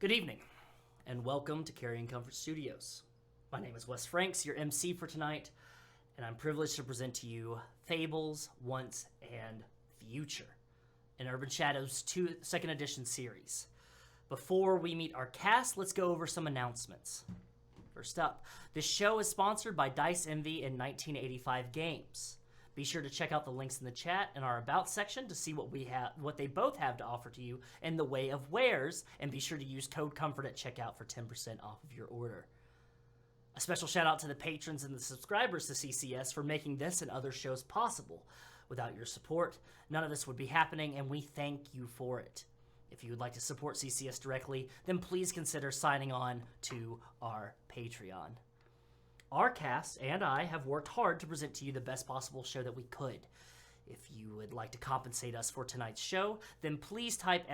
Good evening, and welcome to Carrion Comfort Studios. My name is Wes Franks, your MC for tonight, and I'm privileged to present to you Fables, Once, and Future, an Urban Shadows 2nd Edition series. Before we meet our cast, let's go over some announcements. First up, this show is sponsored by Dice Envy and 1985 Games. Be sure to check out the links in the chat and our About section to see what they both have to offer to you in the way of wares, and be sure to use code COMFORT at checkout for 10% off of your order. A special shout out to the patrons and the subscribers to CCS for making this and other shows possible. Without your support, none of this would be happening, and we thank you for it. If you would like to support CCS directly, then please consider signing on to our Patreon. Our cast and I have worked hard to present to you the best possible show that we could. If you would like to compensate us for tonight's show, then please type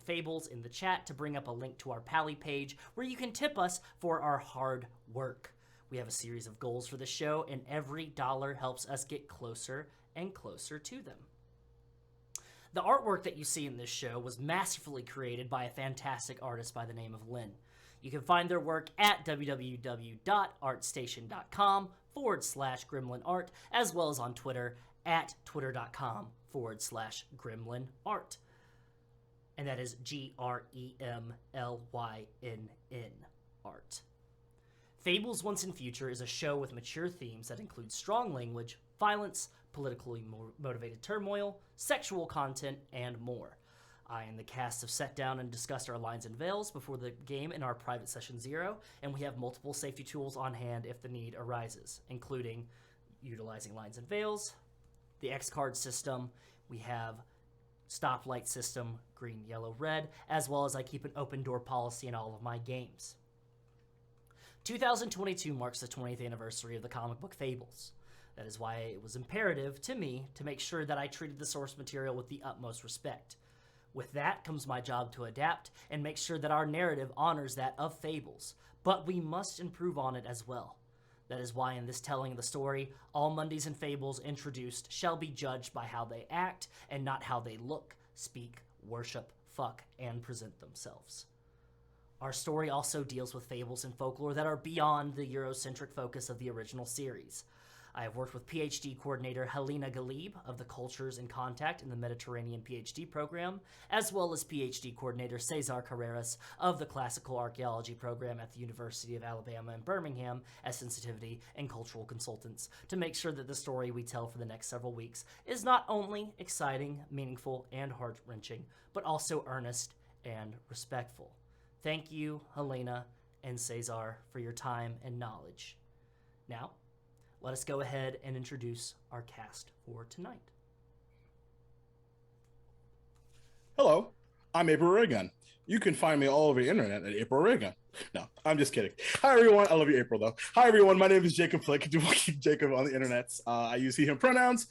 !Fables in the chat to bring up a link to our Pally page where you can tip us for our hard work. We have a series of goals for the show, and every dollar helps us get closer and closer to them. The artwork that you see in this show was masterfully created by a fantastic artist by the name of Lynn. You can find their work at www.artstation.com/gremlinart, as well as on Twitter at twitter.com/gremlinart. And that is GREMLYNN art. Fables Once and Future is a show with mature themes that include strong language, violence, politically motivated turmoil, sexual content, and more. I and the cast have sat down and discussed our lines and veils before the game in our private session 0, and we have multiple safety tools on hand if the need arises, including utilizing lines and veils, the X card system, we have stoplight system, green, yellow, red, as well as I keep an open door policy in all of my games. 2022 marks the 20th anniversary of the comic book Fables. That is why it was imperative to me to make sure that I treated the source material with the utmost respect. With that comes my job to adapt and make sure that our narrative honors that of Fables, but we must improve on it as well. That is why in this telling of the story, all Mondays and Fables introduced shall be judged by how they act and not how they look, speak, worship, fuck, and present themselves. Our story also deals with fables and folklore that are beyond the Eurocentric focus of the original series. I have worked with PhD coordinator Helena Galib of the Cultures in Contact in the Mediterranean PhD program, as well as PhD coordinator Cesar Carreras of the Classical Archaeology program at the University of Alabama in Birmingham as sensitivity and cultural consultants to make sure that the story we tell for the next several weeks is not only exciting, meaningful, and heart-wrenching, but also earnest and respectful. Thank you, Helena and Cesar, for your time and knowledge. Now, let us go ahead and introduce our cast for tonight. Hello, I'm April Reagan. You can find me all over the internet at April Reagan. No, I'm just kidding. Hi, everyone. I love you, April, though. Hi, everyone. My name is Jacob Flick. You will keep Jacob on the internet. I use he, him pronouns,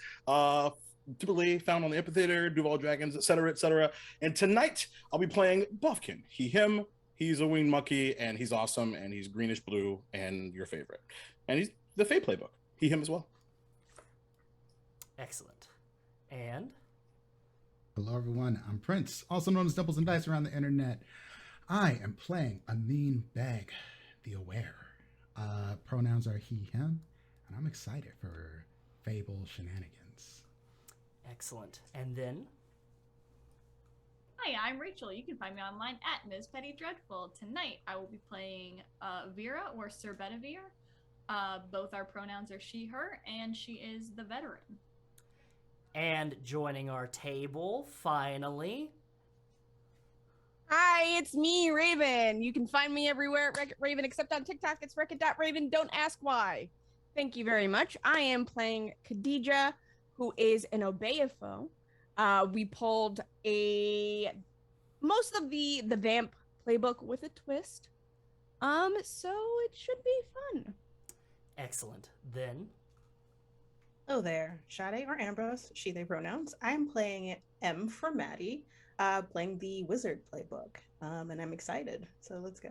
typically found on the Amphitheater, Duval Dragons, etc., etc. And tonight, I'll be playing Buffkin. He, him. He's a winged monkey, and he's awesome, and he's greenish blue, and your favorite. And he's the Fey playbook. He, him as well. Excellent. And? Hello, everyone. I'm Prince, also known as Doubles and Dice around the internet. I am playing a mean bag, the Aware. Pronouns are he, him, and I'm excited for Fable shenanigans. Excellent. And then? Hi, I'm Rachel. You can find me online at Ms. Petty Dreadful. Tonight, I will be playing Vera, or Sir Bedivere. Both our pronouns are she, her, and she is the veteran. And joining our table, finally. Hi, it's me, Raven. You can find me everywhere at Wreck-It-Raven, except on TikTok. It's Wreck-It.Raven. Don't ask why. Thank you very much. I am playing Khadija, who is an Obeafo. We pulled most of the Vamp playbook with a twist. So it should be fun. Excellent. Then? Hello there. Sade or Ambrose, she, they pronouns. I'm playing M for Maddie, playing the Wizard playbook. And I'm excited. So let's go.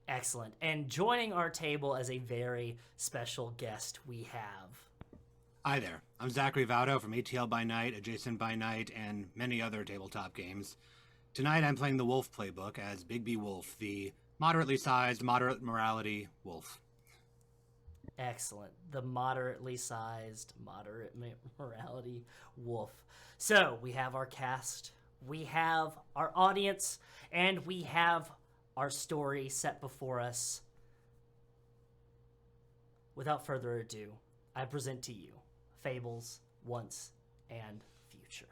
Excellent. And joining our table as a very special guest, we have... Hi there. I'm Zachary Vaudo from ATL by Night, Adjacent by Night, and many other tabletop games. Tonight I'm playing the Wolf playbook as Big B Wolf, the moderately sized, moderate morality wolf. Excellent. The moderately sized, moderate morality wolf. So we have our cast, we have our audience, and we have our story set before us. Without further ado, I present to you Fables, Once, and Future.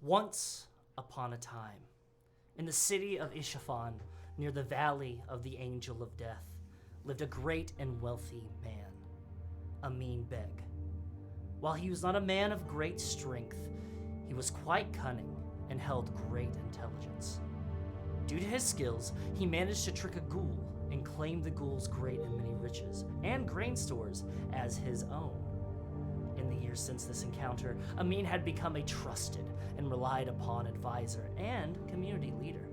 Once upon a time, in the city of Ishafan, near the valley of the Angel of Death, lived a great and wealthy man, Amin Beg. While he was not a man of great strength, he was quite cunning and held great intelligence. Due to his skills, he managed to trick a ghoul and claim the ghoul's great and many riches and grain stores as his own. In the years since this encounter, Amin had become a trusted and relied upon advisor and community leader.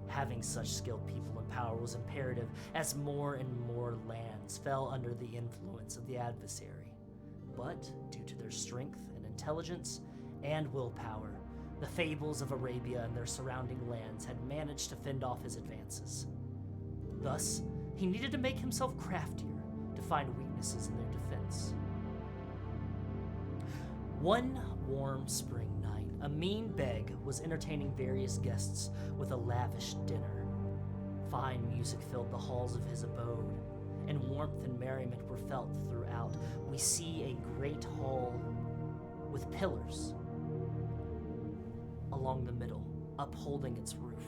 Having such skilled people in power was imperative, as more and more lands fell under the influence of the adversary. But due to their strength and intelligence and willpower, the Fables of Arabia and their surrounding lands had managed to fend off his advances. Thus, he needed to make himself craftier to find weaknesses in their defense. One warm spring night, Amin Beg was entertaining various guests with a lavish dinner. Fine music filled the halls of his abode, and warmth and merriment were felt throughout. We see a great hall with pillars along the middle, upholding its roof.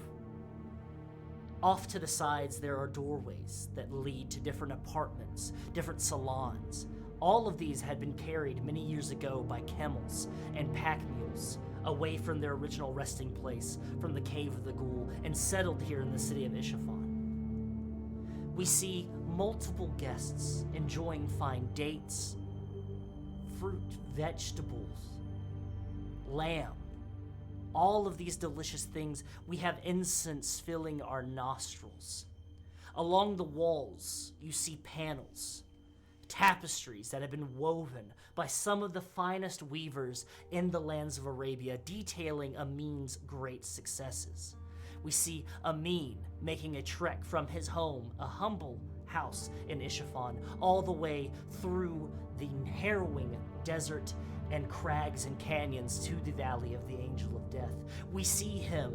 Off to the sides, there are doorways that lead to different apartments, different salons. All of these had been carried many years ago by camels and pack mules away from their original resting place from the Cave of the Ghoul and settled here in the city of Ishafan. We see multiple guests enjoying fine dates, fruit, vegetables, lamb. All of these delicious things, we have incense filling our nostrils. Along the walls, you see panels, tapestries that have been woven by some of the finest weavers in the lands of Arabia, detailing Amin's great successes. We see Amin making a trek from his home, a humble house in Ishafan, all the way through the harrowing desert and crags and canyons to the Valley of the Angel of Death. We see him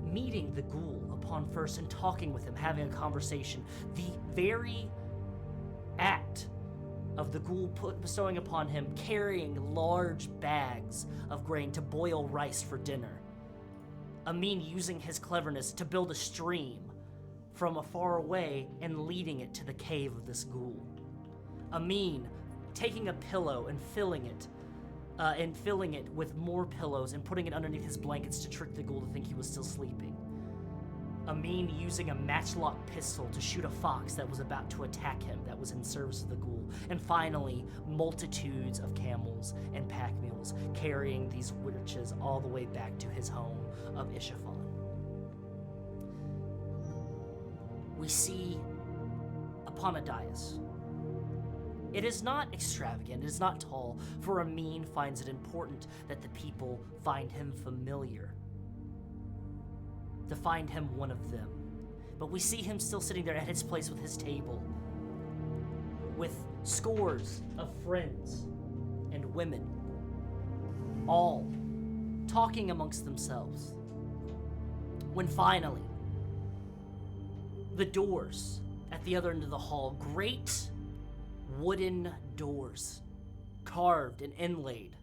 meeting the ghoul upon first and talking with him, having a conversation. The very act of the ghoul bestowing upon him carrying large bags of grain to boil rice for dinner. Amin using his cleverness to build a stream from afar away and leading it to the cave of this ghoul. Amin taking a pillow and filling it with more pillows and putting it underneath his blankets to trick the ghoul to think he was still sleeping. Amin using a matchlock pistol to shoot a fox that was about to attack him, that was in service of the ghoul. And finally, multitudes of camels and pack mules carrying these riches all the way back to his home of Ishafan. We see upon a dais. It is not extravagant, it is not tall, for Amin finds it important that the people find him familiar. to find him one of them. But we see him still sitting there at his place with his table, with scores of friends and women, all talking amongst themselves. When finally, the doors at the other end of the hall, great wooden doors, carved and inlaid,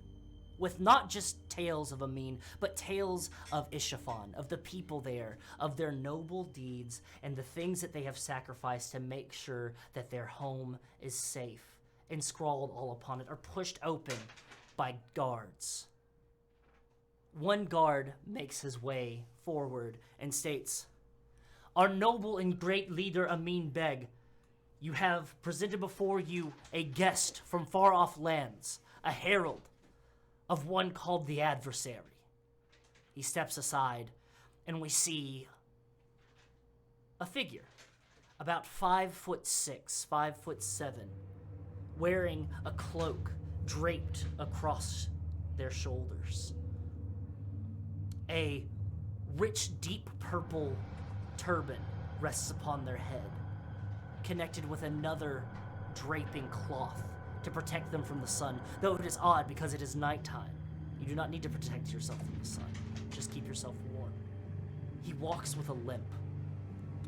with not just tales of Amin, but tales of Ishafan, of the people there, of their noble deeds, and the things that they have sacrificed to make sure that their home is safe, and scrawled all upon it, are pushed open by guards. One guard makes his way forward and states, "Our noble and great leader Amin Beg, you have presented before you a guest from far-off lands, a herald of one called the Adversary." He steps aside, and we see a figure, about 5'6", 5'7", wearing a cloak draped across their shoulders. A rich, deep purple turban rests upon their head, connected with another draping cloth to protect them from the sun, though it is odd because it is nighttime. You do not need to protect yourself from the sun. Just keep yourself warm. He walks with a limp.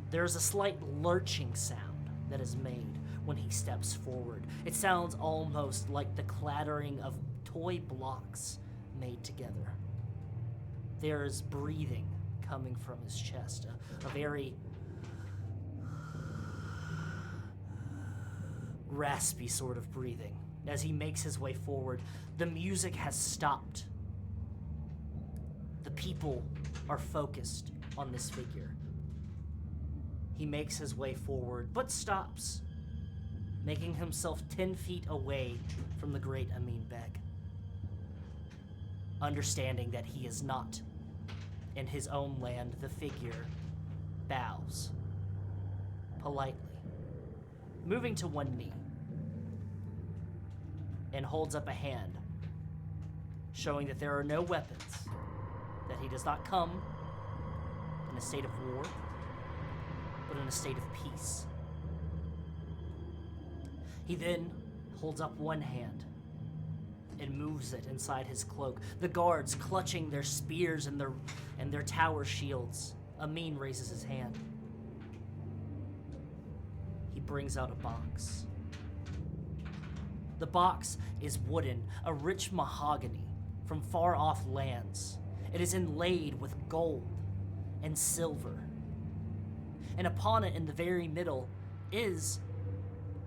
There is a slight lurching sound that is made when he steps forward. It sounds almost like the clattering of toy blocks made together. There is breathing coming from his chest, a very raspy sort of breathing. As he makes his way forward, the music has stopped. The people are focused on this figure. He makes his way forward, but stops, making himself 10 feet away from the great Amin Beg. Understanding that he is not in his own land, the figure bows politely, moving to one knee, and holds up a hand, showing that there are no weapons, that he does not come in a state of war, but in a state of peace. He then holds up one hand and moves it inside his cloak. The guards clutching their spears and their tower shields. Amin raises his hand. He brings out a box. The box is wooden, a rich mahogany from far-off lands. It is inlaid with gold and silver. And upon it, in the very middle, is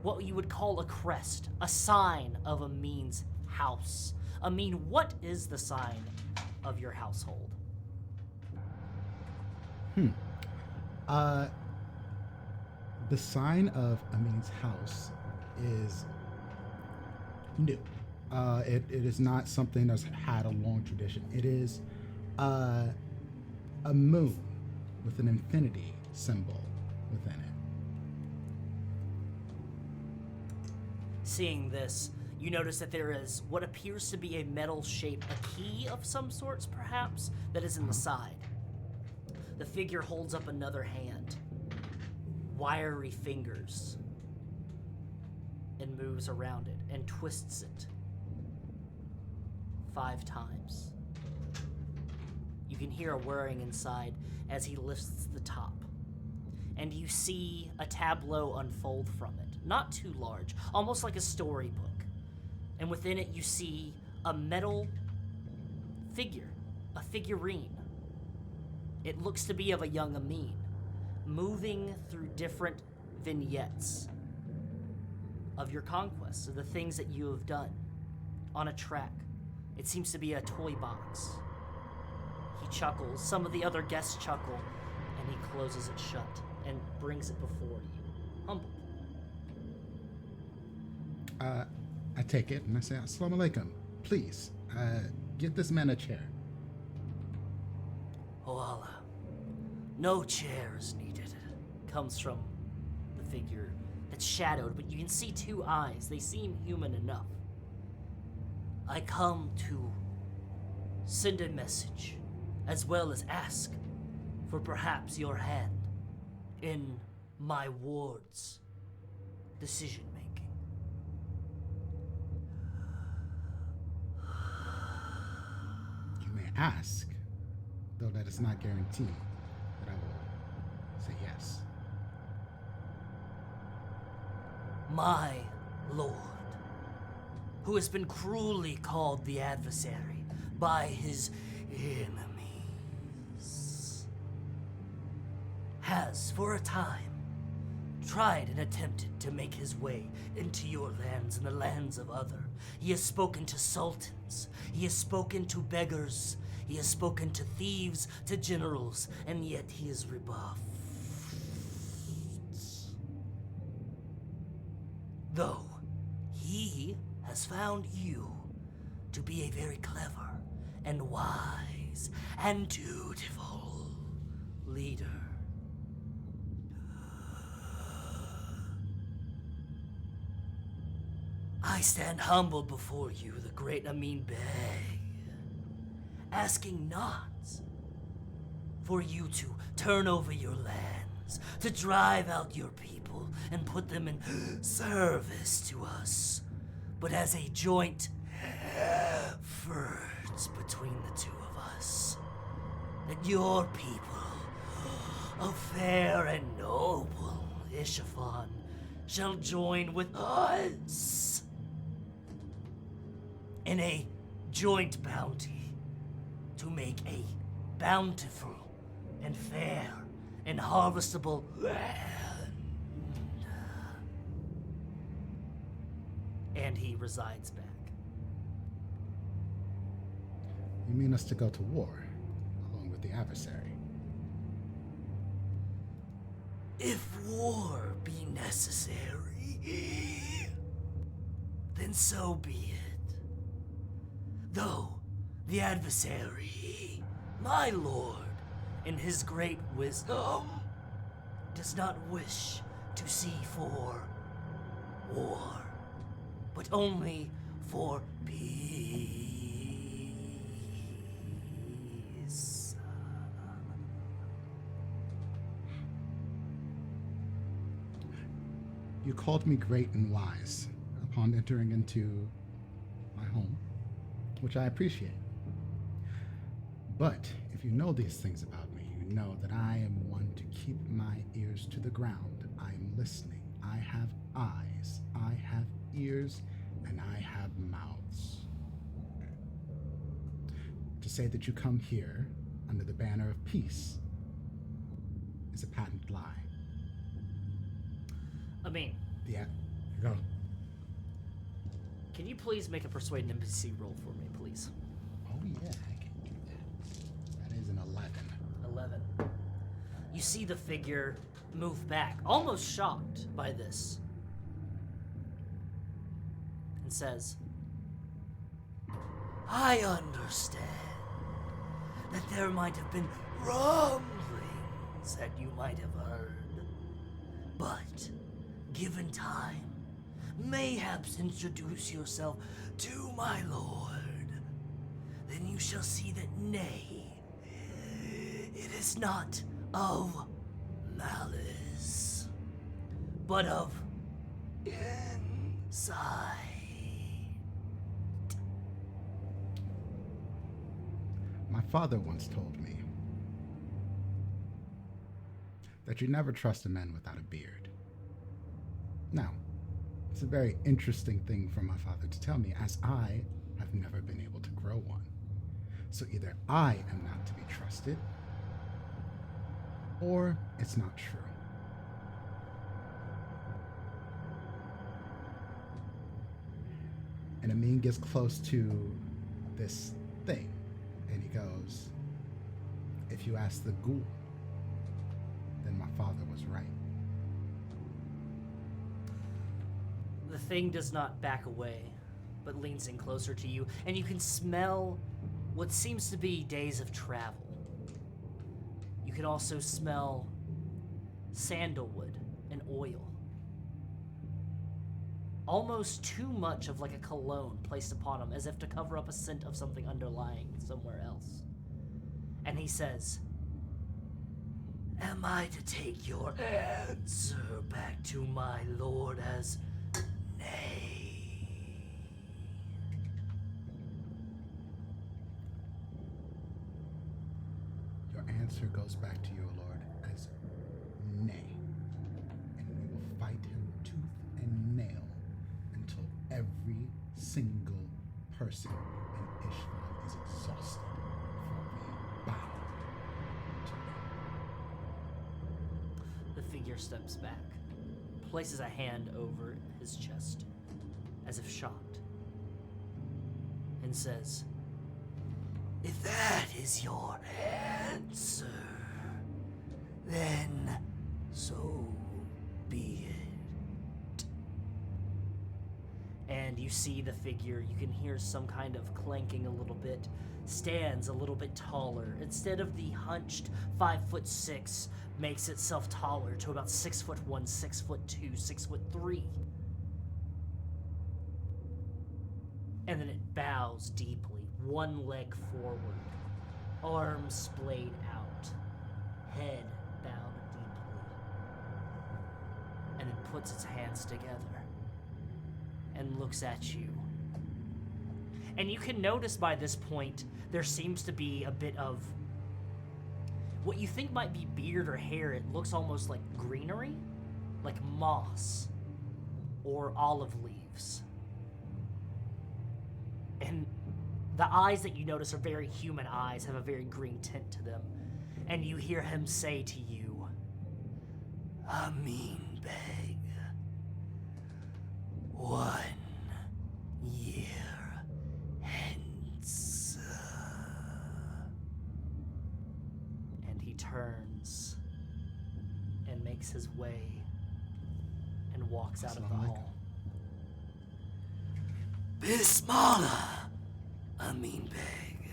what you would call a crest, a sign of Amin's house. Amin, what is the sign of your household? The sign of Amin's house is new. It is not something that's had a long tradition. It is a moon with an infinity symbol within it. Seeing this, you notice that there is what appears to be a metal shape, a key of some sorts, perhaps, that is in the side. The figure holds up another hand, wiry fingers, and moves around it and twists it 5 times. You can hear a whirring inside as he lifts the top, and you see a tableau unfold from it, not too large, almost like a storybook. And within it you see a metal figure, a figurine. It looks to be of a young Amin, moving through different vignettes of your conquests, of the things that you have done, on a track. It seems to be a toy box. He chuckles, some of the other guests chuckle, and he closes it shut and brings it before you, humbled. I take it and I say, "Assalamu alaikum. Please, get this man a chair." Oh Allah, no chair is needed. Comes from the figure that's shadowed, but you can see 2 eyes. They seem human enough. I come to send a message, as well as ask for perhaps your hand in my ward's decision making. You may ask, though that is not guaranteed that I will say yes. My lord, who has been cruelly called the adversary by his enemies, has for a time tried and attempted to make his way into your lands and the lands of other. He has spoken to sultans, he has spoken to beggars, he has spoken to thieves, to generals, and yet he is rebuffed. Though he has found you to be a very clever and wise and dutiful leader. I stand humbled before you, the great Amin Bey, asking not for you to turn over your lands, to drive out your people and put them in service to us, but as a joint effort between the two of us, that your people of fair and noble Ishafan shall join with us in a joint bounty to make a bountiful and fair and harvestable land. And he resides back. You mean us to go to war, along with the adversary? If war be necessary, then so be it. Though the adversary, my lord, in his great wisdom, does not wish to see for war, but only for peace. You called me great and wise upon entering into my home, which I appreciate. But if you know these things about me, you know that I am one to keep my ears to the ground. I am listening. I have eyes, I have ears, and I have mouths. To say that you come here under the banner of peace is a patent lie. I mean, Yeah, go. can you please make a persuade an NPC roll for me, please? Oh yeah, I can do that. That is an 11. 11. You see the figure move back, almost shocked by this, and says, I understand that there might have been rumblings that you might have heard, but given time, mayhaps introduce yourself to my lord, then you shall see that nay, it is not of malice, but of insight. My father once told me that you never trust a man without a beard. Now, it's a very interesting thing for my father to tell me, as I have never been able to grow one. So either I am not to be trusted, or it's not true. And Amin gets close to this thing, and he goes, if you ask the ghoul, then my father was right. The thing does not back away, but leans in closer to you, and you can smell what seems to be days of travel. You can also smell sandalwood and oil. Almost too much of like a cologne placed upon him, as if to cover up a scent of something underlying somewhere else. And he says, Am I to take your answer back to my lord as nay? Your answer goes back to your lord as nay. And we will fight him tooth and nail until every single person in Ishvan is exhausted before we bow to him. The figure steps back, places a hand over his chest, as if shocked, and says, "If that is your answer, then so be it." And you see the figure, you can hear some kind of clanking a little bit, stands a little bit taller. Instead of the hunched 5'6", makes itself taller to about 6'1", 6'2", 6'3". And then it bows deeply, one leg forward, arms splayed out, head bowed deeply, and then puts its hands together and looks at you. And you can notice by this point, there seems to be a bit of what you think might be beard or hair. It looks almost like greenery, like moss or olive leaves. And the eyes that you notice are very human eyes, have a very green tint to them. And you hear him say to you, "Amin Beg, 1 year hence." And he turns and makes his way and walks out of the Assalamu alaikum. hall. Bismillah, Amin Beg.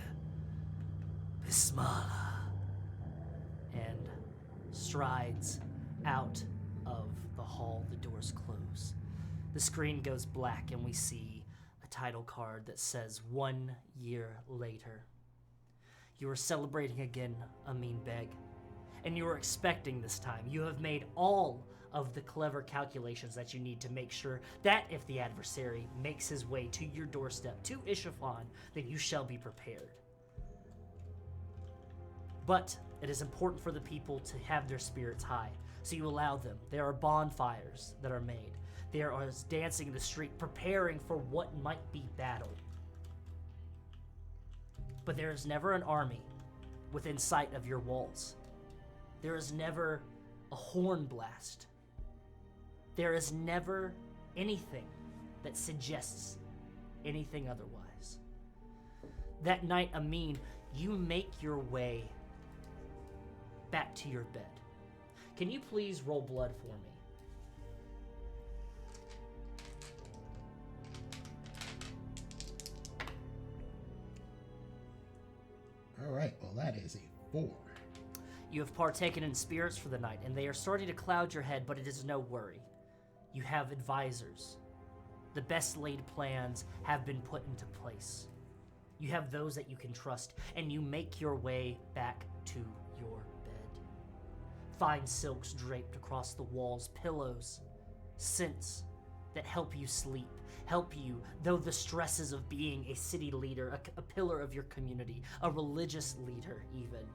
Bismillah. And strides out of the hall. The doors close. The screen goes black and we see a title card that says 1 year later. You are celebrating again, Amin Beg. And you are expecting this time. You have made all of the clever calculations that you need to make sure that if the adversary makes his way to your doorstep, to Ishafan, then you shall be prepared. But it is important for the people to have their spirits high, so you allow them. There are bonfires that are made. There is dancing in the street, preparing for what might be battle. But there is never an army within sight of your walls. There is never a horn blast. There is never anything that suggests anything otherwise. That night, Amin, you make your way back to your bed. Can you please roll blood for me? All right, well, that is a 4. You have partaken in spirits for the night, and they are starting to cloud your head, but it is no worry. You have advisors. The best laid plans have been put into place. You have those that you can trust, and you make your way back to your bed. Fine silks draped across the walls, pillows, scents that help you sleep, help you, though the stresses of being a city leader, a pillar of your community, a religious leader even,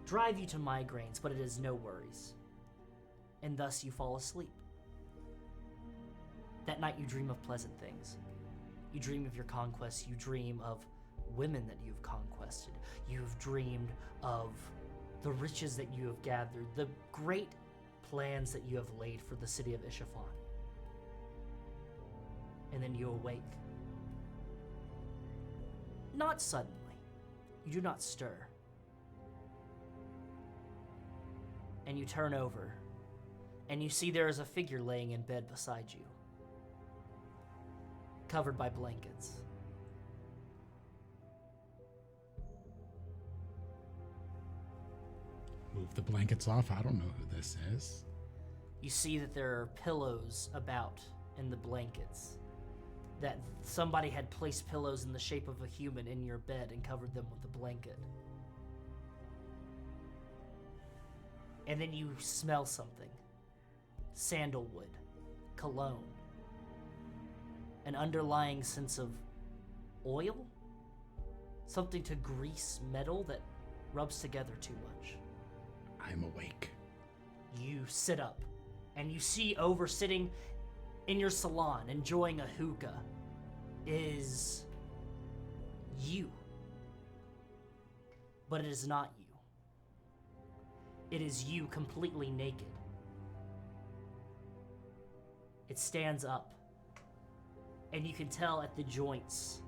drive you to migraines, but it is no worries. And thus you fall asleep. That night you dream of pleasant things. You dream of your conquests. You dream of women that you've conquested. You've dreamed of the riches that you have gathered, the great plans that you have laid for the city of Ishafan. And then you awake. Not suddenly. You do not stir. And you turn over, and you see there is a figure laying in bed beside you, covered by blankets. Move the blankets off. I don't know who this is. You see that there are pillows about in the blankets, that somebody had placed pillows in the shape of a human in your bed and covered them with a blanket. And then you smell something. Sandalwood, cologne, an underlying sense of oil? Something to grease metal that rubs together too much. I'm awake. You sit up, and you see over sitting in your salon, enjoying a hookah, is you. But it is not you. It is you completely naked. It stands up, and you can tell at the joints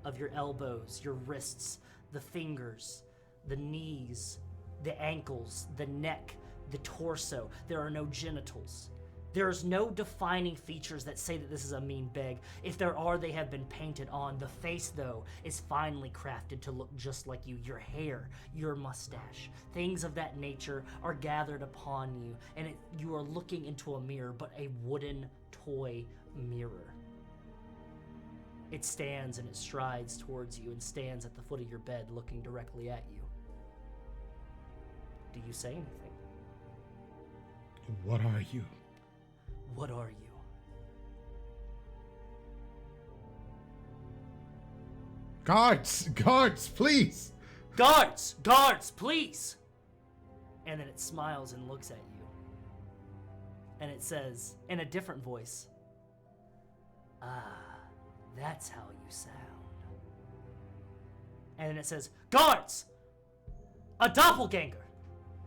of your elbows, your wrists, the fingers, the knees, the ankles, the neck, the torso. There are no genitals. There's no defining features that say that this is a mean beg. If there are, they have been painted on. The face, though, is finely crafted to look just like you. Your hair, your mustache, things of that nature are gathered upon you, and you are looking into a mirror, but a wooden toy mirror. It stands and it strides towards you and stands at the foot of your bed looking directly at you. Do you say anything? What are you? What are you? Guards! Guards, please! Guards! Guards, please! And then it smiles and looks at you. And it says, in a different voice, "Ah, that's how you sound." And then it says, "Guards! A doppelganger!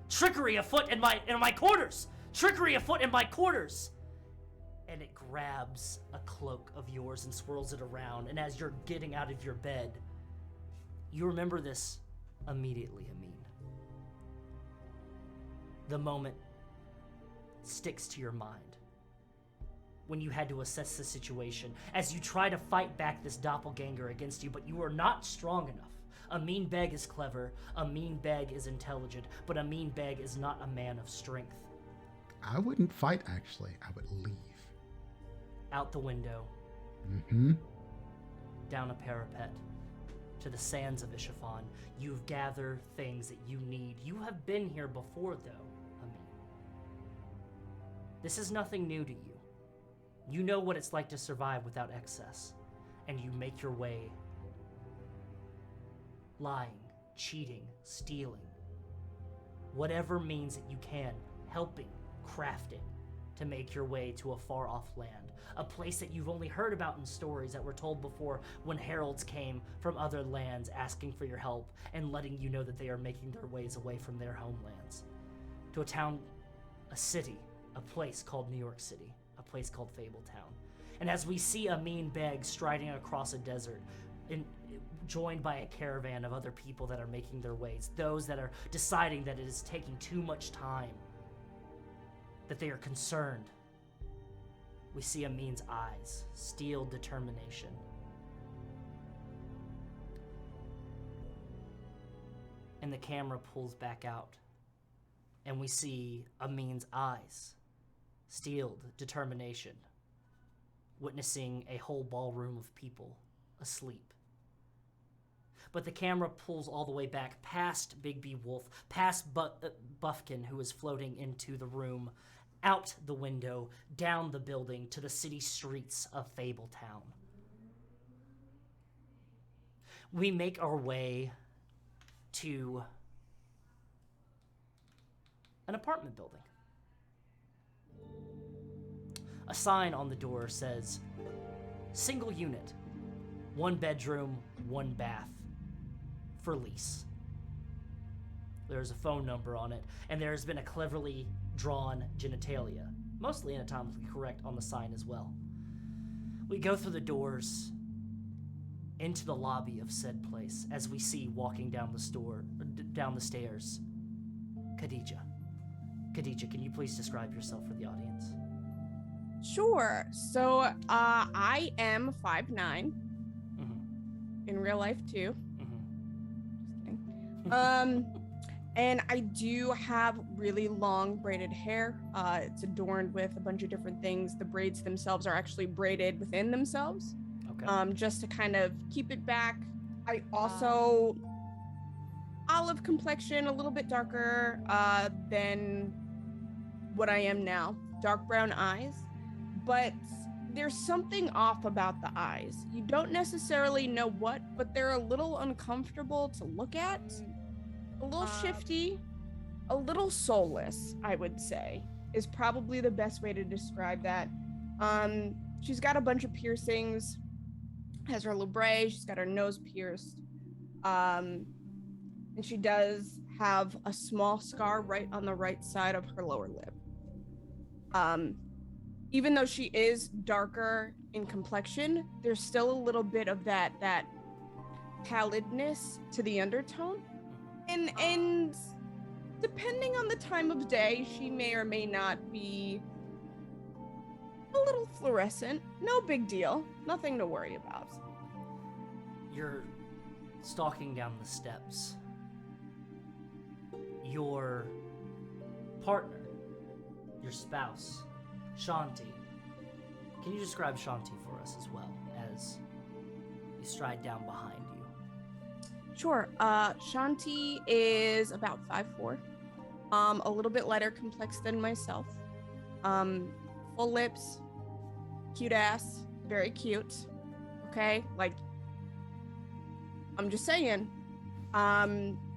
Trickery afoot in my quarters! Trickery afoot in my quarters!" And it grabs a cloak of yours and swirls it around. And as you're getting out of your bed, you remember this immediately, Amin. The moment sticks to your mind when you had to assess the situation as you try to fight back this doppelganger against you, but you are not strong enough. Amin Beg is clever, Amin Beg is intelligent, but Amin Beg is not a man of strength. I wouldn't fight, actually. I would leave. Out the window, down a parapet, to the sands of Ishafan, you've gathered things that you need. You have been here before, though, Amin. This is nothing new to you. You know what it's like to survive without excess, and you make your way lying, cheating, stealing, whatever means that you can, helping, crafting, to make your way to a far-off land, a place that you've only heard about in stories that were told before when heralds came from other lands asking for your help and letting you know that they are making their ways away from their homelands. To a town, a city, a place called New York City, a place called Fabletown. And as we see Amin Beg striding across a desert, joined by a caravan of other people that are making their ways, those that are deciding that it is taking too much time, that they are concerned, we see Amin's eyes, steel determination. And the camera pulls back out, and we see Amin's eyes, steeled determination, witnessing a whole ballroom of people asleep. But the camera pulls all the way back past Big B Wolf, past Buffkin, who is floating into the room, out the window, down the building, to the city streets of Fabletown. We make our way to an apartment building. A sign on the door says, "Single unit, 1 bedroom, 1 bath, for lease." There's a phone number on it, and there has been a cleverly drawn genitalia, mostly anatomically correct, on the sign as well. We go through the doors into the lobby of said place as we see walking down the stairs, Khadija. Khadija, can you please describe yourself for the audience? Sure. So I am 5'9". In real life too. Just kidding. And I do have really long braided hair. It's adorned with a bunch of different things. The braids themselves are actually braided within themselves. Okay. Just to kind of keep it back. I olive complexion, a little bit darker than what I am now. Dark brown eyes, but there's something off about the eyes. You don't necessarily know what, but they're a little uncomfortable to look at, a little shifty, a little soulless, I would say, is probably the best way to describe that. She's got a bunch of piercings, has her labrae, she's got her nose pierced, and she does have a small scar right on the right side of her lower lip. Even though she is darker in complexion, there's still a little bit of that pallidness to the undertone. And depending on the time of day, she may or may not be a little fluorescent. No big deal. Nothing to worry about. You're stalking down the steps. Your partner, your spouse, Shanti. Can you describe Shanti for us as well as you stride down behind you? Sure. Shanti is about 5'4", a little bit lighter complex than myself. Full lips, cute ass, very cute. Okay, like, I'm just saying.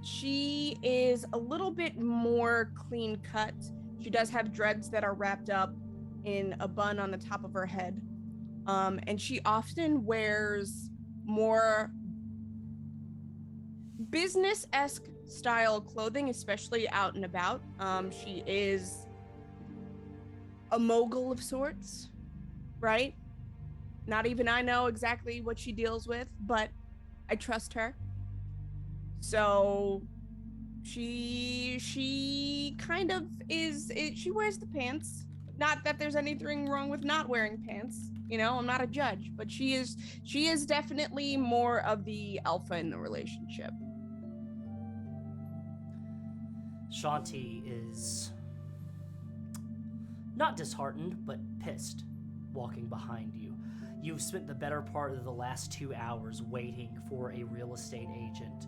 She is a little bit more clean cut. She does have dreads that are wrapped up in a bun on the top of her head. And she often wears more business-esque style clothing, especially out and about. She is a mogul of sorts, right? Not even I know exactly what she deals with, but I trust her. So she kind of she wears the pants. Not that there's anything wrong with not wearing pants. You know, I'm not a judge, but she is definitely more of the alpha in the relationship. Shanti is not disheartened, but pissed walking behind you. You've spent the better part of the last 2 hours waiting for a real estate agent,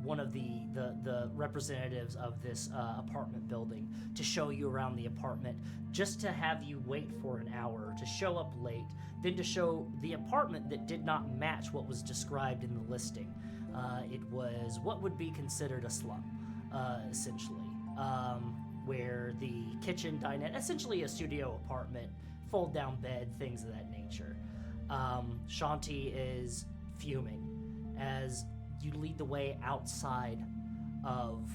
one of the representatives of this apartment building, to show you around the apartment, just to have you wait for an hour, to show up late, then to show the apartment that did not match what was described in the listing. It was what would be considered a slum, essentially, where the kitchen, dinette, essentially a studio apartment, fold down bed, things of that nature. Shanti is fuming as you lead the way outside of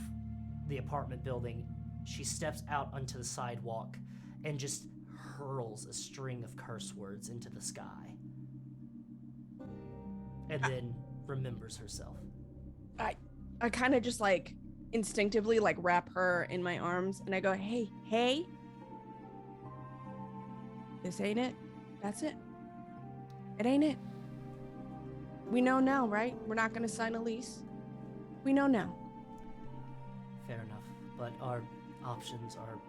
the apartment building. She steps out onto the sidewalk and just hurls a string of curse words into the sky. And then remembers herself. I kind of just like instinctively like wrap her in my arms and I go, hey, this ain't it. That's it. It ain't it. We know now, right? We're not going to sign a lease. We know now. Fair enough, but our options are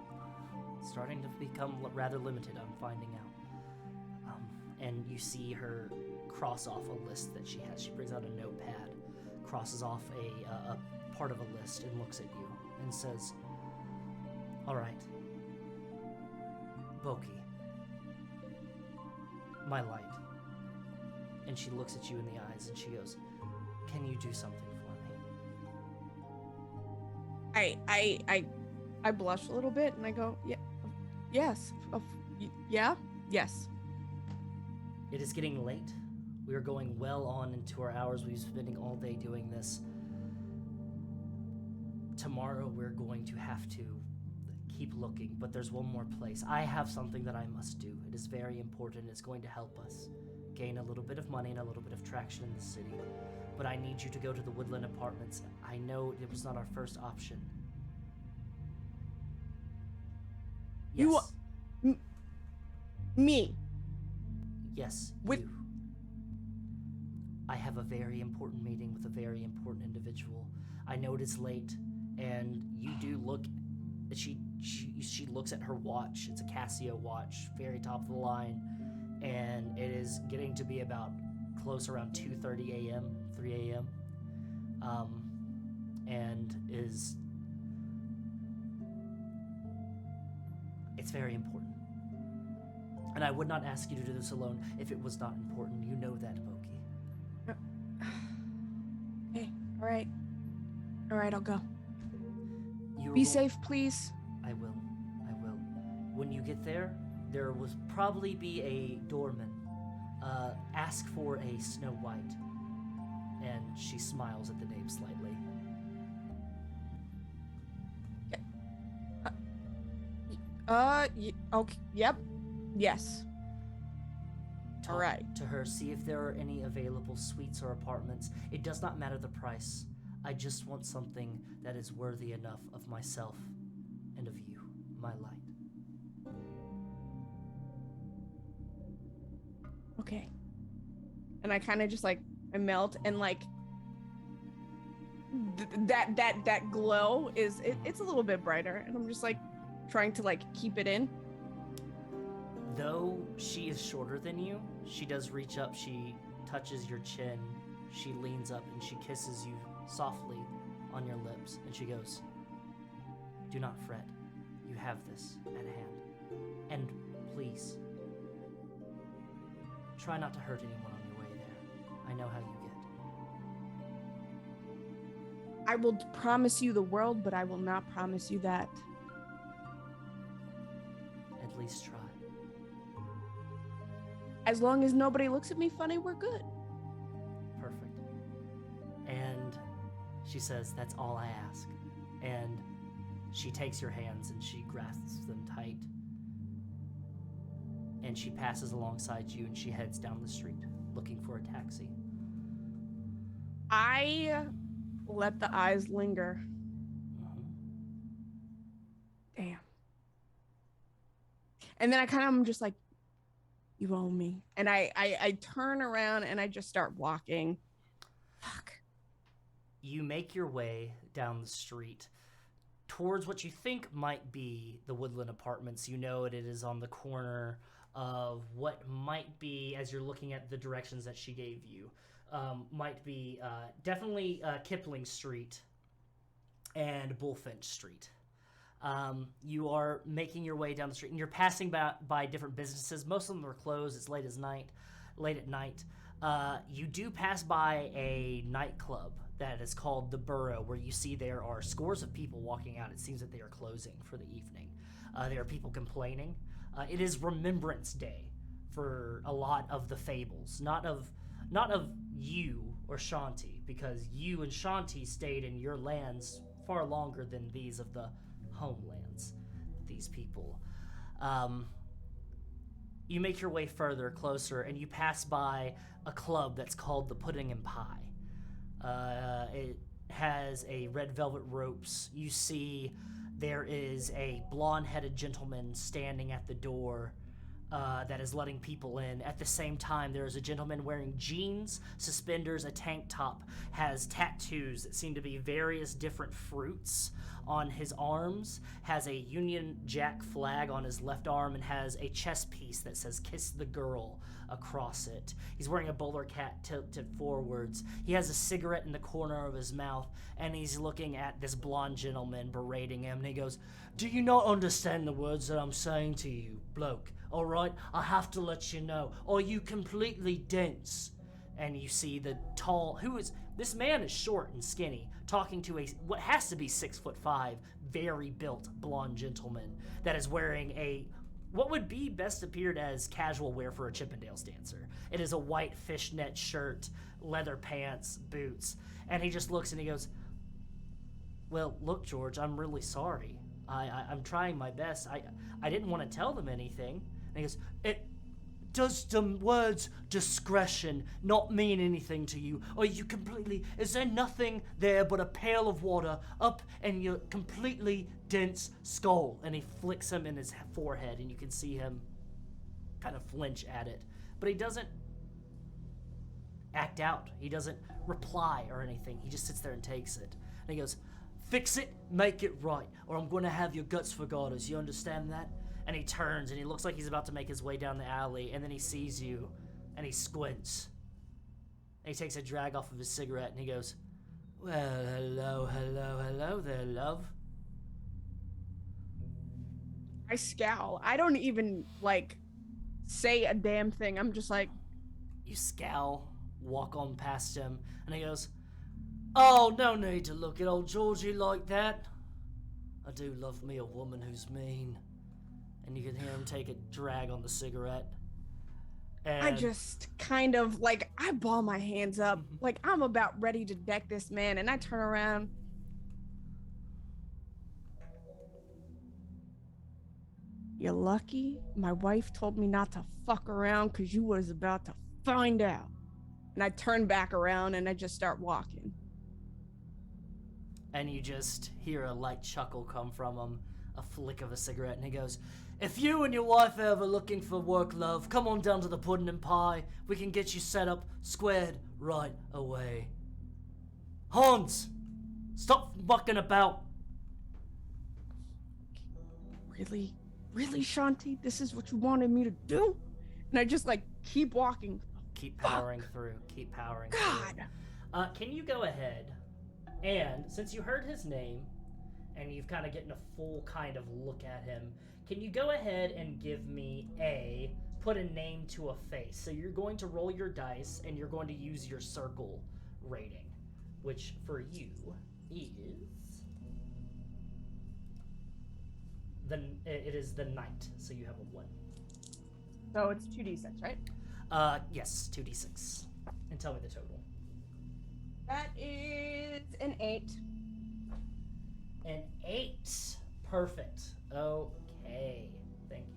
starting to become rather limited, I'm finding out. And you see her cross off a list that she has. She brings out a notepad, crosses off a part of a list and looks at you and says, all right, Boki, my light. And she looks at you in the eyes and she goes, can you do something for me? I blush a little bit and I go, yes. It is getting late. We are going well on into our hours. We've been spending all day doing this. Tomorrow we're going to have to keep looking, but there's one more place. I have something that I must do. It is very important. It's going to help us gain a little bit of money and a little bit of traction in the city. But I need you to go to the Woodland Apartments. I know it was not our first option. Yes. Me? Yes, With- you. I have a very important meeting with a very important individual. I know it is late, and you do look. She looks at her watch. It's a Casio watch, very top of the line, and it is getting to be about close around 2:30 a.m., 3 a.m. and is... It's very important. And I would not ask you to do this alone if it was not important. You know that, Boki. Okay, alright. Alright, I'll go. You Be safe, please. I will. When you get there, there will probably be a doorman. Ask for a Snow White. And she smiles at the name slightly. Okay, yep. Yes. Talk Alright. to her, see if there are any available suites or apartments. It does not matter the price. I just want something that is worthy enough of myself and of you, my light. Okay. And I kind of just like I melt and like that glow is it's a little bit brighter and I'm just like trying to like keep it in. Though she is shorter than you, she does reach up, she touches your chin, she leans up and she kisses you softly on your lips and she goes, "Do not fret, you have this at hand. And please, try not to hurt anyone on your way there. I know how you get." I will promise you the world, but I will not promise you that. At least try. As long as nobody looks at me funny, we're good. Perfect. And she says, "That's all I ask." And she takes your hands and she grasps them tight. And she passes alongside you and she heads down the street looking for a taxi. I let the eyes linger. Damn. And then I kind of am just like, you owe me. And I turn around and I just start walking. Fuck. You make your way down the street towards what you think might be the Woodland Apartments. You know it is on the corner of what might be, as you're looking at the directions that she gave you, might be definitely Kipling Street and Bullfinch Street. You are making your way down the street, and you're passing by different businesses. Most of them are closed. It's late at night. You do pass by a nightclub that is called The Burrow, where you see there are scores of people walking out. It seems that they are closing for the evening. There are people complaining. It is Remembrance Day for a lot of the Fables, not of you or Shanti, because you and Shanti stayed in your lands far longer than these of the homelands, these people. You make your way further, closer, and you pass by a club that's called the Pudding and Pie. It has a red velvet ropes. You see there is a blonde-headed gentleman standing at the door that is letting people in. At the same time, there is a gentleman wearing jeans, suspenders, a tank top, has tattoos that seem to be various different fruits on his arms, has a Union Jack flag on his left arm, and has a chess piece that says "Kiss the Girl" across it. He's wearing a bowler cap tilted forwards. He has a cigarette in the corner of his mouth, and he's looking at this blonde gentleman berating him, and he goes, "Do you not understand the words that I'm saying to you, bloke? All right, I have to let you know. Are you completely dense?" And you see the tall, this man is short and skinny, talking to what has to be 6'5", very built blonde gentleman that is wearing what would be best appeared as casual wear for a Chippendales dancer. It is a white fishnet shirt, leather pants, boots, and he just looks and he goes, "Well, look, George, I'm really sorry. I'm trying my best. I didn't want to tell them anything." And he goes, "Does the words discretion not mean anything to you? Are you is there nothing there but a pail of water up in your completely dense skull?" And he flicks him in his forehead, and you can see him kind of flinch at it. But he doesn't act out. He doesn't reply or anything. He just sits there and takes it. And he goes, "Fix it, make it right, or I'm going to have your guts for garters. You understand that?" And he turns, and he looks like he's about to make his way down the alley, and then he sees you, and he squints. And he takes a drag off of his cigarette, and he goes, Well, hello there, love. I scowl. I don't even, like, say a damn thing. I'm just like, You scowl, walk on past him, and he goes, "Oh, no need to look at old Georgie like that. I do love me a woman who's mean." And you can hear him take a drag on the cigarette. And I just kind of, like, I ball my hands up. Like, I'm about ready to deck this man, and I turn around. You're lucky my wife told me not to fuck around because you was about to find out. And I turn back around and I just start walking. And you just hear a light chuckle come from him, a flick of a cigarette, and he goes, "If you and your wife are ever looking for work, love, come on down to the Puddin' and Pie. We can get you set up squared right away. Hans, stop mucking about." Really? Really, Shanti? This is what you wanted me to do? And I just, like, keep walking. Keep powering through. Keep powering God. through. Can you go ahead and, since you heard his name and you've kind of gotten a full kind of look at him, can you go ahead and give me put a name to a face? So you're going to roll your dice and you're going to use your circle rating, which for you is it is the knight, so you have a 1. So it's 2d6, right? Yes, 2d6. And tell me the total. That is an 8. An 8. Perfect. Okay. Thank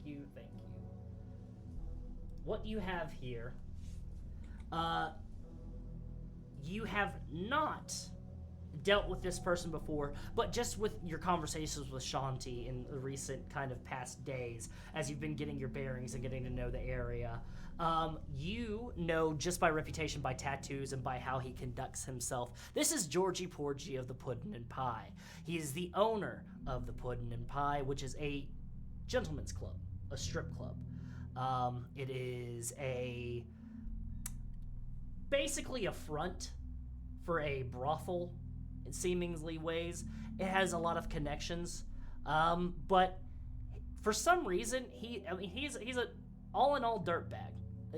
you. What you have here, you have not dealt with this person before, but just with your conversations with Shanti in the recent kind of past days, as you've been getting your bearings and getting to know the area, you know just by reputation, by tattoos, and by how he conducts himself. This is Georgie Porgy of the Puddin' and Pie. He is the owner of the Puddin' and Pie, which is a gentleman's club, a strip club. It is basically a front for a brothel in seemingly ways. It has a lot of connections, but for some reason he's a all in all dirtbag,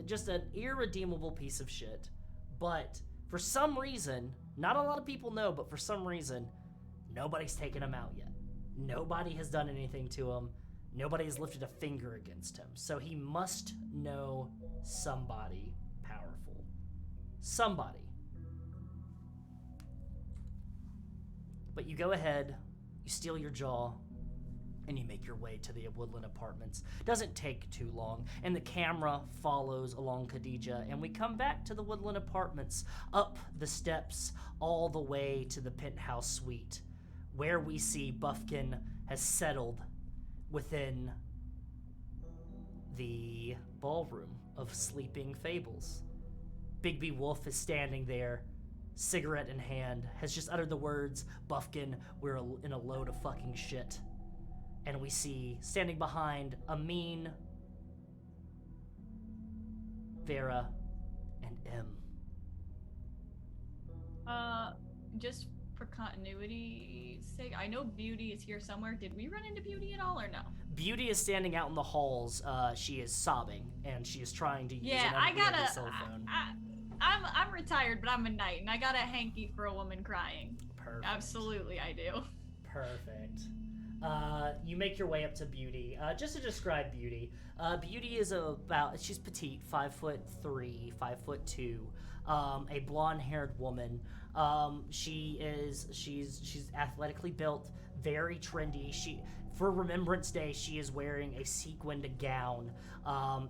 just an irredeemable piece of shit. But for some reason, not a lot of people know, but for some reason, nobody's taken him out yet. Nobody has done anything to him. Nobody has lifted a finger against him. So he must know somebody powerful. Somebody. But you go ahead, you steal your jaw, and you make your way to the Woodland Apartments. Doesn't take too long, and the camera follows along Khadija, and we come back to the Woodland Apartments, up the steps, all the way to the penthouse suite, where we see Buffkin has settled within the ballroom of Sleeping Fables. Bigby Wolf is standing there, cigarette in hand, has just uttered the words, "Buffkin, we're in a load of fucking shit." And we see, standing behind, Amin, Vera, and M. Just for continuity's sake, I know Beauty is here somewhere. Did we run into Beauty at all or no? Beauty is standing out in the halls. She is sobbing, and she is trying to use Yeah, an cell phone. I'm retired, but I'm a knight, and I got a hanky for a woman crying. Perfect. Absolutely, I do. Perfect. You make your way up to Beauty. Just to describe Beauty, Beauty is she's petite, 5'3", 5'2", a blonde-haired woman. She's athletically built, very trendy. For Remembrance Day, she is wearing a sequined gown.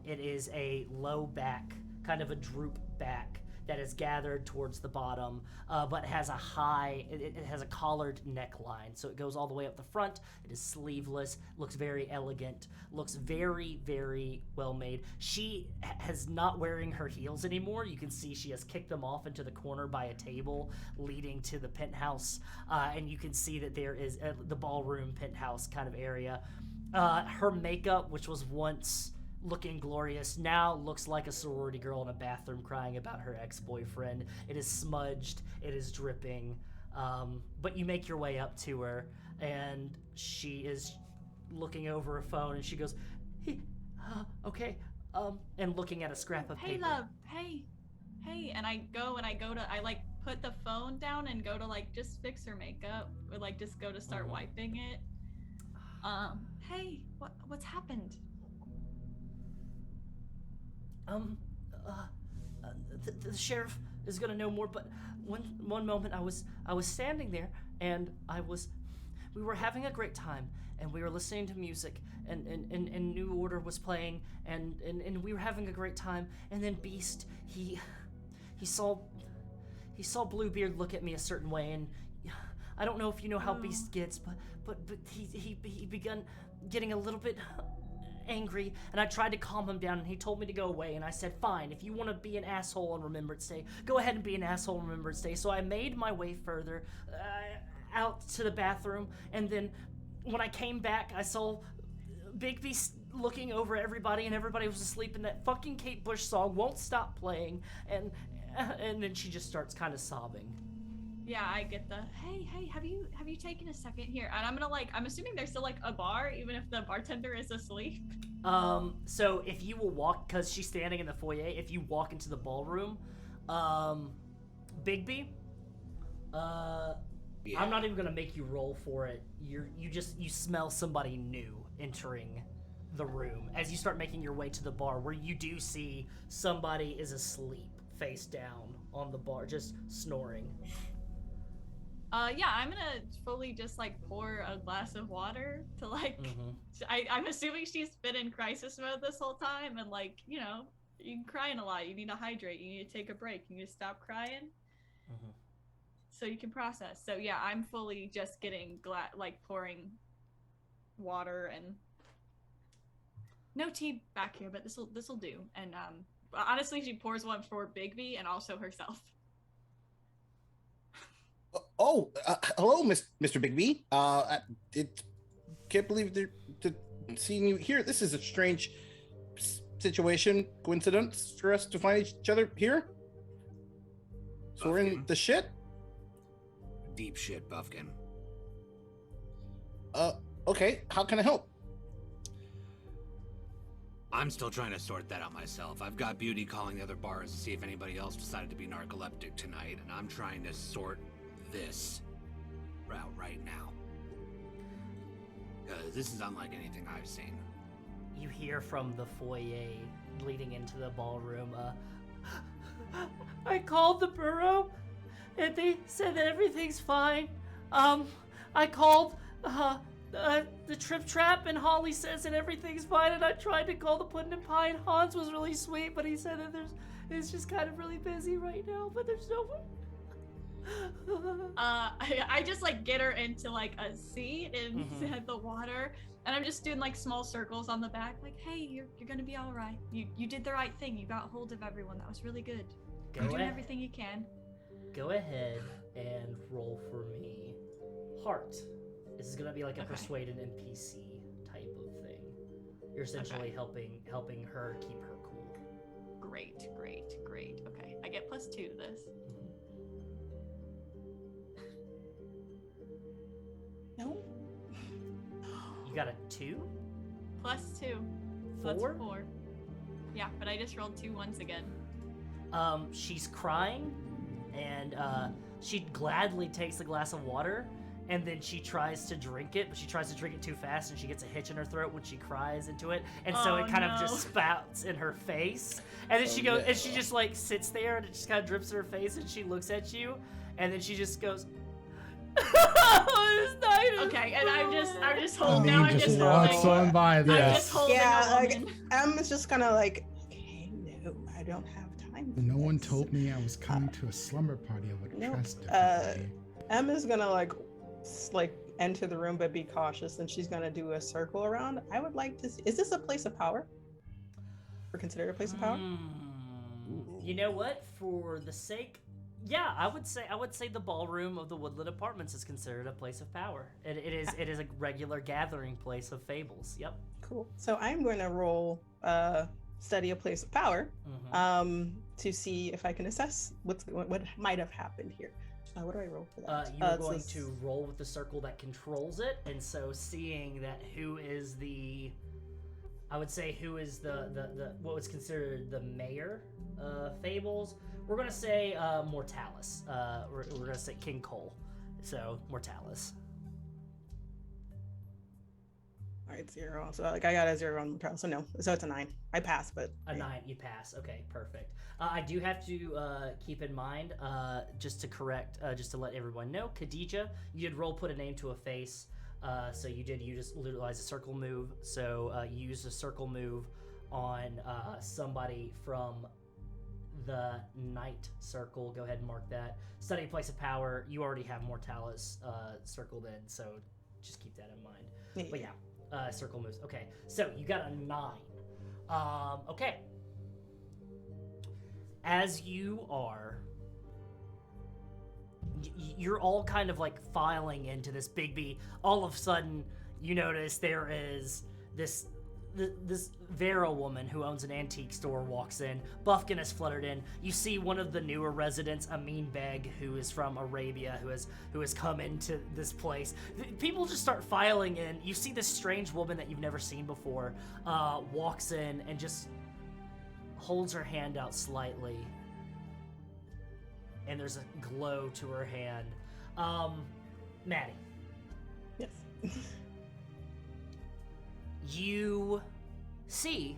It is a low back, kind of a droop back that is gathered towards the bottom, but has it has a collared neckline, so it goes all the way up the front. It is sleeveless, looks very elegant, looks very, very well made. She is not wearing her heels anymore. You can see she has kicked them off into the corner by a table leading to the penthouse, and you can see that there is the ballroom penthouse kind of area. Her makeup, which was once looking glorious, now looks like a sorority girl in a bathroom crying about her ex-boyfriend. It is smudged, it is dripping, but you make your way up to her, and she is looking over her phone, and she goes, hey, okay, and looking at a scrap of Hey, paper. love, hey, and I like put the phone down and go to like just fix her makeup, or like just go to start wiping it. Hey, what's happened? The sheriff is gonna know more, but one moment I was standing there, and we were having a great time, and we were listening to music, and New Order was playing, and we were having a great time, and then Beast, he saw Bluebeard look at me a certain way, and I don't know if you know how Beast gets, but he began getting a little bit angry, and I tried to calm him down, and he told me to go away, and I said, fine, if you want to be an asshole on Remembrance Day, go ahead and be an asshole on Remembrance Day. So I made my way further out to the bathroom, and then when I came back, I saw Big Beast looking over everybody, and everybody was asleep, and that fucking Kate Bush song won't stop playing, and then she just starts kind of sobbing. Yeah, I get the hey, have you taken a second here? And I'm assuming there's still like a bar, even if the bartender is asleep. So if you will walk, because she's standing in the foyer, if you walk into the ballroom, Bigby, I'm not even gonna make you roll for it. You smell somebody new entering the room as you start making your way to the bar, where you do see somebody is asleep, face down on the bar, just snoring. Yeah, I'm gonna fully just like pour a glass of water to like. I'm assuming she's been in crisis mode this whole time, and like, you know, you're crying a lot. You need to hydrate. You need to take a break. You need to stop crying, so you can process. So yeah, I'm fully just getting like pouring water, and no tea back here, but this will do. And honestly, she pours one for Bigby and also herself. Hello, Mr. Bigby. Can't believe they're seeing you here. This is a strange situation, coincidence for us to find each other here. So we're in the shit? Deep shit, Buffkin. Okay, how can I help? I'm still trying to sort that out myself. I've got Beauty calling the other bars to see if anybody else decided to be narcoleptic tonight, and I'm trying to sort this out right now. Because this is unlike anything I've seen. You hear from the foyer leading into the ballroom, I called the borough, and they said that everything's fine. I called the Trip Trap, and Holly says that everything's fine, and I tried to call the Puddin' and Pie, and Hans was really sweet, but he said that it's just kind of really busy right now, but there's no one. I just like get her into like a seat inside the water, and I'm just doing like small circles on the back, like, hey, you're gonna be all right. You did the right thing. You got hold of everyone. That was really good. You're doing everything you can. Go ahead and roll for me. Heart. This is gonna be like a persuade an NPC type of thing. You're essentially helping her keep her cool. Great. Okay, I get +2 to this. No. You got a 2? +2. So 4? that's 4. Yeah, but I just rolled 2 once again. She's crying, and she gladly takes a glass of water, and then she tries to drink it, but she tries to drink it too fast, and she gets a hitch in her throat when she cries into it, and so it kind of just spouts in her face, and then she goes, and she just like sits there, and it just kind of drips in her face, and she looks at you, and then she just goes, Okay, and I'm just holding. Now I'm just walks on by this. I'm just holding a woman. Em's just kind of like, okay, no, I don't have time. No one told me I was coming to a slumber party. I would Nope. dress differently. Em is gonna like enter the room, but be cautious, and she's gonna do a circle around. I would like to see, is this a place of power? Or considered a place of power? You know what? For the sake Yeah, I would say the ballroom of the Woodland Apartments is considered a place of power. It is a regular gathering place of fables. Yep. Cool. So I'm going to roll study a place of power to see if I can assess what might have happened here. What do I roll for that? You're going to roll with the circle that controls it, and so seeing that who is the what was considered the mayor of Fables, we're gonna say Mortalis. We're gonna say King Cole. So Mortalis. All right, 0. So like I got a 0 on Mortalis, so no. So it's a 9. I pass, but A 9, you pass. Okay, perfect. I do have to keep in mind, just to correct, just to let everyone know, Khadija, you did put a name to a face. So you just utilize a circle move. So you used a circle move on somebody from the night circle. Go ahead and mark that. Study place of power. You already have Mortalis circled in, so just keep that in mind. yeah. But yeah, circle moves. Okay, so you got a 9. Okay. As you are, you're all kind of like filing into this big B. All of a sudden, you notice there is this Vera woman who owns an antique store walks in. Buffkin has fluttered in. You see one of the newer residents, Amin Beg, who is from Arabia, who has come into this place. People just start filing in. You see this strange woman that you've never seen before walks in and just holds her hand out slightly, and there's a glow to her hand. Maddie. Yes. You see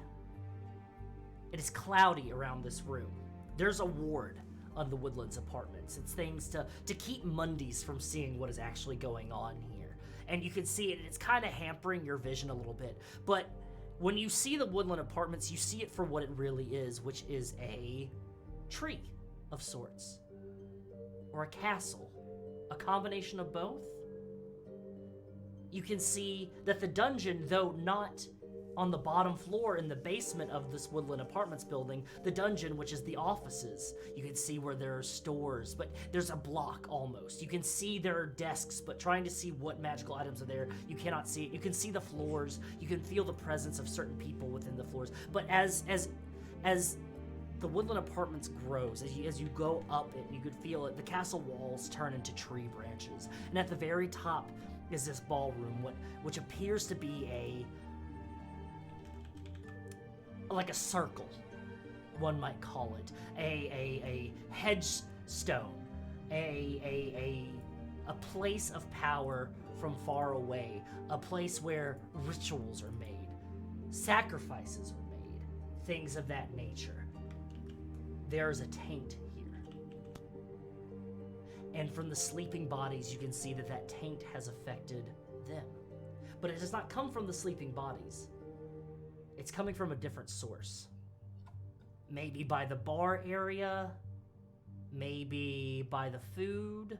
it is cloudy around this room. There's a ward on the Woodlands Apartments. It's things to keep Mundies from seeing what is actually going on here. And you can see it, it's kind of hampering your vision a little bit. But when you see the Woodland Apartments, you see it for what it really is, which is a tree of sorts. Or a castle. A combination of both. You can see that the dungeon, though not on the bottom floor in the basement of this Woodland Apartments building, the dungeon, which is the offices, you can see where there are stores, but there's a block almost. You can see there are desks, but trying to see what magical items are there, you cannot see it. You can see the floors, you can feel the presence of certain people within the floors, but as the Woodland Apartments grows, as you go up it, you could feel it, the castle walls turn into tree branches, and at the very top is this ballroom, which appears to be like a circle, one might call it, a headstone, a place of power from far away, a place where rituals are made, sacrifices are made, things of that nature. There is a taint here. And from the sleeping bodies, you can see that taint has affected them. But it does not come from the sleeping bodies. It's coming from a different source. Maybe by the bar area, maybe by the food.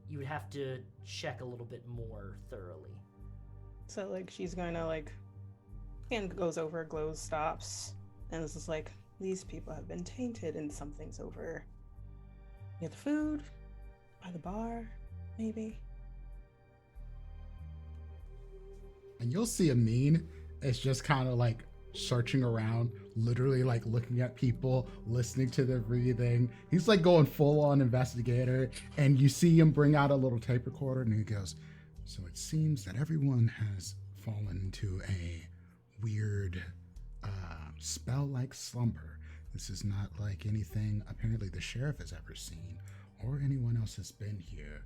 You would have to check a little bit more thoroughly. So like she's going to like, hand goes over, glows, stops, and this is like, these people have been tainted and something's over near the food, by the bar, maybe. And you'll see Amin is just kind of like searching around, literally like looking at people, listening to their breathing. He's like going full on investigator, and you see him bring out a little tape recorder and he goes, so it seems that everyone has fallen into a weird spell-like slumber. This is not like anything apparently the sheriff has ever seen or anyone else has been here.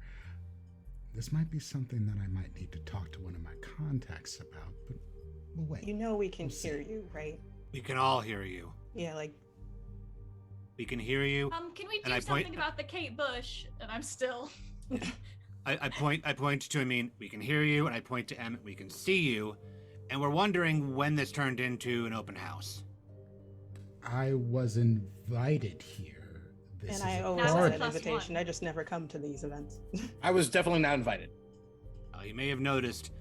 This might be something that I might need to talk to one of my contacts about, but we'll wait. You know we can hear you, right? We can all hear you. Yeah, like... We can hear you. Can we do something about the Kate Bush? And I'm still... I point to Amin, we can hear you, and I point to Emmett, we can see you, and we're wondering when this turned into an open house. I was invited here. This and I is always That was had a an plus invitation. one. I just never come to these events. I was definitely not invited. You may have noticed,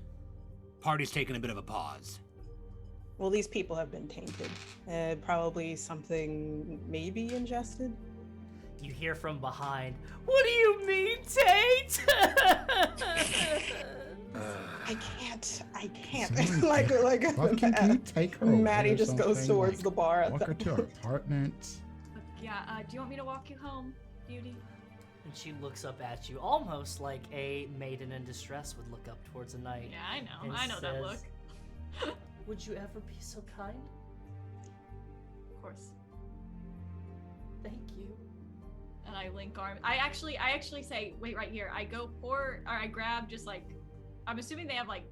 party's taken a bit of a pause. Well, these people have been tainted. Probably something maybe ingested. you hear from behind, "What do you mean, Tate?" I can't. Someone like Buffkin, can you take her away Maddie or just goes something? towards Like, the bar. Walk her to her apartment. Yeah, do you want me to walk you home, Beauty? And she looks up at you, almost like a maiden in distress would look up towards a knight. Yeah, I know. and I know that says, look. "Would you ever be so kind? Of course. Thank you." And I link arms. I actually say, wait right here. I go pour, or I grab just like, I'm assuming they have like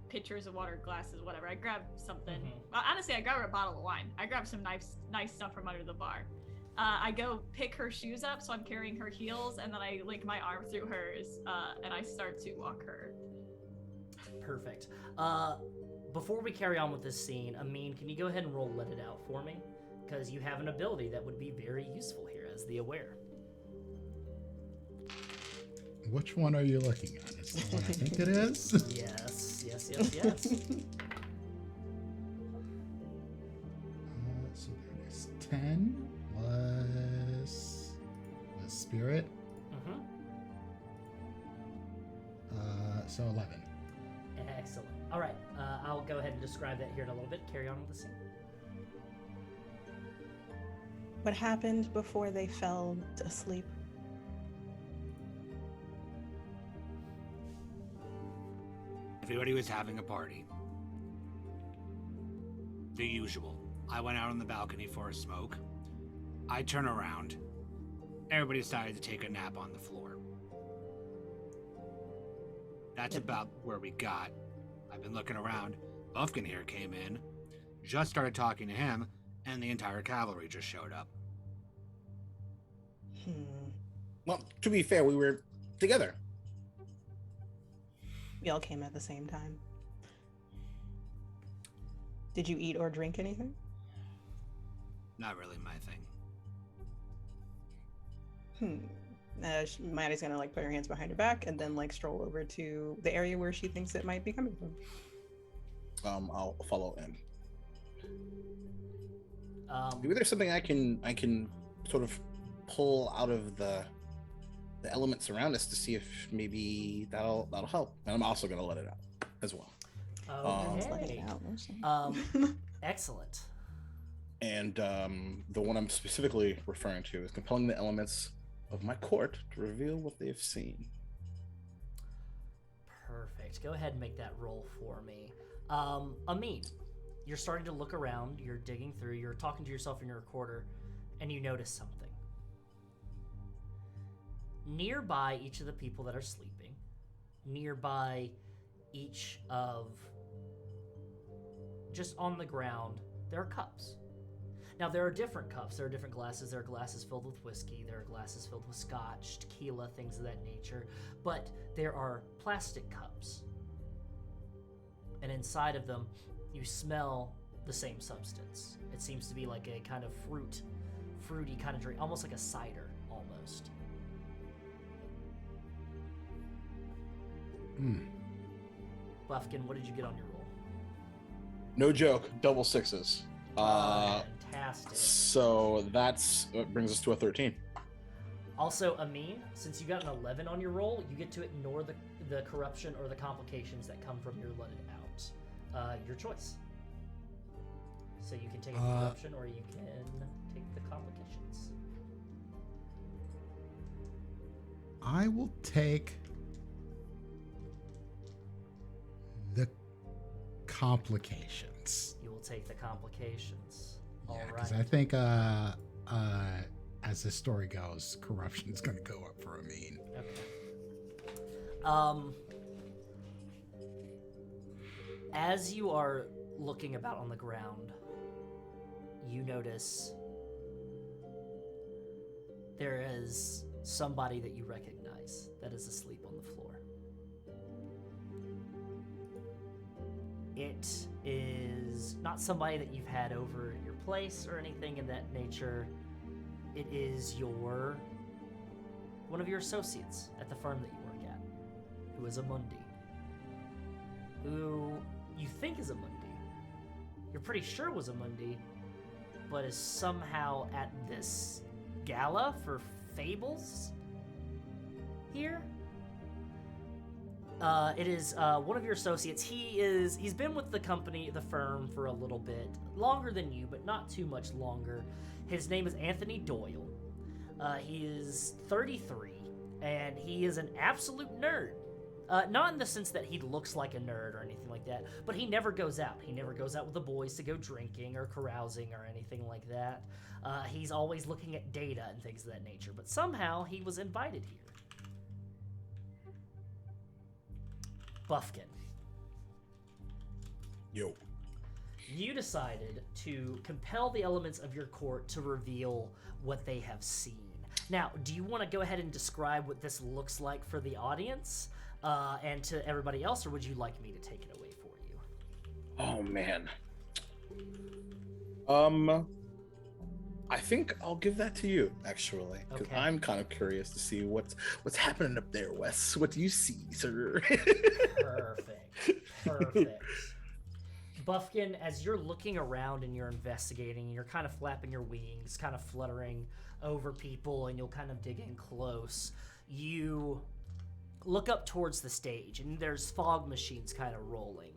pitchers of water, glasses, whatever. I grab something. Well, honestly, I grab her a bottle of wine. I grab some nice stuff from under the bar. I go pick her shoes up, so I'm carrying her heels, and then I link my arm through hers, and I start to walk her. Perfect. Before we carry on with this scene, Amin, can you go ahead and roll Let It Out for me? Because you have an ability that would be very useful here as the Aware. Which one are you looking at? Is the one I think it is? Yes. So that is 10 plus spirit. Mm-hmm. So 11. Excellent. All right. I'll go ahead and describe that here in a little bit. Carry on with the scene. What happened before they fell asleep? Everybody was having a party. The usual. I went out on the balcony for a smoke. I turn around. Everybody decided to take a nap on the floor. That's about where we got. I've been looking around. Buffkin here came in, just started talking to him, and the entire cavalry just showed up. Well, to be fair, we were together. We all came at the same time. Did you eat or drink anything? Not really my thing. Maddie's gonna like put her hands behind her back and then like stroll over to the area where she thinks it might be coming from. I'll follow in. Maybe there's something I can sort of pull out of the elements around us to see if maybe that'll help. And I'm also gonna let it out as well. Okay. Excellent. And the one I'm specifically referring to is compelling the elements of my court to reveal what they've seen. Perfect. Go ahead and make that roll for me. Amin, you're starting to look around, you're digging through, you're talking to yourself in your recorder, and you notice something. Nearby each of the people that are sleeping, nearby each of, just on the ground, there are cups. Now, there are different cups, there are different glasses. There are glasses filled with whiskey, there are glasses filled with scotch, tequila, things of that nature. But there are plastic cups. And inside of them, you smell the same substance. It seems to be like a kind of fruity kind of drink, almost like a cider, almost. Buffkin, what did you get on your roll? No joke, double sixes. Fantastic. So that's what brings us to a 13. Also, Amin, since you got an 11 on your roll, you get to ignore the corruption or the complications that come from your let it out. Your choice. So you can take the corruption or you can take the complications. I will take the complications. You will take the complications. Yeah, All because right. I think as this story goes, corruption's going to go up for Amin. Okay. As you are looking about on the ground, you notice there is somebody that you recognize that is asleep on the floor. It is not somebody that you've had over at your place or anything in that nature. It is one of your associates at the firm that you work at, who is a Mundi. Who you think is a Mundi. You're pretty sure was a Mundi, but is somehow at this gala for Fables here. It is one of your associates. He's been with the firm for a little bit, longer than you, but not too much longer. His name is Anthony Doyle. He is 33, and he is an absolute nerd. Not in the sense that he looks like a nerd or anything like that, but he never goes out. He never goes out with the boys to go drinking or carousing or anything like that. He's always looking at data and things of that nature, but somehow he was invited here. Buffkin. Yo. You decided to compel the elements of your court to reveal what they have seen. Now, do you want to go ahead and describe what this looks like for the audience and to everybody else, or would you like me to take it away for you? Oh man. I think I'll give that to you, actually, because Okay. I'm kind of curious to see what's happening up there, Wes. What do you see, sir? Perfect. Buffkin, as you're looking around and you're investigating, and you're kind of flapping your wings, kind of fluttering over people, and you'll kind of dig in close, you look up towards the stage, and there's fog machines kind of rolling.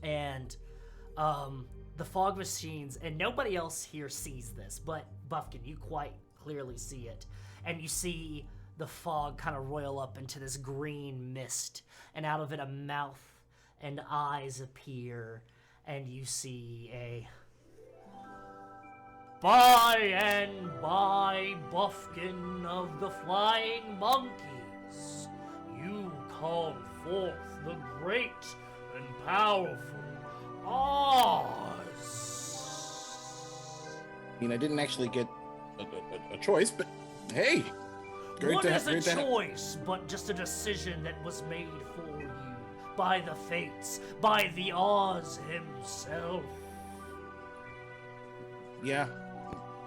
And the fog machines, and nobody else here sees this, but Buffkin, you quite clearly see it. And you see the fog kind of roil up into this green mist, and out of it a mouth and eyes appear, and you see a by and by, Buffkin of the Flying Monkeys, you call forth the great and powerful Oz. I mean, I didn't actually get a choice, but hey, What is a choice but just a decision that was made for you by the fates, by the Oz himself? Yeah.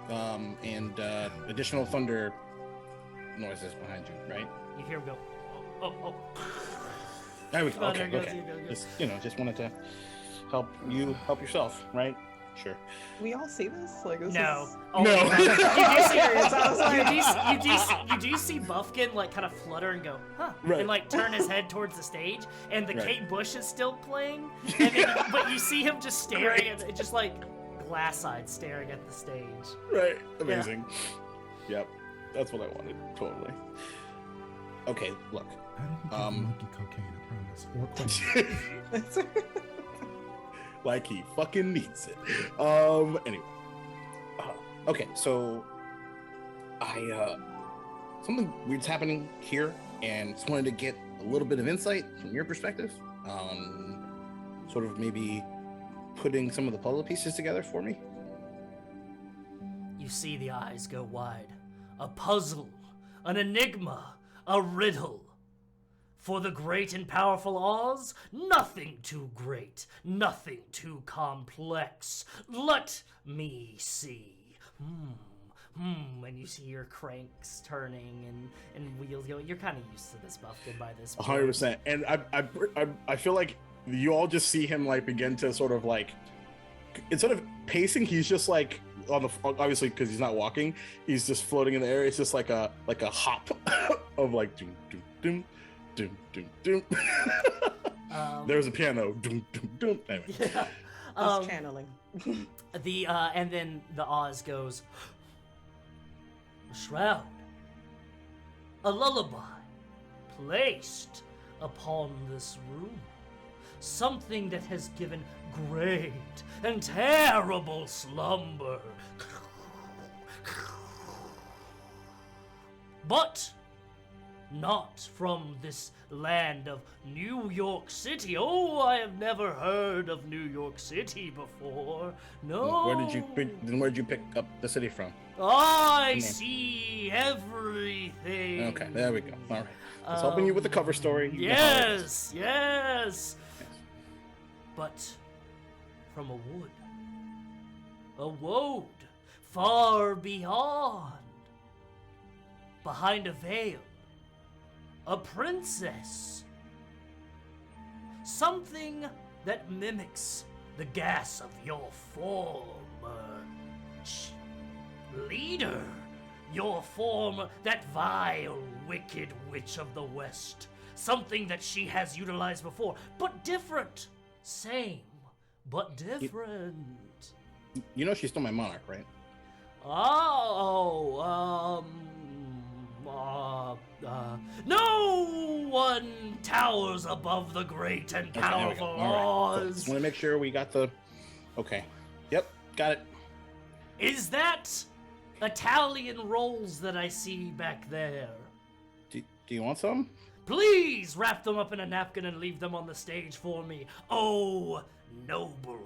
And additional thunder noises behind you, right? You hear him go, oh. There we go. Oh, Okay, there it goes, okay. there it goes. Just wanted to help you help yourself, right? Sure. We all see this? Like this No. is Oh, No. You do see Buffkin like kind of flutter and go, huh, Right. and like turn his head towards the stage, and the Right. Kate Bush is still playing, and then, but you see him just staring Right. at just like glass-eyed staring at the stage. Right. Amazing. Yep. That's what I wanted. Totally. Okay, look. I didn't give monkey cocaine, I promise. Or quinine. Like he fucking needs it. Anyway. Okay, so something weird's happening here, and just wanted to get a little bit of insight from your perspective on sort of maybe putting some of the puzzle pieces together for me. You see the eyes go wide. A puzzle, an enigma, a riddle. For the great and powerful Oz, nothing too great, nothing too complex. Let me see. And you see your cranks turning and wheels going. You're kind of used to this, Buffkin, by this point. 100%. And I feel like you all just see him like begin to sort of like, instead of pacing, he's just like on the, obviously because he's not walking, he's just floating in the air. It's just like a hop of like doom doom doom doom doom doom. There's a piano. Doom doom doom. Anyway. Yeah. us channeling. And then the Oz goes, a shroud, a lullaby, placed upon this room. Something that has given great and terrible slumber. But not from this land of New York City. Oh, I have never heard of New York City before. No. Where did you pick up the city from? I see everything. Okay, there we go. All right. Just helping you with the cover story. You know how it is. Yes. But from a woad far beyond, behind a veil, a princess, something that mimics the gas of your former leader, your form, that vile, wicked witch of the West. Something that she has utilized before, but different. Same, but different. You know she stole my monarch, right? No one towers above the great and powerful All right, cool. Oz. Just want to make sure we got the... Okay. Yep, got it. Is that Italian rolls that I see back there? Do you want some? Please wrap them up in a napkin and leave them on the stage for me. Oh, noble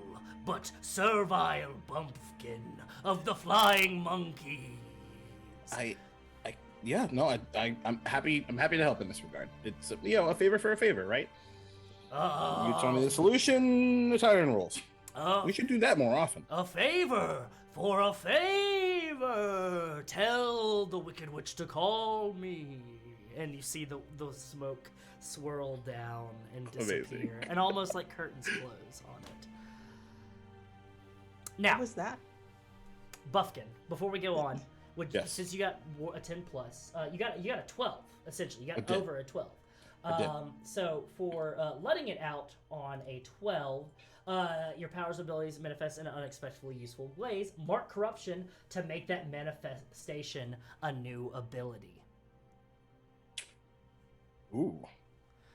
but servile bumpkin of the flying monkeys. I'm happy to help in this regard. It's a favor for a favor, right? You told me the solution, Italian rolls. We should do that more often. A favor for a favor. Tell the Wicked Witch to call me. And you see the smoke swirl down and disappear. Amazing. And almost like curtains close on it. Now, What was that? Buffkin, before we go on, Yes. since you got a 10 plus, you got a 12 essentially. You I got did. over a 12. I did. So for letting it out on a 12, your powers and abilities manifest in unexpectedly useful ways. Mark corruption to make that manifestation a new ability. Ooh.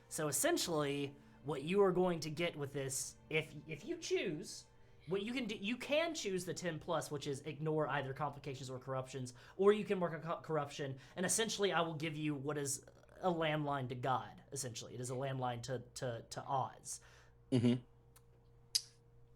So essentially, what you are going to get with this, if you choose, what you can do, you can choose the 10 plus, which is ignore either complications or corruptions, or you can mark a corruption, and essentially I will give you what is a landline to God. Essentially, it is a landline to Oz. Mm-hmm.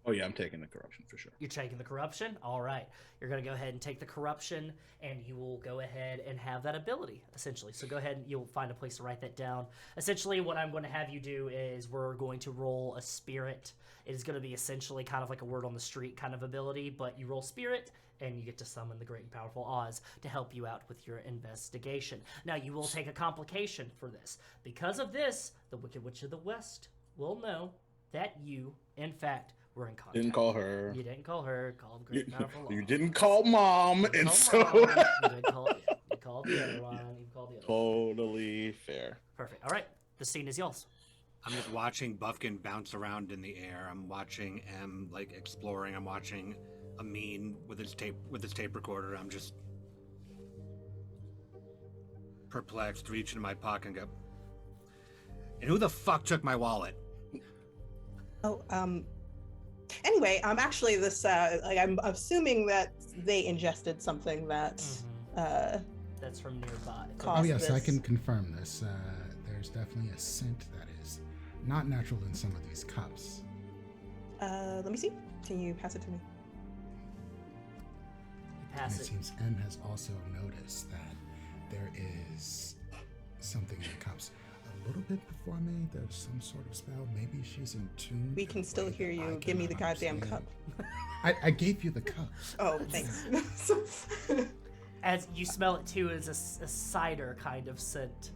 Oh yeah, I'm taking the corruption for sure. You're taking the corruption? All right. You're going to go ahead and take the corruption, and you will go ahead and have that ability, essentially. So go ahead and you'll find a place to write that down. Essentially, what I'm going to have you do is we're going to roll a spirit. It is going to be essentially kind of like a word on the street kind of ability, but you roll spirit, and you get to summon the great and powerful Oz to help you out with your investigation. Now, you will take a complication for this. Because of this, the Wicked Witch of the West will know that you, in fact, were in contact. Didn't call her. You didn't call her. Called great and powerful You Oz. didn't call mom, You and called so Mom. You did call, you called the other one. You called the other one. totally fair. Perfect. All right. The scene is yours. I'm just watching Buffkin bounce around in the air. I'm watching M like exploring. I'm watching Amin with his tape recorder. I'm just perplexed, reach into my pocket and go, and who the fuck took my wallet? Oh, anyway, actually this, I'm assuming that they ingested something that, That's from nearby. Oh caused yes, I this. can confirm this. There's definitely a scent that is not natural in some of these cups. Let me see. Can you pass it to me? You And pass it it. seems M has also noticed that there is something in the cups. A little bit before me, there's some sort of spell. Maybe she's in tune. We in can a still way hear that I you. Give me the cannot goddamn cup. understand. I gave you the cup. Oh, thanks. As you smell it too, is a cider kind of scent,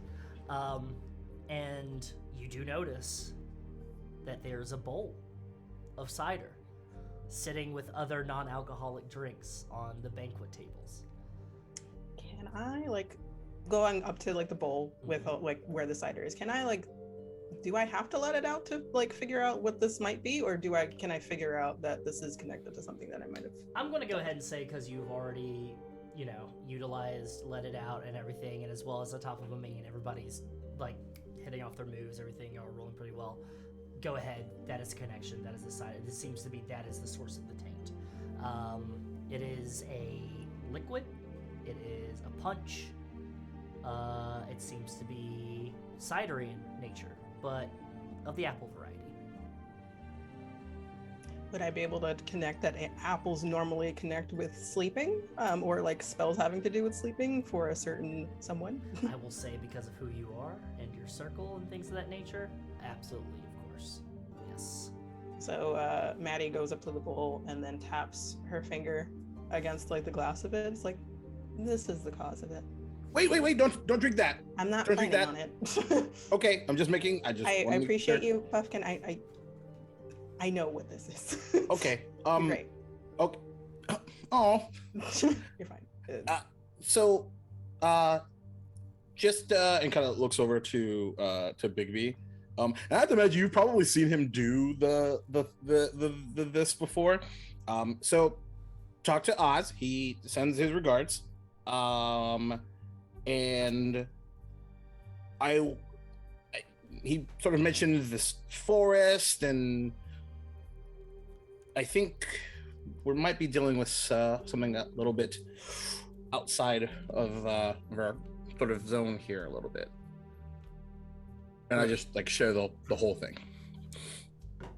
and you do notice that there's a bowl of cider sitting with other non-alcoholic drinks on the banquet tables. Can I going up to the bowl with where the cider is? Can I do I have to let it out to figure out what this might be, or can I figure out that this is connected to something that I might have? I'm gonna go ahead and say because you've already, utilized, let it out, and everything, and as well as on top of a mean, everybody's hitting off their moves, everything, y'all are rolling pretty well. Go ahead. That is a connection. That is the side. It seems to be that is the source of the taint. It is a liquid. It is a punch. It seems to be cidery in nature, but of the apple variety. Would I be able to connect that apples normally connect with sleeping, or spells having to do with sleeping for a certain someone? I will say because of who you are and your circle and things of that nature, absolutely, of course. Yes. So Maddie goes up to the bowl and then taps her finger against the glass of it. It's this is the cause of it. Wait! Don't drink that. I'm not Don't drink planning that. on it. Okay, I'm just making. I I appreciate you, Puffkin. I know what this is. Okay. You're great. Okay. Oh. You're fine. So, just and kind of looks over to Bigby. And I have to imagine you've probably seen him do the this before. So talk to Oz. He sends his regards. And he sort of mentioned this forest, and I think we might be dealing with something a little bit outside of our sort of zone here a little bit. And I just like share the whole thing.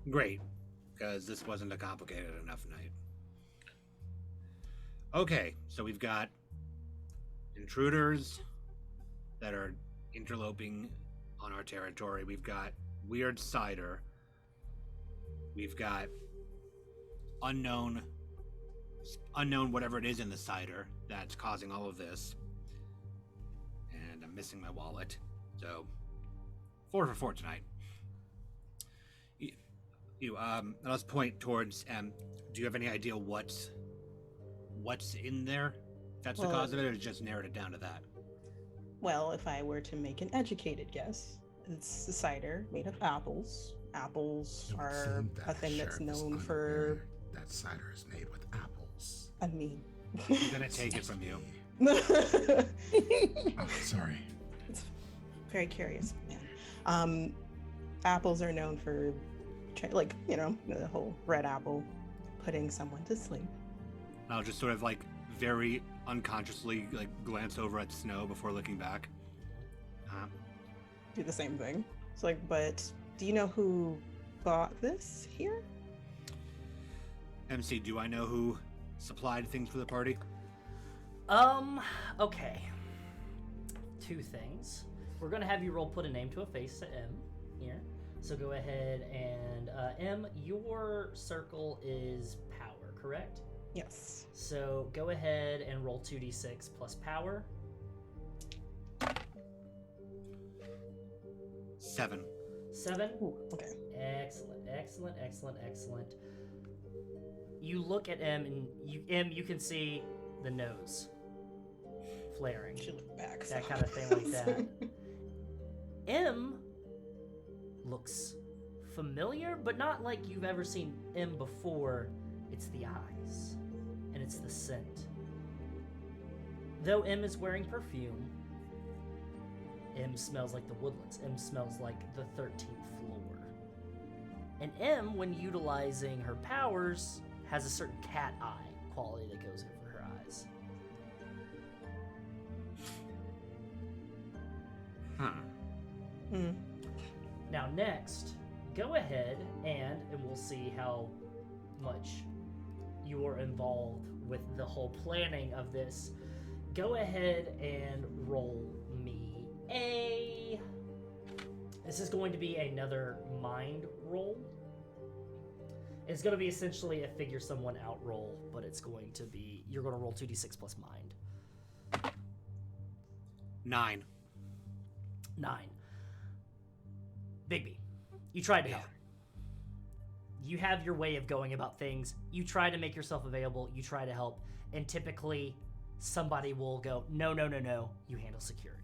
Great, because this wasn't a complicated enough night. Okay, so we've got intruders that are interloping on our territory. We've got weird cider. We've got unknown whatever it is in the cider that's causing all of this. And I'm missing my wallet. So 4 for 4 tonight. Let's point towards do you have any idea what's in there? If that's the cause of it, or just narrowed it down to that? Well, if I were to make an educated guess, it's a cider made of apples. Apples are a thing that's known for... That cider is made with apples. I mean... I'm gonna take it from you. Oh, sorry. It's very curious, man. Apples are known for, like, you know, the whole red apple putting someone to sleep. I'll just sort of like very unconsciously like glance over at Snow before looking back. Do the same thing. It's like, but do you know who bought this here? MC, do I know who supplied things for the party? Okay. 2 things. We're gonna have you roll put a name to a face to M here. So go ahead and M, your circle is power, correct? Yes. So go ahead and roll 2d6 plus power. 7. 7? Ooh, okay. Excellent. You look at M, and you can see the nose flaring. She looked back. That kind of thing like that. M looks familiar, but not like you've ever seen M before. It's the eyes, and it's the scent. Though M is wearing perfume, M smells like the woodlands. M smells like the 13th floor. And M, when utilizing her powers, has a certain cat eye quality that goes over her eyes. Now next, go ahead and we'll see how much you're involved with the whole planning of this. Go ahead and roll me a... This is going to be another mind roll. It's going to be essentially a figure someone out roll, but it's going to be... You're going to roll 2d6 plus mind. 9. 9. Bigby, you tried to help. You have your way of going about things. You try to make yourself available. You try to help. And typically, somebody will go, no. You handle security.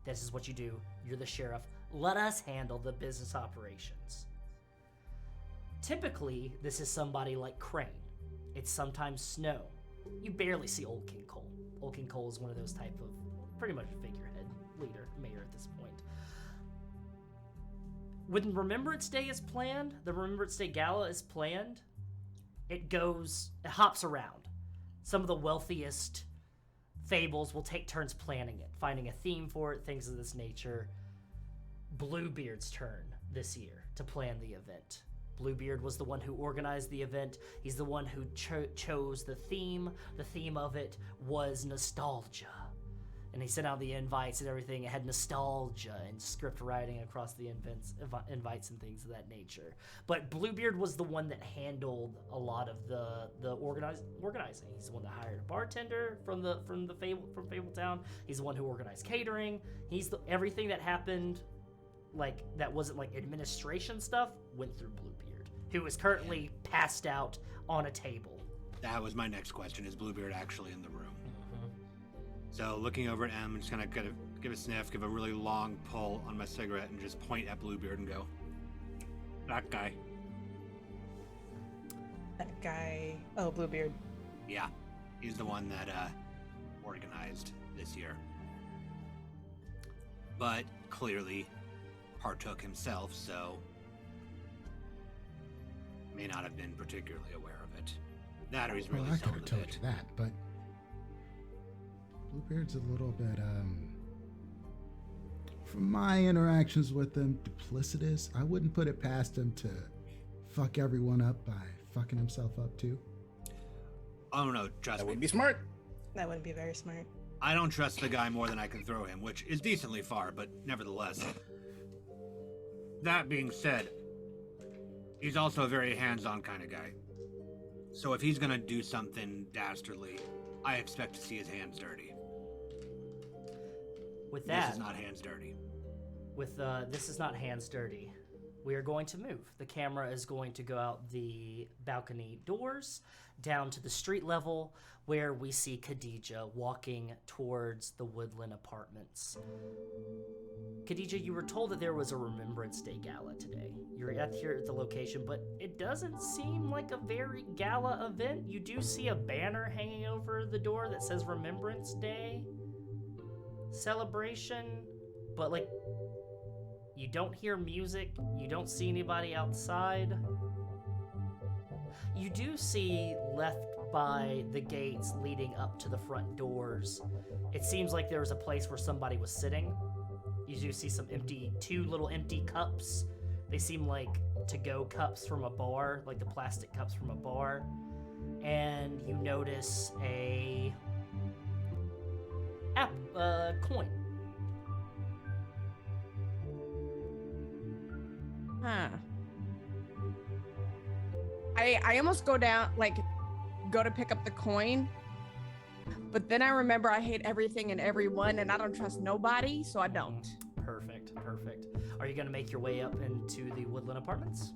This is what you do. You're the sheriff. Let us handle the business operations. Typically, this is somebody like Crane. It's sometimes Snow. You barely see Old King Cole. Old King Cole is one of those type of pretty much figurehead, leader, mayor at this point. When Remembrance Day is planned, the Remembrance Day Gala is planned, it hops around. Some of the wealthiest Fables will take turns planning it, finding a theme for it, things of this nature. Bluebeard's turn this year to plan the event. Bluebeard was the one who organized the event. He's the one who chose the theme. The theme of it was nostalgia. And he sent out the invites and everything. It had nostalgia and script writing across the invites and things of that nature. But Bluebeard was the one that handled a lot of the organizing. He's the one that hired a bartender from Fabletown. He's the one who organized catering. Everything that happened, like that wasn't like administration stuff, went through Bluebeard, who is currently passed out on a table. That was my next question. Is Bluebeard actually in the room? So looking over at M, I'm just gonna give a sniff, give a really long pull on my cigarette, and just point at Bluebeard and go, "That guy." That guy. Oh, Bluebeard. Yeah, he's the one that organized this year, but clearly partook himself, so may not have been particularly aware of it. That or he's really I could sold have with told it. you that, but Bluebeard's a little bit, from my interactions with him, duplicitous. I wouldn't put it past him to fuck everyone up by fucking himself up too. Oh no, trust That me. would be smart. That wouldn't be very smart. I don't trust the guy more than I can throw him, which is decently far, but nevertheless. That being said, he's also a very hands-on kind of guy. So if he's gonna do something dastardly, I expect to see his hands dirty. With that, This is not hands dirty. This is not hands dirty. We are going to move. The camera is going to go out the balcony doors down to the street level where we see Khadija walking towards the Woodland Apartments. Khadija, you were told that there was a Remembrance Day gala today. You're here at the location, but it doesn't seem like a very gala event. You do see a banner hanging over the door that says Remembrance Day celebration, but like, you don't hear music, you don't see anybody outside. You do see left by the gates leading up to the front doors, it seems like there was a place where somebody was sitting. You do see some two little empty cups. They seem like to-go cups from a bar, like the plastic cups from a bar. And you notice a coin. Huh. I almost go to pick up the coin, but then I remember I hate everything and everyone, and I don't trust nobody, so I don't. Perfect. Are you gonna make your way up into the Woodland Apartments?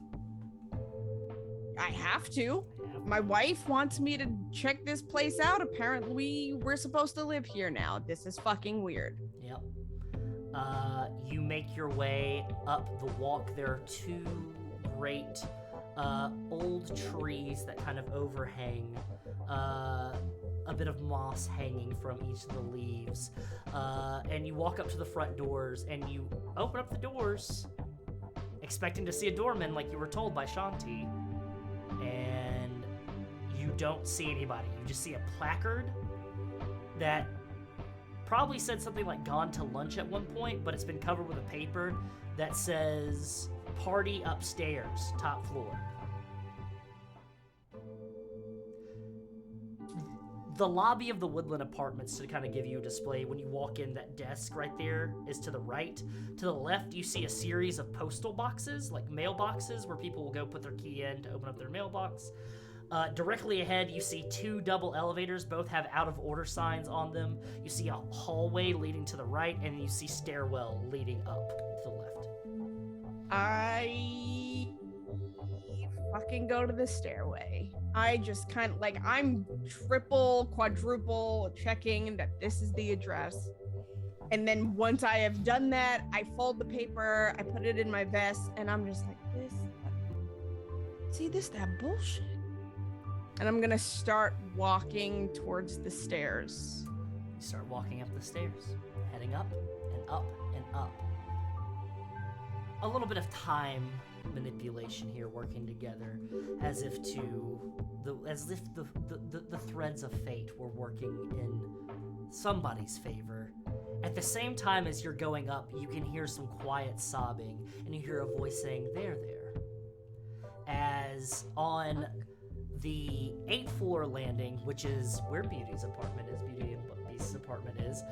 I have to. My wife wants me to check this place out. Apparently, we're supposed to live here now. This is fucking weird. Yep. You make your way up the walk. There are two great old trees that kind of overhang, a bit of moss hanging from each of the leaves. And you walk up to the front doors and you open up the doors, expecting to see a doorman like you were told by Shanti. And you don't see anybody. You just see a placard that probably said something like "gone to lunch" at one point, but it's been covered with a paper that says "party upstairs, top floor." The lobby of the Woodland Apartments, to kind of give you a display, when you walk in, that desk right there is to the right. To the left, you see a series of postal boxes, like mailboxes, where people will go put their key in to open up their mailbox. Directly ahead, you see two double elevators. Both have out-of-order signs on them. You see a hallway leading to the right, and you see stairwell leading up to the left. I fucking go to the stairway. I just kind of I'm triple, quadruple checking that this is the address. And then once I have done that, I fold the paper, I put it in my vest, and I'm just like, that bullshit. And I'm gonna start walking towards the stairs. You start walking up the stairs, heading up and up and up. A little bit of time manipulation here working together, as if the threads of fate were working in somebody's favor. At the same time as you're going up, you can hear some quiet sobbing, and you hear a voice saying, "There, there." As on the 8th floor landing, which is where Beauty's apartment is, Beauty and Beast's apartment is,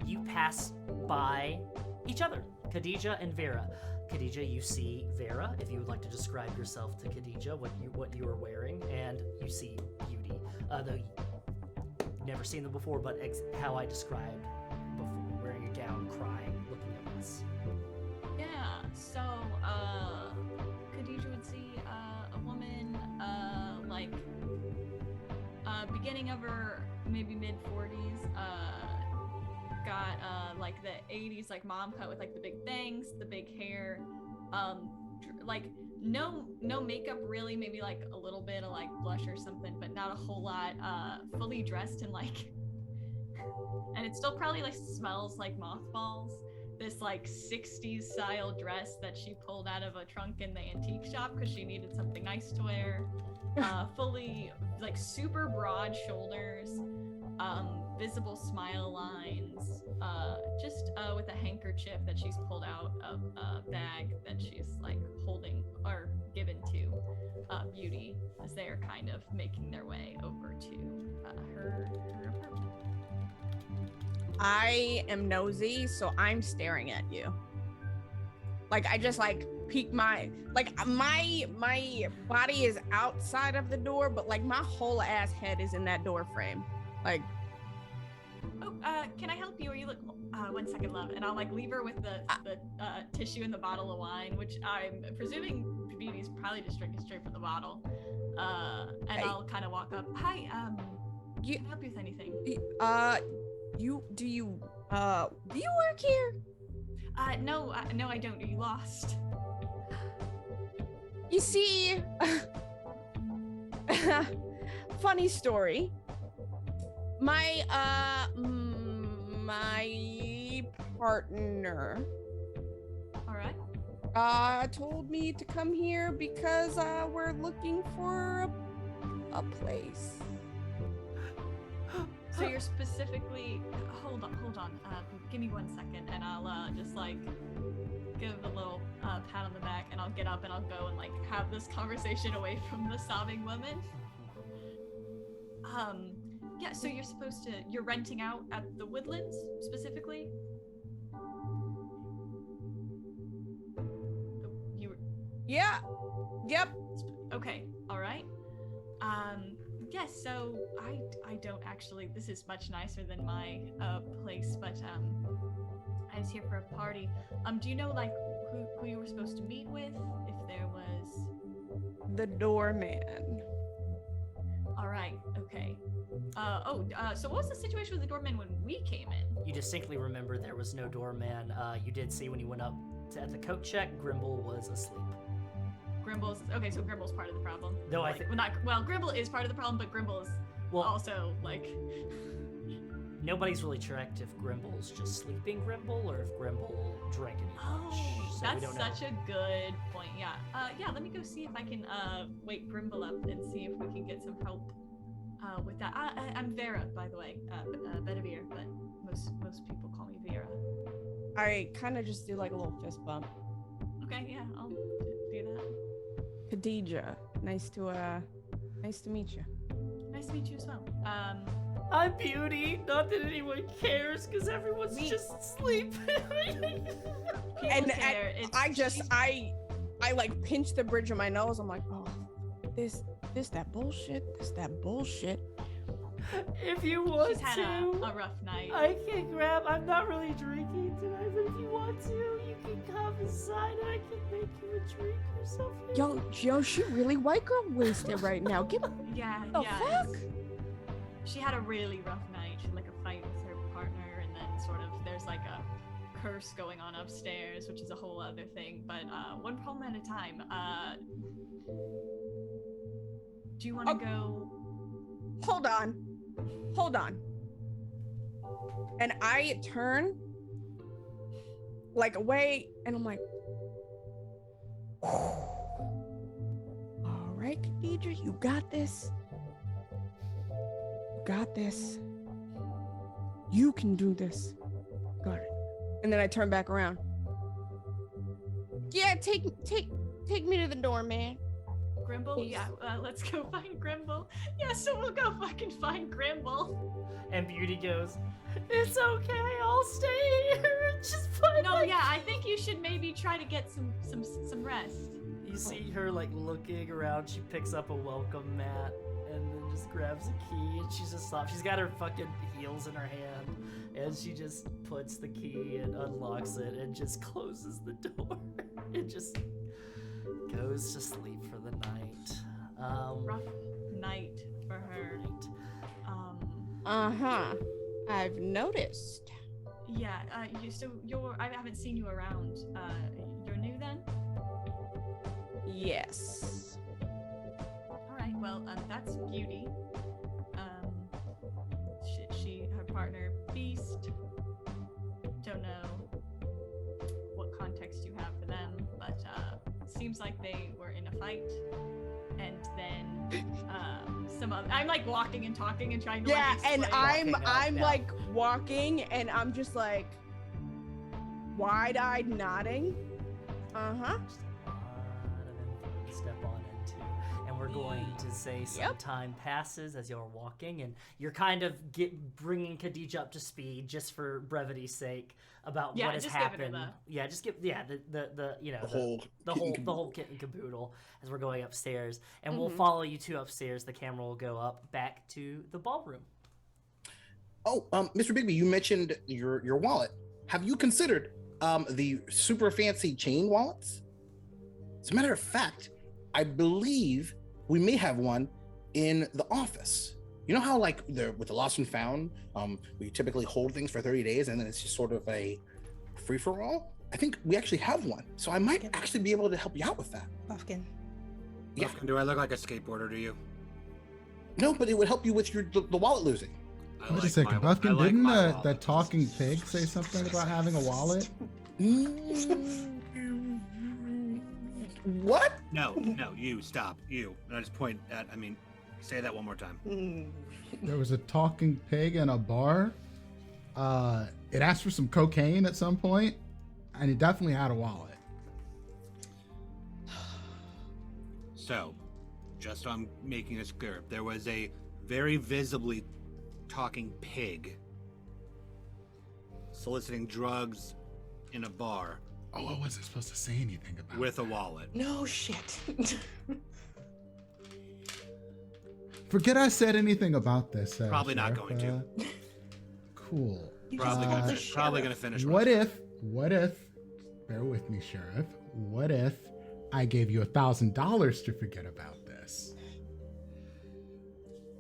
you pass by each other, Khadija and Vera. Khadija, you see Vera, if you would like to describe yourself to Khadija, what you are wearing, and you see Beauty, though you've never seen them before, but how I described before, wearing a gown, crying, looking at us. Yeah, so, Khadija would see a woman, beginning of her maybe mid 40s. Got like the 80s like mom cut with like the big bangs, the big hair. Like no makeup really, maybe like a little bit of like blush or something, but not a whole lot. Fully dressed in like, and it still probably like smells like mothballs. This like 60s style dress that she pulled out of a trunk in the antique shop because she needed something nice to wear. Fully like super broad shoulders, visible smile lines, just with a handkerchief that she's pulled out of a bag that she's like holding or given to Beauty as they are kind of making their way over to her apartment. I am nosy, so I'm staring at you. Like I just like peek my body is outside of the door, but like my whole ass head is in that door frame. Like, oh, can I help you? Or you look 1 second, love, and I'll like leave her with the tissue and the bottle of wine, which I'm presuming Beauty's probably just drinking straight from the bottle. And Hey. I'll kind of walk up. Hi, You- can I help you with anything? do you work here? No, I don't. Are you lost? You see, funny story. My partner All right. told me to come here because we're looking for a place. So you're specifically hold on. Give me 1 second, and I'll just like give a little pat on the back, and I'll get up and I'll go and like have this conversation away from the sobbing woman. Yeah. So you're renting out at the Woodlands specifically. Yeah. Yep. Okay. All right. Yes. So I don't actually. This is much nicer than my place, but I was here for a party. Do you know like who you were supposed to meet with? If there was. The doorman. All right. Okay. So what was the situation with the doorman when we came in? You distinctly remember there was no doorman. You did see when you went up at the coat check, Grimble was asleep. Grimble's okay. So Grimble's part of the problem. No, I Like, think Grimble is part of the problem, but Grimble is also like. nobody's really checked if Grimble's just sleeping Grimble or if Grimble drank any lunch. So we That's don't know. such a good point. Yeah. Yeah. Let me go see if I can wake Grimble up and see if we can get some help with that. I'm Vera, by the way. Bedivere, but most people call me Vera. I kind of just do like a little fist bump. Okay. Yeah. I'll do that. Khadija, nice to meet you. Nice to meet you as well. I'm Beauty. Not that anyone cares, because everyone's just asleep. And care. It's- I like pinch the bridge of my nose. I'm like, oh, this that bullshit. This that bullshit. If you want She's had to, a rough night. I can grab. I'm not really drinking tonight, but if you want to, you can come inside and I can make you a drink or something. Yo, she really white girl wasted right now. Get Yeah. the yeah. fuck? She had a really rough night. She had like a fight with her partner, and then sort of there's like a curse going on upstairs, which is a whole other thing. But one problem at a time. Do you want to go? Hold on. And I turn like away, and I'm like, all right, Khadija, you got this. You got this. You can do this. Got it. And then I turn back around. Yeah, take me to the door, man. Grimble? Yeah, let's go find Grimble. Yeah, so we'll go fucking find Grimble. And Beauty goes, "It's okay, I'll stay here and just find." No, yeah, I think you should maybe try to get some rest. You see her like looking around. She picks up a welcome mat and then just grabs a key and she's just stopped. She's got her fucking heels in her hand and she just puts the key and unlocks it and just closes the door. It just goes to sleep for the night. Rough night for her. Right. Uh-huh. I've noticed. Yeah, I haven't seen you around. You're new then? Yes. All right. Well, that's Beauty. Her partner Beast. Don't know what context you have for them, but seems like they were in a fight, and then I'm like walking and talking and trying to Yeah, like, and explain. I'm like walking, and I'm just like wide-eyed nodding. Uh-huh. Just a lot of info to step on into. And we're going to say some time passes as you're walking, and you're kind of bringing Khadija up to speed just for brevity's sake about what has happened. Just give the whole kit and caboodle as we're going upstairs, and we'll follow you two upstairs. The camera will go up back to the ballroom. Oh, Mr. Bigby, you mentioned your wallet. Have you considered the super fancy chain wallets? As a matter of fact, I believe we may have one in the office. You know how like with the lost and found, we typically hold things for 30 days and then it's just sort of a free-for-all? I think we actually have one. So I might actually be able to help you out with that. Buffkin. Yeah. Buffkin, do I look like a skateboarder to you? No, but it would help you with the wallet losing. Wait a second, Buffkin, didn't the talking pig say something about having a wallet? What? No, you, stop, you. And I just point at, say that one more time. There was a talking pig in a bar. It asked for some cocaine at some point, and it definitely had a wallet. So, just so I'm making this clear, there was a very visibly talking pig soliciting drugs in a bar. Oh, I wasn't supposed to say anything about with a wallet. No shit. Forget I said anything about this. Probably not Sheriff. going to. Cool. Probably gonna finish. What if? Bear with me, Sheriff. What if I gave you $1,000 to forget about this?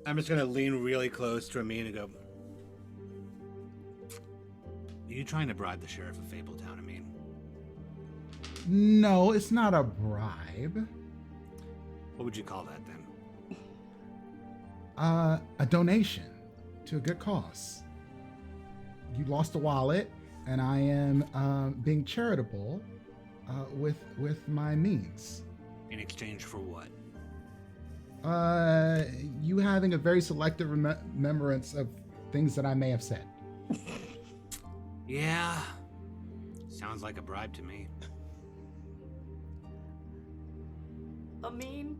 I'm just gonna lean really close to Amin and go, are you trying to bribe the sheriff of Fabletown, Amin? No, it's not a bribe. What would you call that then? A donation to a good cause. You lost a wallet, and I am being charitable with my means. In exchange for what? You having a very selective remembrance of things that I may have said. Yeah. Sounds like a bribe to me. Amin,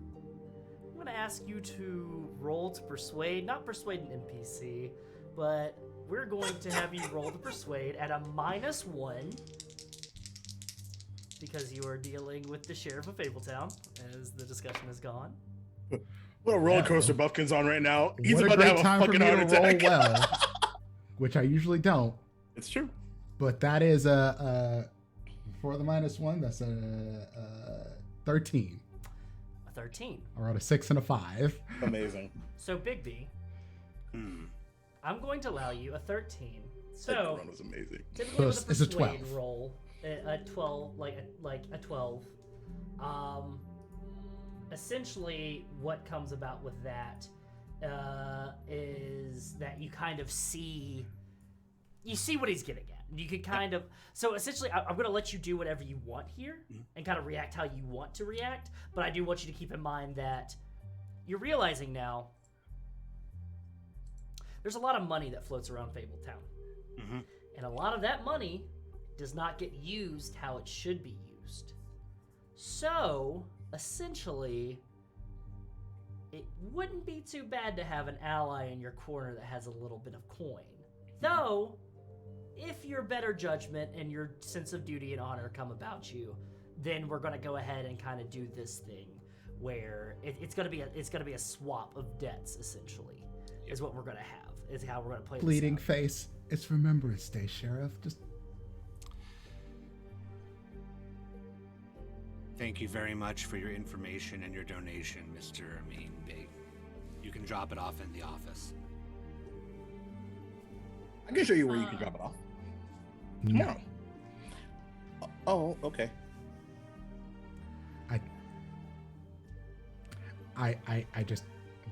I'm going to ask you to roll to persuade, not persuade an NPC, but we're going to have you roll to persuade at a -1 because you are dealing with the sheriff of Fabletown as the discussion has gone. What a roller coaster Buffkin's on right now. He's what about a to great have a time for fucking me heart to roll attack. well, which I usually don't. It's true. But that is for the -1, that's a 13. A 13. I rolled a 6 and a 5. Amazing. So, Bigby, I'm going to allow you a 13. So, That run was amazing. typically with a It's a persuade 12. roll, a 12, like a 12. Essentially, what comes about with that is that you kind of see what he's getting at. You can kind of so essentially, I'm going to let you do whatever you want here and kind of react how you want to react. But I do want you to keep in mind that you're realizing now there's a lot of money that floats around Fabletown. And a lot of that money does not get used how it should be used. So, essentially, it wouldn't be too bad to have an ally in your corner that has a little bit of coin. Though, if your better judgment and your sense of duty and honor come about you, then we're going to go ahead and kind of do this thing where it's going to be a swap of debts, essentially, is what we're going to have. Is how we're going to play Bleeding this out. face. It's Remembrance Day, Sheriff. Just Thank you very much for your information and your donation, Mr. Amin Bey. You can drop it off in the office. I can show you where you can drop it off. No. Tomorrow. Oh, okay. I just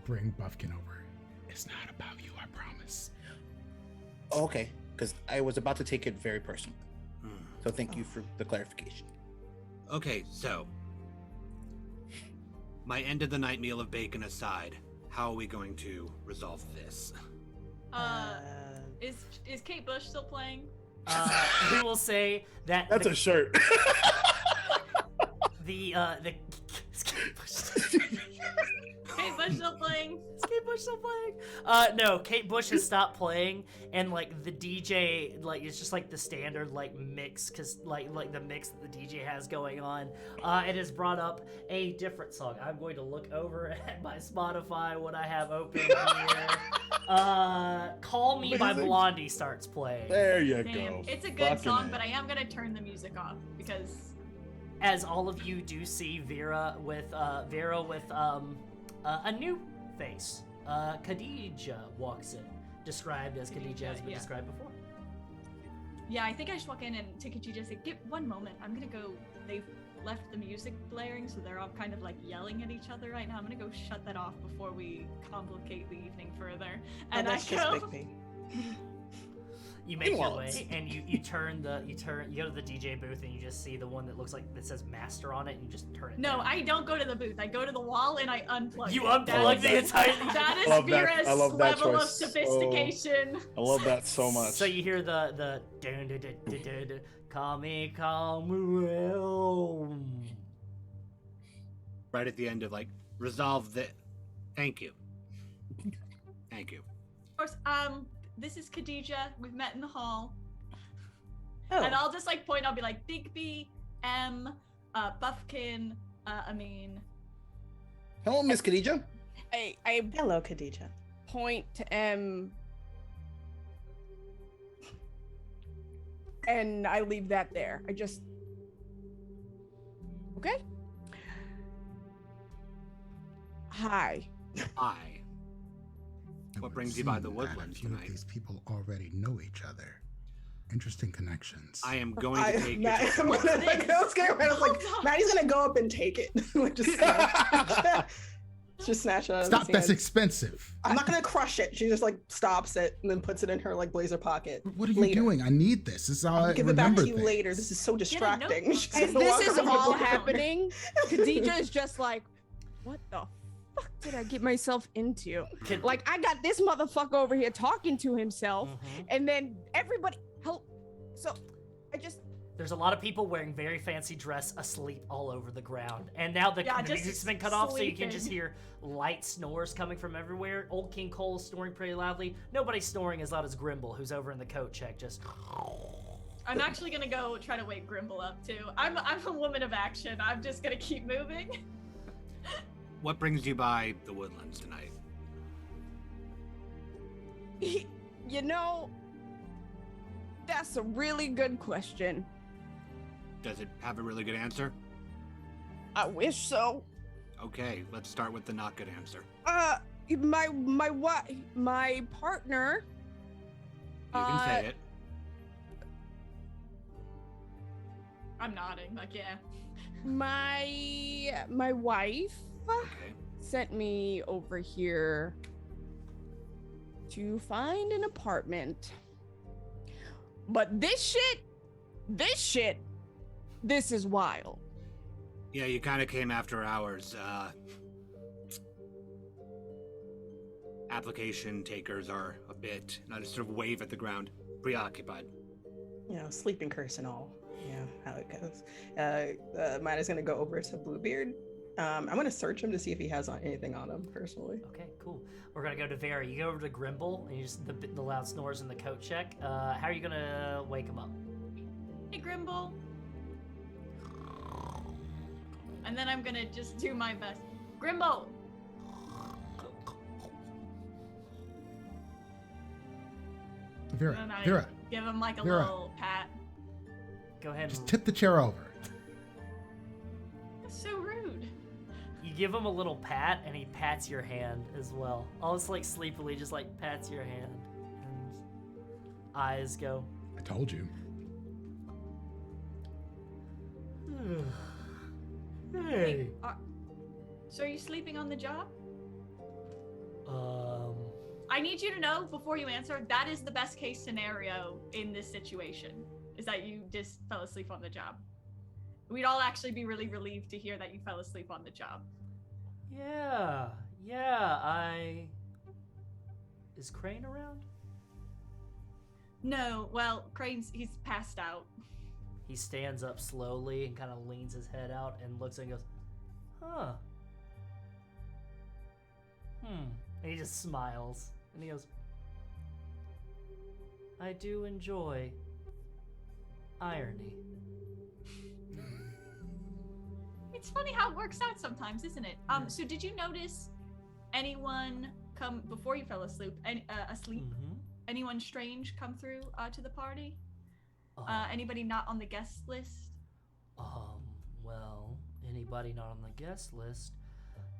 bring Buffkin over. It's not about you, I promise. Okay, because I was about to take it very personal. So thank you for the clarification. Okay, so my end of the night meal of bacon aside, how are we going to resolve this? Is Kate Bush still playing? We will say that That's a shirt. the Kate Bush still playing? Is Kate Bush still playing? No, Kate Bush has stopped playing, and like the DJ, like it's just like the standard like mix, cause like the mix that the DJ has going on. It has brought up a different song. I'm going to look over at my Spotify what I have open here. "Call Me" by Amazing. Blondie starts playing. There you Damn, go. it's a good Fucking song, A. but I am gonna turn the music off because As all of you do see Vera with a new face. Khadija walks in, described as Khadija has been yeah. described before. yeah, I think I just walk in and Takiji just say, "Give 1 moment. I'm gonna go." They've left the music blaring, so they're all kind of like yelling at each other right now. I'm gonna go shut that off before we complicate the evening further. And that's I just go. Big P. You make your Meanwhile, way and you go to the DJ booth and you just see the one that looks like that says master on it and you just turn it No, down. I don't go to the booth. I go to the wall and I unplug. You it. unplug the entire That is love that. Vera's I love that level of choice. sophistication. I love that so much. So you hear the dun, dun, dun, dun, dun, dun, call me Samuel. Right at the end of like, resolve the. Thank you. Thank you. Of course, this is Khadija. We've met in the hall. Oh, And I'll just like point, I'll be like, Bigby, M, Buffkin, Amin. Hello, Miss Khadija. I hello, Khadija. point to M, and I leave that there. I just okay. Hi. I. It What would brings you by seem the that Woodlands a few of tonight? these people already know each other. Interesting connections. I am going to take Matt, your. I'm What's gonna, like, I was scared. I was like, Hold on. Maddie's gonna go up and take it. Like, just snatch it out of Stop, his that's hand. expensive. I'm not gonna crush it. She just like stops it and then puts it in her like blazer pocket. What are you Later. doing? I need this. This is how I I'll give it back remember to you things. later. This is so distracting. notebook. She's As gonna this walk is around the all room. happening, Khadija is just like, what the fuck did I get myself into? Like, I got this motherfucker over here talking to himself, Mhm. and then everybody help. So I just There's a lot of people wearing very fancy dress asleep all over the ground. And now the, Yeah, the just music's been cut off, so you can sleeping. just hear light snores coming from everywhere. Old King Cole is snoring pretty loudly. Nobody's snoring as loud as Grimble, who's over in the coat check, just... I'm actually gonna go try to wake Grimble up too. I'm a woman of action. I'm just gonna keep moving. What brings you by the Woodlands tonight? you know, that's a really good question. Does it have a really good answer? I wish so. Okay, let's start with the not good answer. My partner. You can say it. I'm nodding, like yeah. My wife Okay. sent me over here to find an apartment. But this is wild. Yeah, you kind of came after hours. Application takers are a bit, and I just sort of wave at the ground, preoccupied. You know, sleeping curse and all. Yeah, how it goes. Matt is gonna go over to Bluebeard. I'm gonna search him to see if he has anything on him personally. Okay, cool. We're gonna go to Vera. You go over to Grimble, and you just the loud snores in the coat check. How are you gonna wake him up? Hey Grimble. And then I'm gonna just do my best. Grimble! And Vera, then I Vera, give him like a Vera. little pat. Go ahead just and tip the chair over. That's so rude. you give him a little pat, and he pats your hand as well. Almost like sleepily, just like pats your hand. And eyes go. I told you. Hey. So are you sleeping on the job? Um. I need you to know before you answer, that is the best case scenario in this situation, is that you just fell asleep on the job. We'd all actually be really relieved to hear that you fell asleep on the job. Yeah. Is Crane around? No, well, he's passed out. He stands up slowly and kind of leans his head out and looks and goes, huh. And he just smiles. And he goes, I do enjoy irony. It's funny how it works out sometimes, isn't it? So did you notice anyone come before you fell asleep? Asleep? Mm-hmm. Anyone strange come through to the party? Anybody not on the guest list? Well, anybody not on the guest list?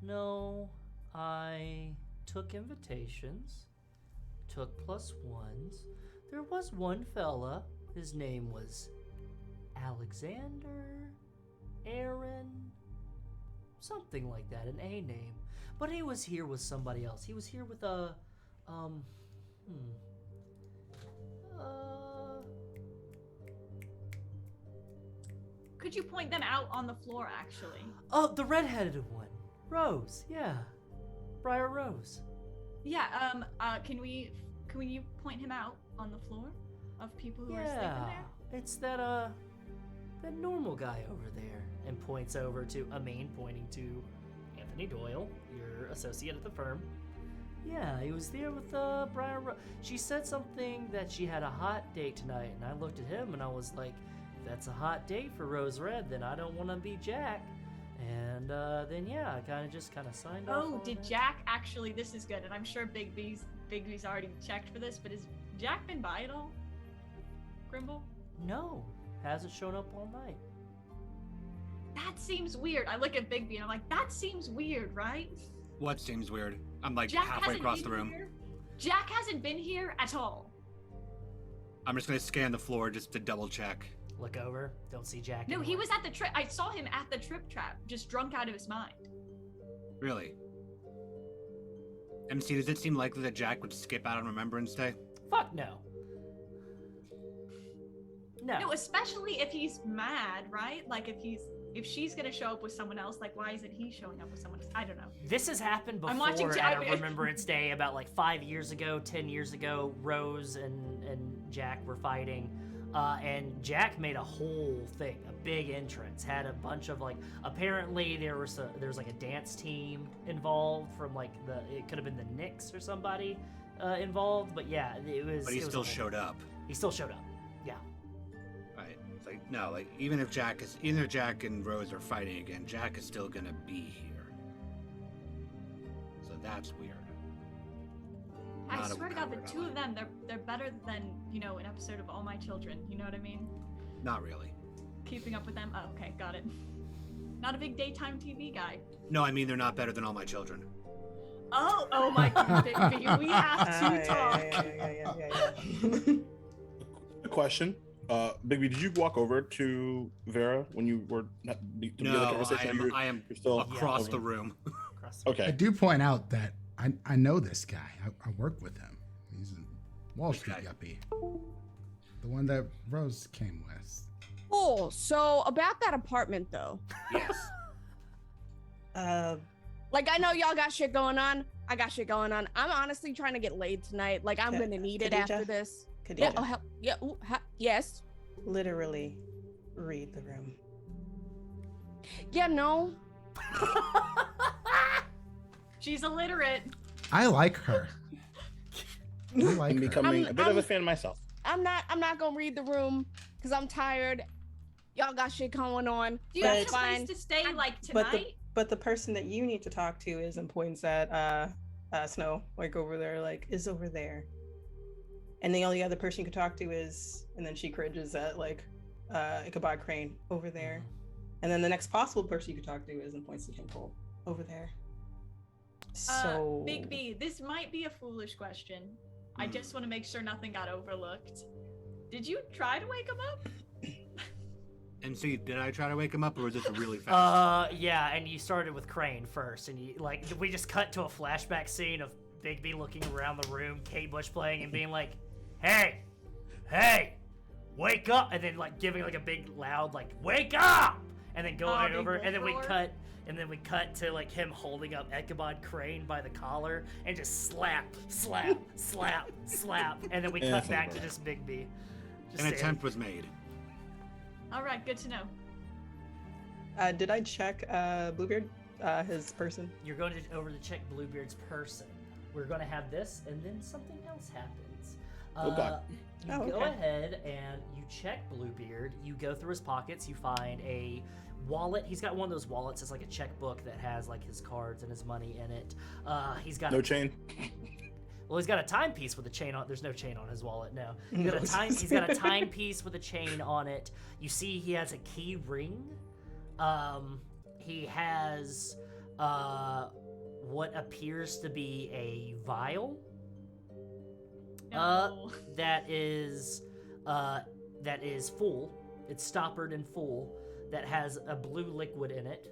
No, I took invitations, took +1s. There was one fella, his name was Alexander, Aaron, something like that, an A name. But he was here with somebody else. He was here with Could you point them out on the floor, actually? Oh, the redheaded one. Rose, yeah. Briar Rose. Yeah, can you point him out on the floor of people who are sleeping there? It's that normal guy over there. And points over to Amin, pointing to Anthony Doyle, your associate at the firm. Yeah, he was there with Briar Rose. She said something that she had a hot date tonight, and I looked at him and I was like, if that's a hot date for Rose Red, then I don't want to be Jack. And then yeah, I kind of signed off. Oh, did Jack actually? This is good, and I'm sure Bigby's already checked for this. But has Jack been by at all? Grimble? No, hasn't shown up all night. That seems weird. I look at Bigby and I'm like, that seems weird, right? What seems weird? I'm like Jack halfway hasn't across been the room. here. Jack hasn't been here at all. I'm just gonna scan the floor just to double check. Look over, don't see Jack No, anymore. he was at the trip. I saw him at the trip trap, just drunk out of his mind. Really? MC, does it seem likely that Jack would skip out on Remembrance Day? Fuck no. No, especially if he's mad, right? Like if she's gonna show up with someone else, like why isn't he showing up with someone else? I don't know. This has happened before I'm watching at a Remembrance Day about like 5 years ago, 10 years ago. Rose and Jack were fighting, and Jack made a whole thing, a big entrance, had a bunch of like, apparently there was like a dance team involved from like it could have been the Knicks or somebody involved, but yeah, it was. But he still showed up. He still showed up. Yeah. Right. It's like no, like even if Jack and Rose are fighting again, Jack is still gonna be here. So that's weird. I Not a swear to God, the coward, two of them, they're better than, an episode of All My Children. You know what I mean? Not really. Keeping up with them? Oh, okay, got it. Not a big daytime TV guy. No, I mean they're not better than All My Children. Oh my God, baby, we have to talk. Yeah. Question. Bigby, did you walk over to Vera when you were to be in the No, conversation? I am you're still across the room. Okay. I do point out that I know this guy. I work with him. He's a Wall Street yuppie. The one that Rose came with. Oh, so about that apartment though. Yes. Like, I know y'all got shit going on. I got shit going on. I'm honestly trying to get laid tonight. Like, I'm gonna need it Khadija? after this. Khadija, Yeah. Oh hell. Yeah. Ooh, yes. literally read the room. Yeah. No. She's illiterate. I like her. I like I'm her. becoming a bit of a fan myself. I'm not gonna read the room because I'm tired. Y'all got shit going on. Do you But- have a place to stay like tonight? But the person that you need to talk to is and points at Snow, like over there, like is over there. And the only other person you could talk to is, and then she cringes at like Ichabod Crane over there. And then the next possible person you could talk to is and points to King Cole over there. So Big B, this might be a foolish question. I just want to make sure nothing got overlooked. Did you try to wake him up? And see, did I try to wake him up, or was this really fast? Yeah, and you started with Crane first, and we just cut to a flashback scene of Bigby looking around the room, Kate Bush playing, and being like, "Hey, wake up!" and then like giving like a big loud like "Wake up!" and then going over, and then we cut to like him holding up Ichabod Crane by the collar and just slap, and then we cut back to just Bigby. An attempt was made. All right, good to know. did I check Bluebeard, his person? You're going over to check Bluebeard's person. We're going to have this, and then something else happens. Oh, God. You go ahead and you check Bluebeard. You go through his pockets. You find a wallet. He's got one of those wallets. It's like a checkbook that has like his cards and his money in it. He's got No chain. Well, he's got a timepiece with a chain on. There's no chain on his wallet. No, he's got a timepiece with a chain on it. You see, he has a key ring. He has what appears to be a vial. No. That is full. It's stoppered and full. That has a blue liquid in it.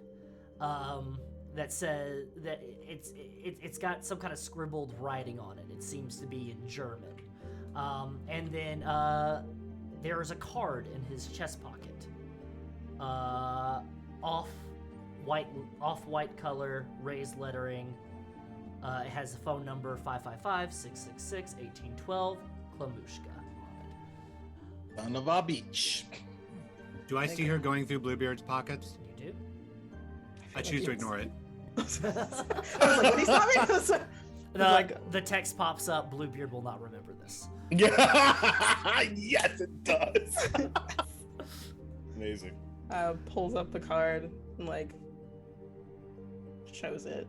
That says that it's got some kind of scribbled writing on it. It seems to be in German. And then there is a card in his chest pocket. Off white color, raised lettering. It has a phone number 555-666-1812, Klamushka on it. Donovan Beach. Do I see her going through Bluebeard's pockets? You do? I choose to ignore it. I was like, what he's talking about? The text pops up, Bluebeard will not remember this. Yeah. Yes, it does. Amazing. Pulls up the card and like shows it.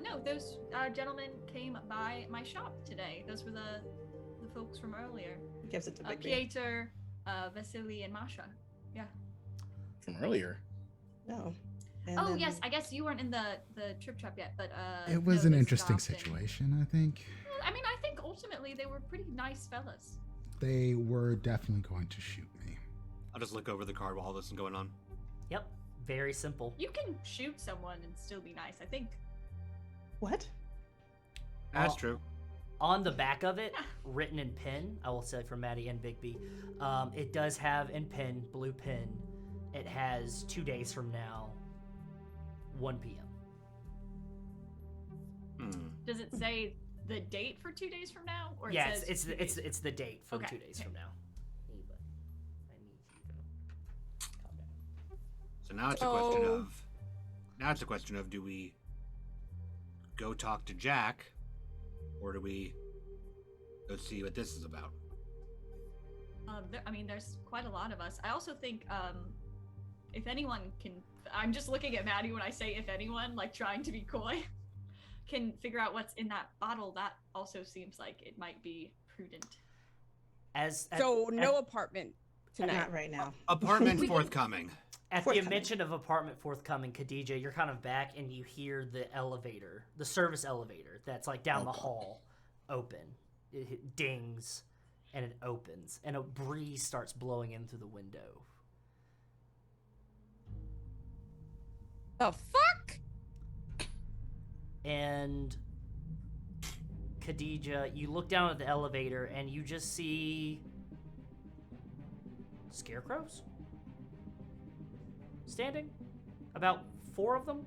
No, those gentlemen came by my shop today. Those were the folks from earlier. Gives it to Big B. Pieter, Vasily, and Masha. Yeah. From earlier. No. Yes, I guess you weren't in the trip trap yet, but It was no, an they interesting stopped and- situation, I think. I mean, I think ultimately they were pretty nice fellas. They were definitely going to shoot me. I'll just look over the card while all this is going on. Yep, very simple. You can shoot someone and still be nice, I think. What? That's true. On the back of it, written in pen, I will say for Maddie and Bigby, it does have in pen, blue pen, it has 2 days from now, 1 p.m. Does it say the date for 2 days from now, or Yeah, it says it's the date from Okay, 2 days okay. from now. Eva, I need you to calm down. So now it's a question of do we go talk to Jack, or do we go see what this is about? there's quite a lot of us. I also think if anyone can, I'm just looking at Maddie when I say if anyone, like trying to be coy, can figure out what's in that bottle, that also seems like it might be prudent. No apartment tonight. Not right now. Apartment forthcoming. At the Forthcoming. mention of apartment forthcoming, Khadija, you're kind of back and you hear the elevator, the service elevator that's like down the hall, open. It dings and it opens and a breeze starts blowing in through the window. The fuck? And Khadija, you look down at the elevator and you just see scarecrows standing, about 4 of them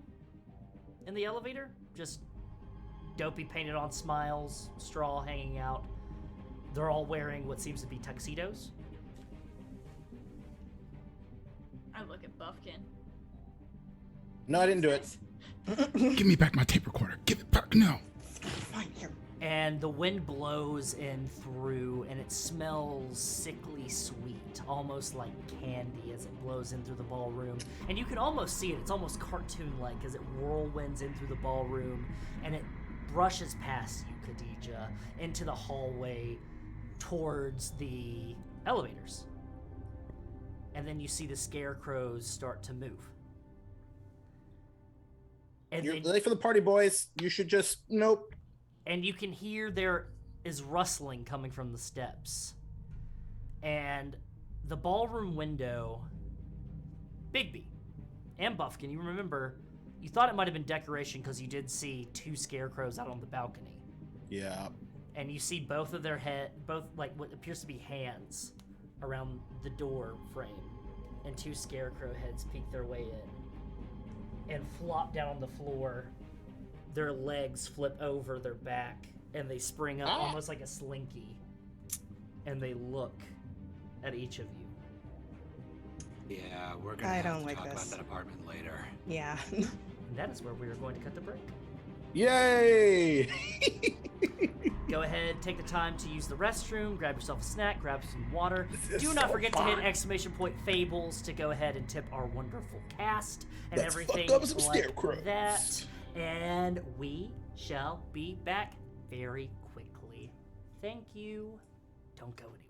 in the elevator, just dopey painted on smiles, straw hanging out. They're all wearing what seems to be tuxedos. I look at Buffkin. No, I didn't do it. Give me back my tape recorder. Give it back now. Fine, here. And the wind blows in through, and it smells sickly sweet, almost like candy as it blows in through the ballroom. And you can almost see it. It's almost cartoon-like as it whirlwinds in through the ballroom, and it brushes past you, Khadija, into the hallway towards the elevators. And then you see the scarecrows start to move. And You're then, late for the party, boys. You should just nope. and you can hear there is rustling coming from the steps. And the ballroom window, Bigby and Buffkin, you remember, you thought it might have been decoration because you did see 2 scarecrows out on the balcony. Yeah. And you see both of their both like what appears to be hands around the door frame, and 2 scarecrow heads peek their way in and flop down on the floor. Their legs flip over their back and they spring up almost like a slinky, and they look at each of you. Yeah, we're gonna I have don't to like talk about this. that apartment later. Yeah. And that is where we are going to cut the break. Yay! Go ahead, take the time to use the restroom, grab yourself a snack, grab some water. This is Do not so forget to fun. hit ! Fables to go ahead and tip our wonderful cast and Let's everything fuck up some like scarecrows. that. And we shall be back very quickly. Thank you. Don't go anywhere.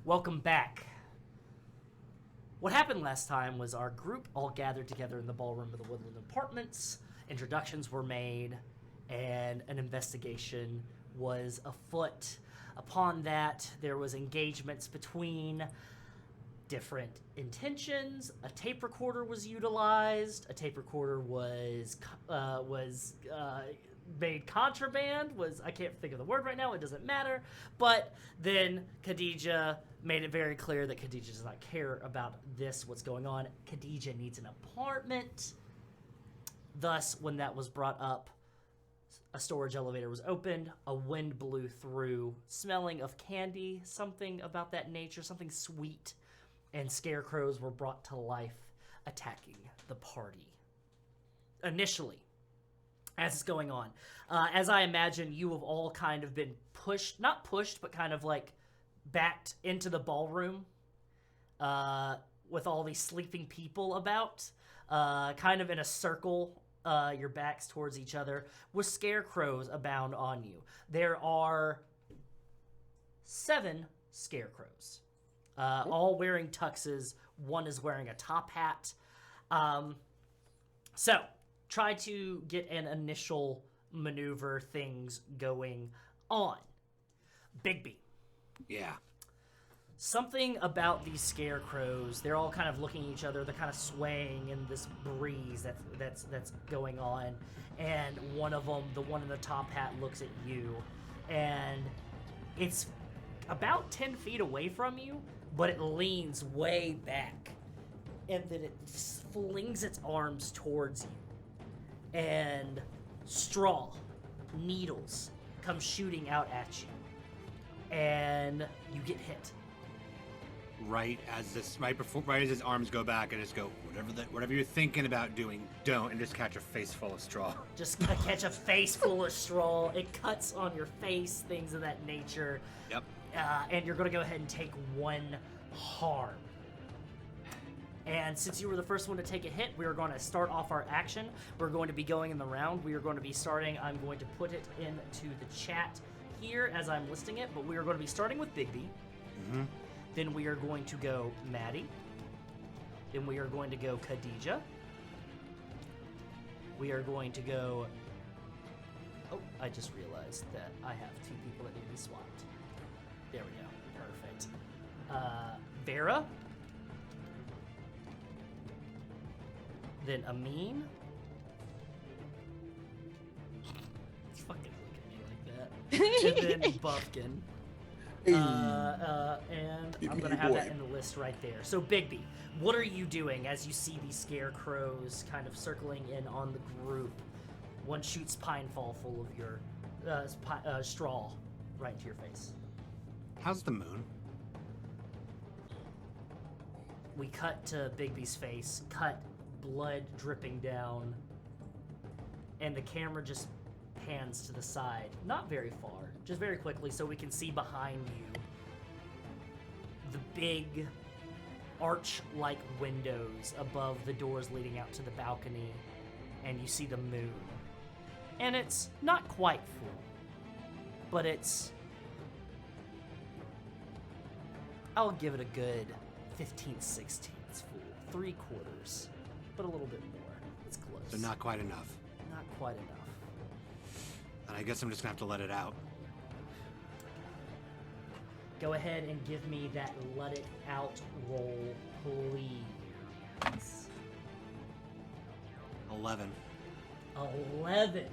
Welcome back. What happened last time was our group all gathered together in the ballroom of the Woodland Apartments. Introductions were made, and an investigation was afoot. Upon that, there was engagements between different intentions. A tape recorder was utilized. A tape recorder was made contraband was, I can't think of the word right now, it doesn't matter. But then Khadija made it very clear that Khadija does not care about this, what's going on. Khadija needs an apartment. Thus, when that was brought up, a storage elevator was opened, a wind blew through, smelling of candy, something about that nature, something sweet, and scarecrows were brought to life, attacking the party. Initially, as it's going on, as I imagine, you have all kind of been pushed, not pushed, but kind of like backed into the ballroom with all these sleeping people about, kind of in a circle, your backs towards each other, with scarecrows abound on you. There are 7 scarecrows, all wearing tuxes. One is wearing a top hat. So, try to get an initial maneuver things going on. Bigby. Yeah. Something about these scarecrows, they're all kind of looking at each other, they're kind of swaying in this breeze that's going on, and one of them, the one in the top hat, looks at you, and it's about 10 feet away from you, but it leans way back, and then it flings its arms towards you, and straw, needles, come shooting out at you, and you get hit. Right as his arms go back and just go, whatever you're thinking about doing, don't, and just catch a face full of straw. Just catch a face full of straw. It cuts on your face, things of that nature. Yep. And you're going to go ahead and take 1 harm. And since you were the first one to take a hit, we are going to start off our action. We're going to be going in the round. We are going to be starting. I'm going to put it into the chat here as I'm listing it, but we are going to be starting with Bigby. Mm-hmm. Then we are going to go Maddie. Then we are going to go Khadija. We are going to go... Oh, I just realized that I have 2 people that need to be swapped. There we go. Perfect. Vera. Then Amin. Fucking look at me like that. And then Buffkin. And I'm going to have that in the list right there. So, Bigby, what are you doing as you see these scarecrows kind of circling in on the group? One shoots Pinefall full of your straw right into your face. How's the moon? We cut to Bigby's face, blood dripping down, and the camera just pans to the side, not very far, just very quickly, so we can see behind you the big arch-like windows above the doors leading out to the balcony, and you see the moon. And it's not quite full, but it's... I'll give it a good 15/16 full, 3/4, but a little bit more. It's close. So not quite enough. Not quite enough. And I guess I'm just gonna have to let it out. Go ahead and give me that let it out roll, please. 11. 11.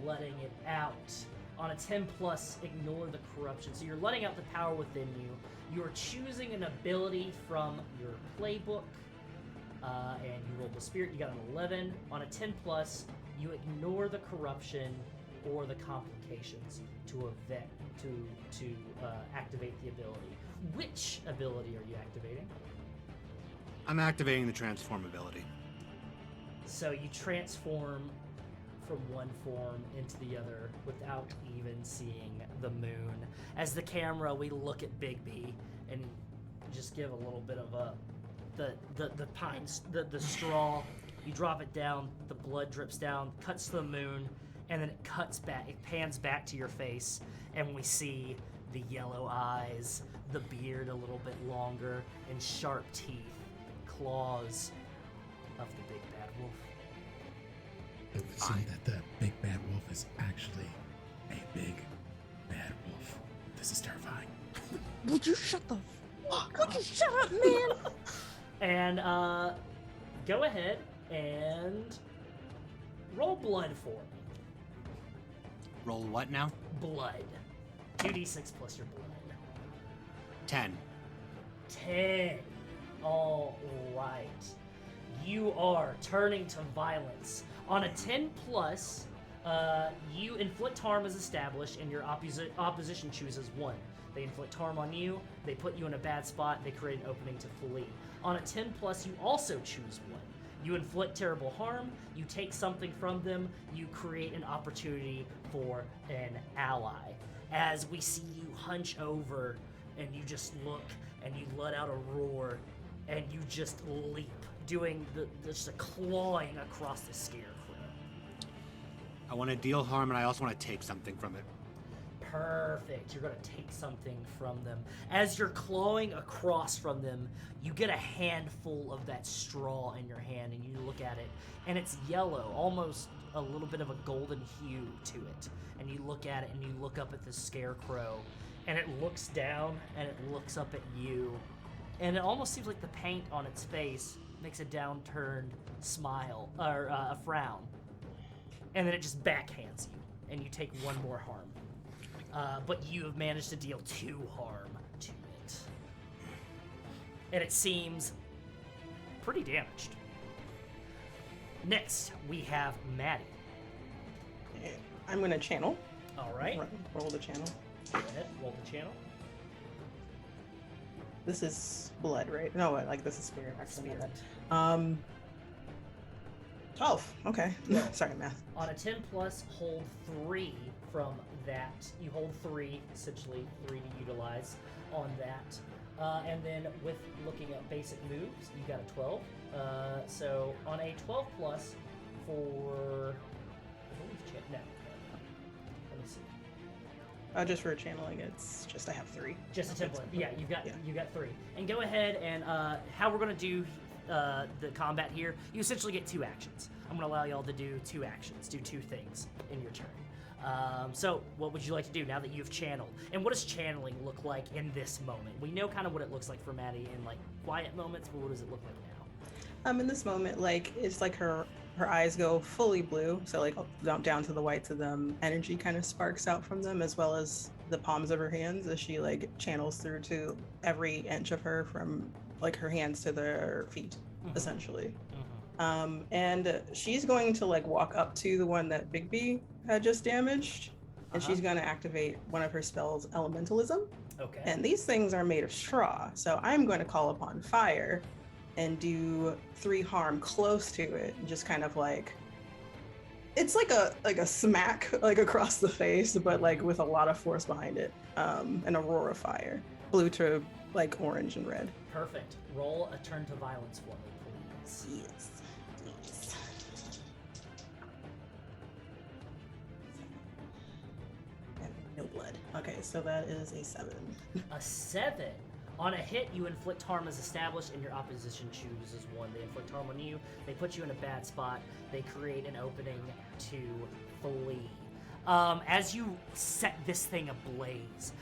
Letting it out. On a 10 plus, ignore the corruption. So you're letting out the power within you. You're choosing an ability from your playbook. And you rolled the spirit, you got an 11. On a 10 plus, you ignore the corruption or the complications to activate the ability. Which ability are you activating? I'm activating the transform ability. So you transform from one form into the other without even seeing the moon. As the camera, we look at Bigby and just give a little bit of the straw. You drop it down, the blood drips down, cuts to the moon, and then it cuts back. It pans back to your face, and we see the yellow eyes, the beard a little bit longer, and sharp teeth, claws of the big bad wolf. It would seem that the big bad wolf is actually a big bad wolf. This is terrifying. Would you shut the fuck up? Would you shut up, man? And go ahead and roll blood for me. Roll what now? Blood. 2d6 plus your blood. 10. 10. All right. You are turning to violence. On a 10 plus, you inflict harm as established, and your opposition chooses 1. They inflict harm on you, they put you in a bad spot, they create an opening to flee. On a 10 plus, you also choose 1. You inflict terrible harm, you take something from them, you create an opportunity for an ally. As we see you hunch over, and you just look, and you let out a roar, and you just leap, doing just a clawing across the scarecrow. I want to deal harm, and I also want to take something from it. Perfect. You're going to take something from them. As you're clawing across from them, you get a handful of that straw in your hand, and you look at it, and it's yellow, almost a little bit of a golden hue to it. And you look at it, and you look up at the scarecrow, and it looks down, and it looks up at you, and it almost seems like the paint on its face makes a downturned smile, or a frown. And then it just backhands you, and you take 1 more harm. But you have managed to deal 2 harm to it. And it seems pretty damaged. Next, we have Maddie. I'm gonna channel. All right. Roll the channel. Go ahead, roll the channel. This is blood, right? No, like this is spirit. Actually, Spirit. 12. Okay. 12. Sorry, math. On a 10 plus, hold 3 from that. You hold 3, essentially 3 to utilize on that. And then with looking at basic moves, you got a 12. So on a 12 plus for... No. Let me see. Just for channeling, it's just I have 3. Just a template. Yeah, you got 3. And go ahead and how we're gonna do the combat here. You essentially get 2 actions. I'm gonna allow y'all to do 2 actions, do 2 things in your turn. So what would you like to do now that you've channeled? And what does channeling look like in this moment? We know kind of what it looks like for Maddie in like quiet moments, but what does it look like now? In this moment, like it's like her eyes go fully blue, so like down to the whites of them. Energy kind of sparks out from them, as well as the palms of her hands as she like channels through to every inch of her, from like her hands to their feet, essentially. And she's going to like walk up to the one that Bigby had just damaged, and she's going to activate one of her spells, Elementalism. Okay. And these things are made of straw, so I'm going to call upon fire and do 3 harm close to it, and just kind of like it's like a smack like across the face, but like with a lot of force behind it. An aurora fire, blue to like orange and red. Perfect. Roll a turn to violence for me, please. Yes. And no blood. Okay, so that is a 7. A 7. On a hit, you inflict harm as established, and your opposition chooses 1. They inflict harm on you, they put you in a bad spot, they create an opening to flee. As you set this thing ablaze,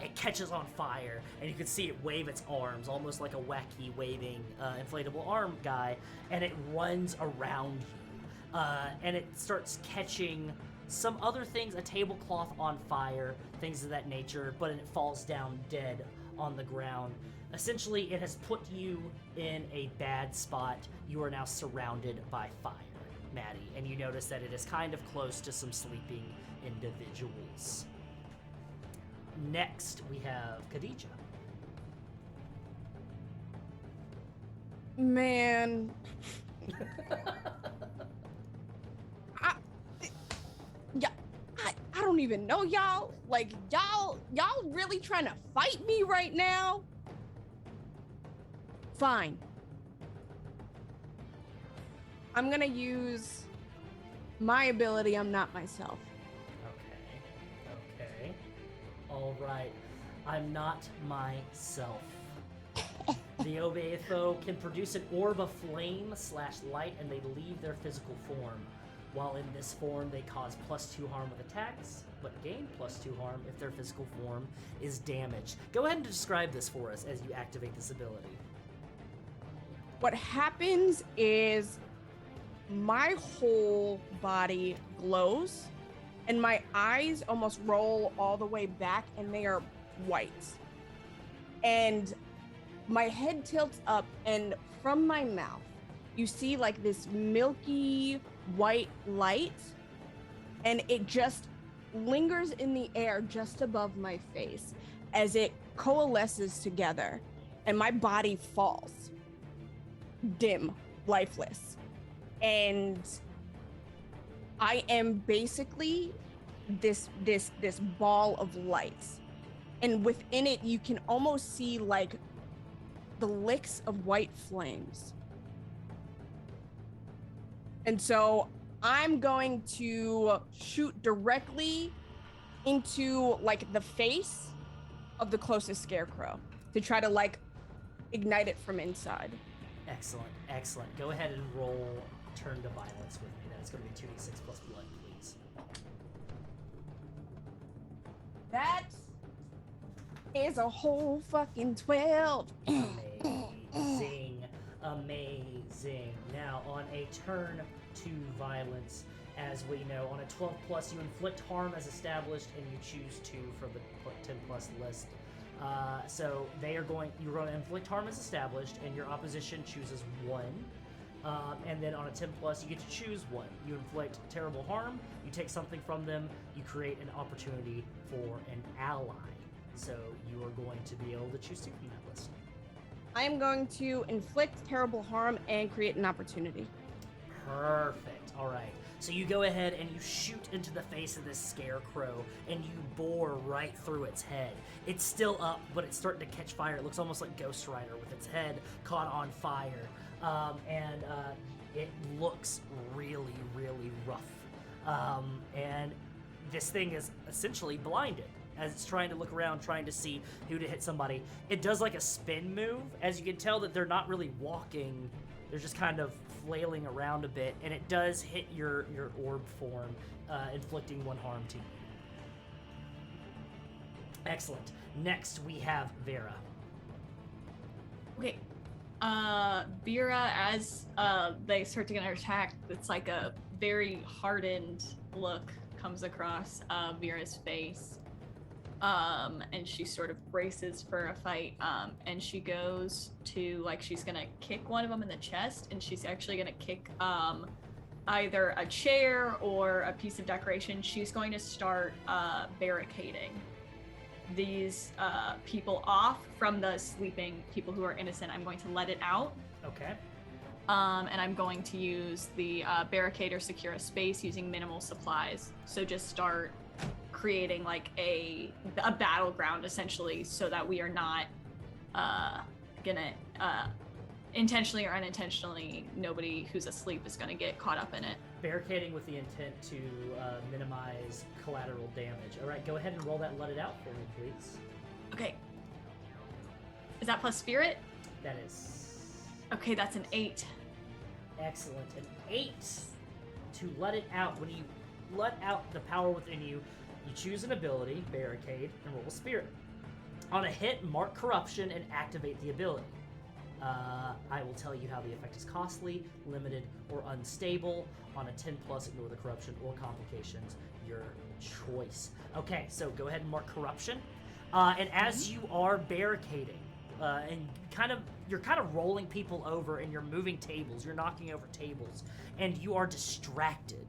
it catches on fire, and you can see it wave its arms, almost like a wacky waving inflatable arm guy, and it runs around you. And it starts catching some other things, a tablecloth on fire, things of that nature, but it falls down dead on the ground. Essentially, it has put you in a bad spot. You are now surrounded by fire, Maddie, and you notice that it is kind of close to some sleeping individuals. Next, we have Khadija. Man. I don't even know, y'all. Like, y'all really trying to fight me right now? Fine. I'm gonna use my ability, I'm not myself. Okay. All right. I'm not myself. The Obeitho can produce an orb of flame/light, and they leave their physical form. While in this form, they cause +2 harm with attacks, but gain +2 harm if their physical form is damaged. Go ahead and describe this for us as you activate this ability. What happens is my whole body glows, and my eyes almost roll all the way back, and they are white. And my head tilts up, and from my mouth, you see like this milky white light, and it just lingers in the air just above my face as it coalesces together, and my body falls dim, lifeless, and I am basically this ball of light, and within it you can almost see like the licks of white flames. And so I'm going to shoot directly into like the face of the closest scarecrow to try to like ignite it from inside. Excellent, excellent. Go ahead and roll turn to violence with me. That's going to be 2d6 plus blood, please. That is a whole fucking 12. Amazing, amazing. Now, on a turn to violence, as we know, on a 12 plus, you inflict harm as established, and you choose 2 from the 10 plus list. So you're going to inflict harm as established, and your opposition chooses 1. And then on a 10 plus, you get to choose 1. You inflict terrible harm, you take something from them, you create an opportunity for an ally. So you are going to be able to choose 2 from that list. I am going to inflict terrible harm and create an opportunity. Perfect. All right. So you go ahead and you shoot into the face of this scarecrow, and you bore right through its head. It's still up, but it's starting to catch fire. It looks almost like Ghost Rider with its head caught on fire. And it looks really, really rough. And this thing is essentially blinded as it's trying to look around, trying to see who to hit somebody. It does like a spin move. As you can tell that they're not really walking. They're just kind of flailing around a bit, and it does hit your orb form, inflicting 1 harm to you. Excellent. Next, we have Vera. Okay. Vera, as they start to get an attack, it's like a very hardened look comes across Vera's face. And she sort of braces for a fight, and she goes to, like, she's gonna kick one of them in the chest, and she's actually gonna kick either a chair or a piece of decoration. She's going to start barricading these people off from the sleeping people who are innocent. I'm going to let it out. Okay. And I'm going to use the barricade or secure a space using minimal supplies. So just start creating like a battleground essentially, so that we are not gonna intentionally or unintentionally, nobody who's asleep is gonna get caught up in it. Barricading with the intent to minimize collateral damage. All right, go ahead and roll that and let it out for me, please. Okay. Is that plus spirit? That is. Okay, that's an 8. Excellent. An 8 to let it out. When you let out the power within you, you choose an ability, barricade, and roll a spirit. On a hit, mark corruption and activate the ability. I will tell you how the effect is costly, limited, or unstable. On a 10 plus, ignore the corruption or complications, your choice. Okay, so go ahead and mark corruption. And as you are barricading, and you're kind of rolling people over, and you're moving tables, you're knocking over tables, and you are distracted.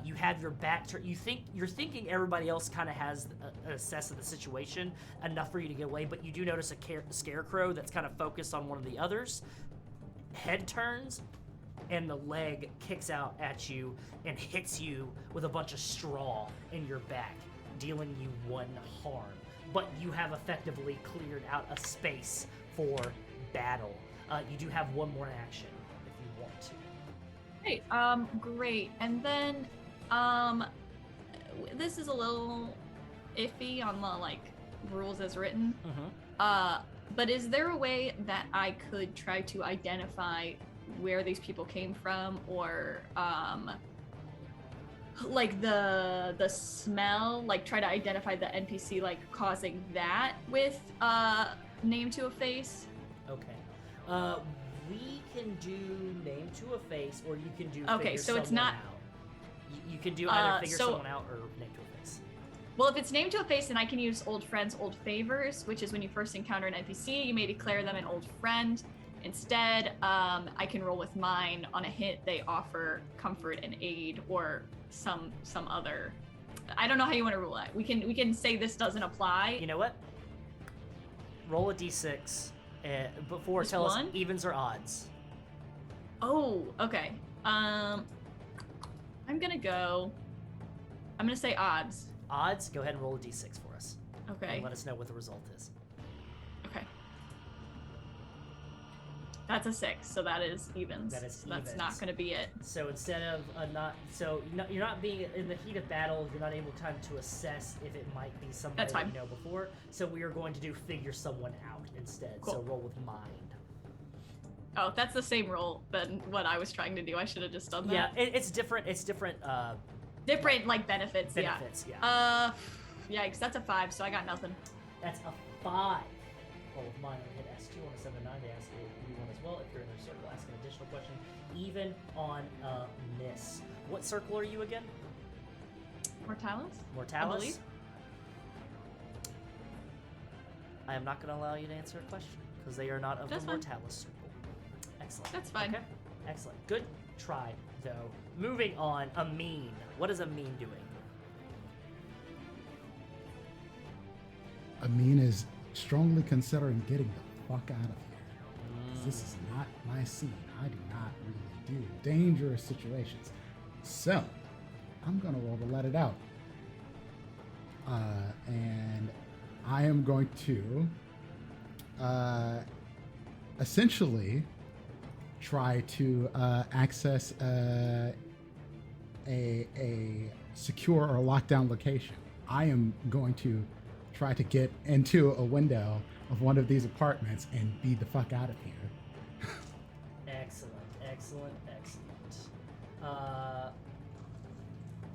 You have your back turned. You're thinking everybody else kind of has an assess of the situation enough for you to get away, but you do notice a scarecrow that's kind of focused on one of the others. Head turns, and the leg kicks out at you and hits you with a bunch of straw in your back, dealing you 1 harm. But you have effectively cleared out a space for battle. You do have 1 more action if you want to. Great. And then, this is a little iffy on the, like, rules as written. But is there a way that I could try to identify where these people came from, or, like, the smell, like, try to identify the NPC, like, causing that with, name to a face? Okay. We can do name to a face, or you can do okay, figure so it's someone not out. You can do either figure so- someone out or name to a face. Well, if it's named to a face, then I can use old friends, old favors, which is when you first encounter an NPC, you may declare them an old friend. Instead, I can roll with mine. On a hit, they offer comfort and aid, or some other. I don't know how you want to rule it. We can say this doesn't apply. You know what? Roll a d6 before Just tell one? us evens or odds. Oh, okay. I'm gonna say odds. Odds. Go ahead and roll a d6 for us. Okay. And let us know what the result is. Okay. That's a 6, so that is evens. That is So that's evens. not gonna be it. So instead of you're not being in the heat of battle, you're not able time to assess if it might be somebody That's that fine. you know before. So we are going to do figure someone out instead. So Cool. roll with mind. Oh, that's the same roll than what I was trying to do. I should have just done that. Yeah, it's different. It's different Different like benefits. benefits. Yeah. Yikes, that's a 5, so I got nothing. That's a 5. Roll with mind and hit S2 on a 7-9. They ask a one as well. If you're in their circle, ask an additional question. Even on a miss. What circle are you again? Mortalis? Mortalis? believe. I am not going to allow you to answer a question because they are not of That's the fine. Mortalis circle. Excellent. That's fine. Okay. Excellent. Good try, though. Moving on, Amin. What is Amin doing? Amin is strongly considering getting the fuck out of here. 'Cause this is not my scene. I do not really do dangerous situations. So, I'm gonna roll to let it out. And I am going to essentially try to access a secure or lockdown location. I am going to try to get into a window of one of these apartments and be the fuck out of here. Excellent. That's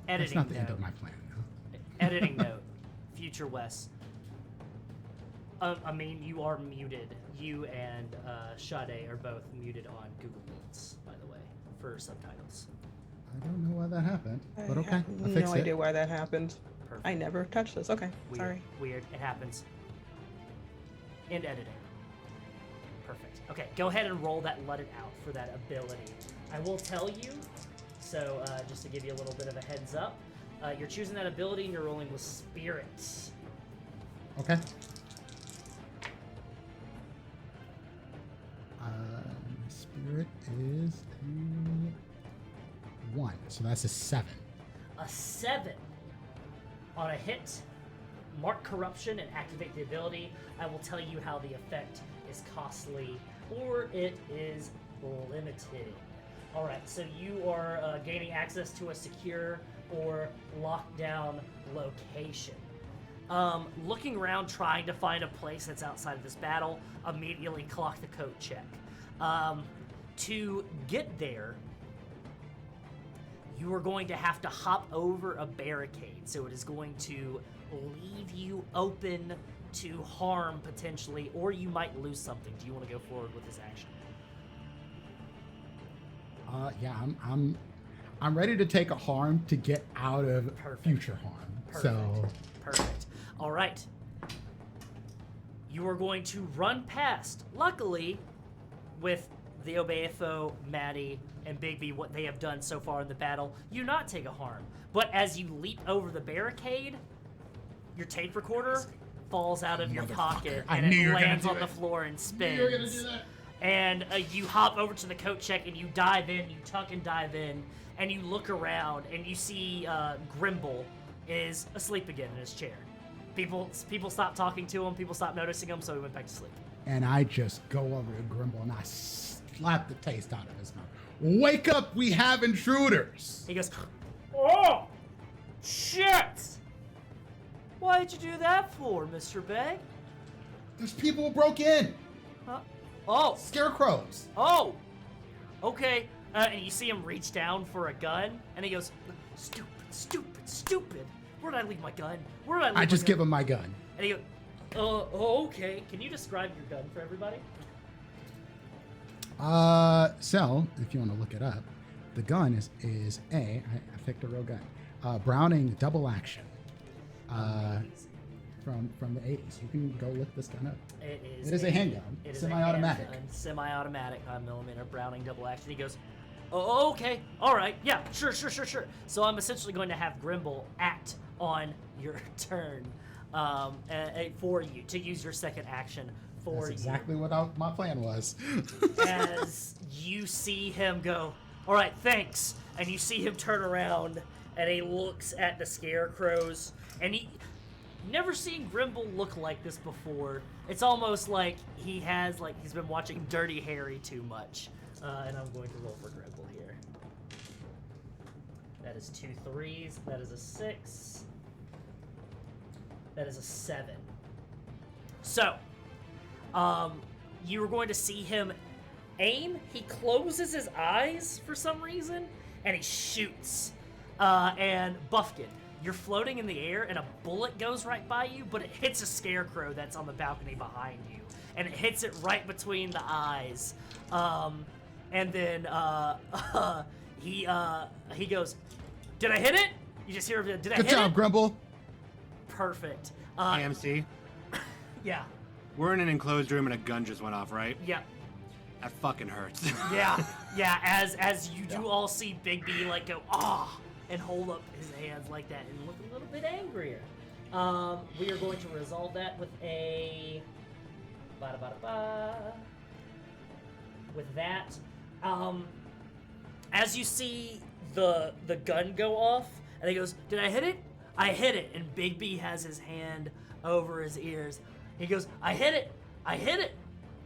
Editing not the note. end of my plan, though. Editing note. Future Wes. You are muted. You and Sade are both muted on Google Meets, by the way, for subtitles. I don't know why that happened, but I okay, have I'll fix no it. idea why that happened. Perfect. I never touched this. Okay, Weird. sorry. Weird. It happens. End editing. Perfect. Okay, go ahead and roll that let it out for that ability. I will tell you, so just to give you a little bit of a heads up, you're choosing that ability and you're rolling with spirits. Okay. Spirit is a 1, so that's a 7. A 7 on a hit. Mark corruption and activate the ability. I will tell you how the effect is costly or it is limited. All right, so you are gaining access to a secure or lockdown location. Looking around, trying to find a place that's outside of this battle, immediately clock the code check. To get there, you are going to have to hop over a barricade, so it is going to leave you open to harm potentially, or you might lose something. Do you want to go forward with this action? Yeah, I'm ready to take a harm to get out of Perfect. future harm. Perfect. So Perfect. All right. You are going to run past. Luckily, with the Obeefo, Maddie, and Bigby, what they have done so far in the battle, you not take a harm. But as you leap over the barricade, your tape recorder falls out of your pocket I and knew you it were gonna lands do on the it. floor and spins. You were gonna do that. And you hop over to the coat check and you dive in, you tuck and dive in, and you look around and you see Grimble is asleep again in his chair. People stopped talking to him, people stopped noticing him, so he went back to sleep. and I just go over to Grimble and I slap the taste out of his mouth. Wake up, we have intruders! He goes, "Oh, shit! Why'd you do that for, Mr. Begg? There's people who broke in! Huh? Oh, Scarecrows! oh, okay." And you see him reach down for a gun, and he goes, "Stupid, stupid, stupid! Where did I leave my gun? Where did I leave I just my give gun?" him my gun. And he goes, "Oh, okay. Can you describe your gun for everybody?" So, if you want to look it up, The gun is I picked a real gun. Browning double action. From the 80s. You can go look this gun up. It is a handgun. It is Semi-automatic. A handgun, semi-automatic 9mm Browning double action. He goes, oh, okay, all right, yeah, sure. So I'm essentially going to have Grimble act on your turn for you to use your second action for That's you. exactly what my plan was. As you see him go, all right, thanks, and you see him turn around and he looks at the scarecrows, and he never seen Grimble look like this before. It's almost like he's been watching Dirty Harry too much. And I'm going to roll for Grimble here. That is 2 3s. That is a 6. That is a 7. So, you were going to see him aim. He closes his eyes for some reason, and he shoots. And Buffkin, you're floating in the air, and a bullet goes right by you, but it hits a scarecrow that's on the balcony behind you, and it hits it right between the eyes. And then he goes, "Did I hit it?" You just hear him. "Did I hit it?" Good job, Grumble. Perfect. AMC. Yeah. We're in an enclosed room and a gun just went off, right? Yeah. That fucking hurts. Yeah. As you do all see Big B like go and hold up his hands like that and look a little bit angrier. We are going to resolve that with a with that. As you see the gun go off, and he goes, "Did I hit it?" "I hit it." And Big B has his hand over his ears. He goes, "I hit it. I hit it."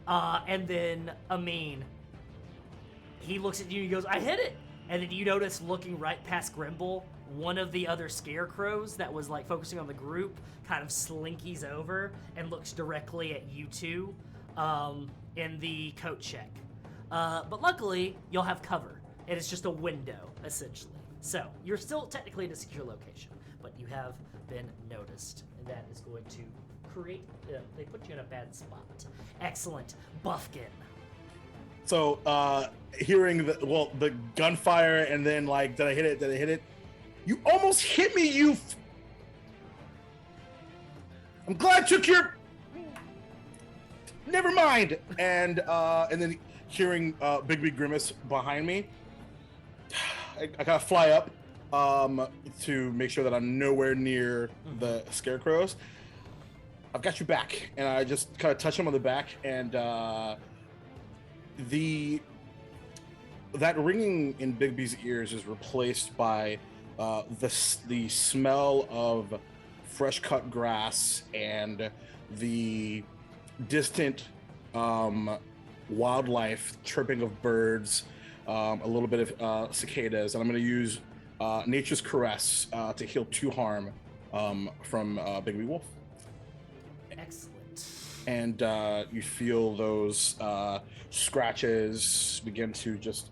And then Amin, he looks at you and he goes, "I hit it." And then you notice, looking right past Grimble, one of the other scarecrows that was like focusing on the group kind of slinkies over and looks directly at you two in the coat check. But luckily, you'll have cover. It is just a window, essentially. So you're still technically in a secure location, but you have been noticed. And that is going to create, they put you in a bad spot. Excellent. Buffkin. So, hearing the gunfire and then like, did I hit it? Did I hit it? You almost hit me, I'm glad I took your. Never mind. And then hearing Big Big Grimace behind me, I gotta fly up to make sure that I'm nowhere near the scarecrows. I've got you back, and I just kind of touch him on the back, and that ringing in Bigby's ears is replaced by the smell of fresh cut grass and the distant wildlife, chirping of birds, a little bit of cicadas, and I'm going to use Nature's Caress to heal 2 harm from Bigby Wolf. Excellent. And you feel those scratches begin to just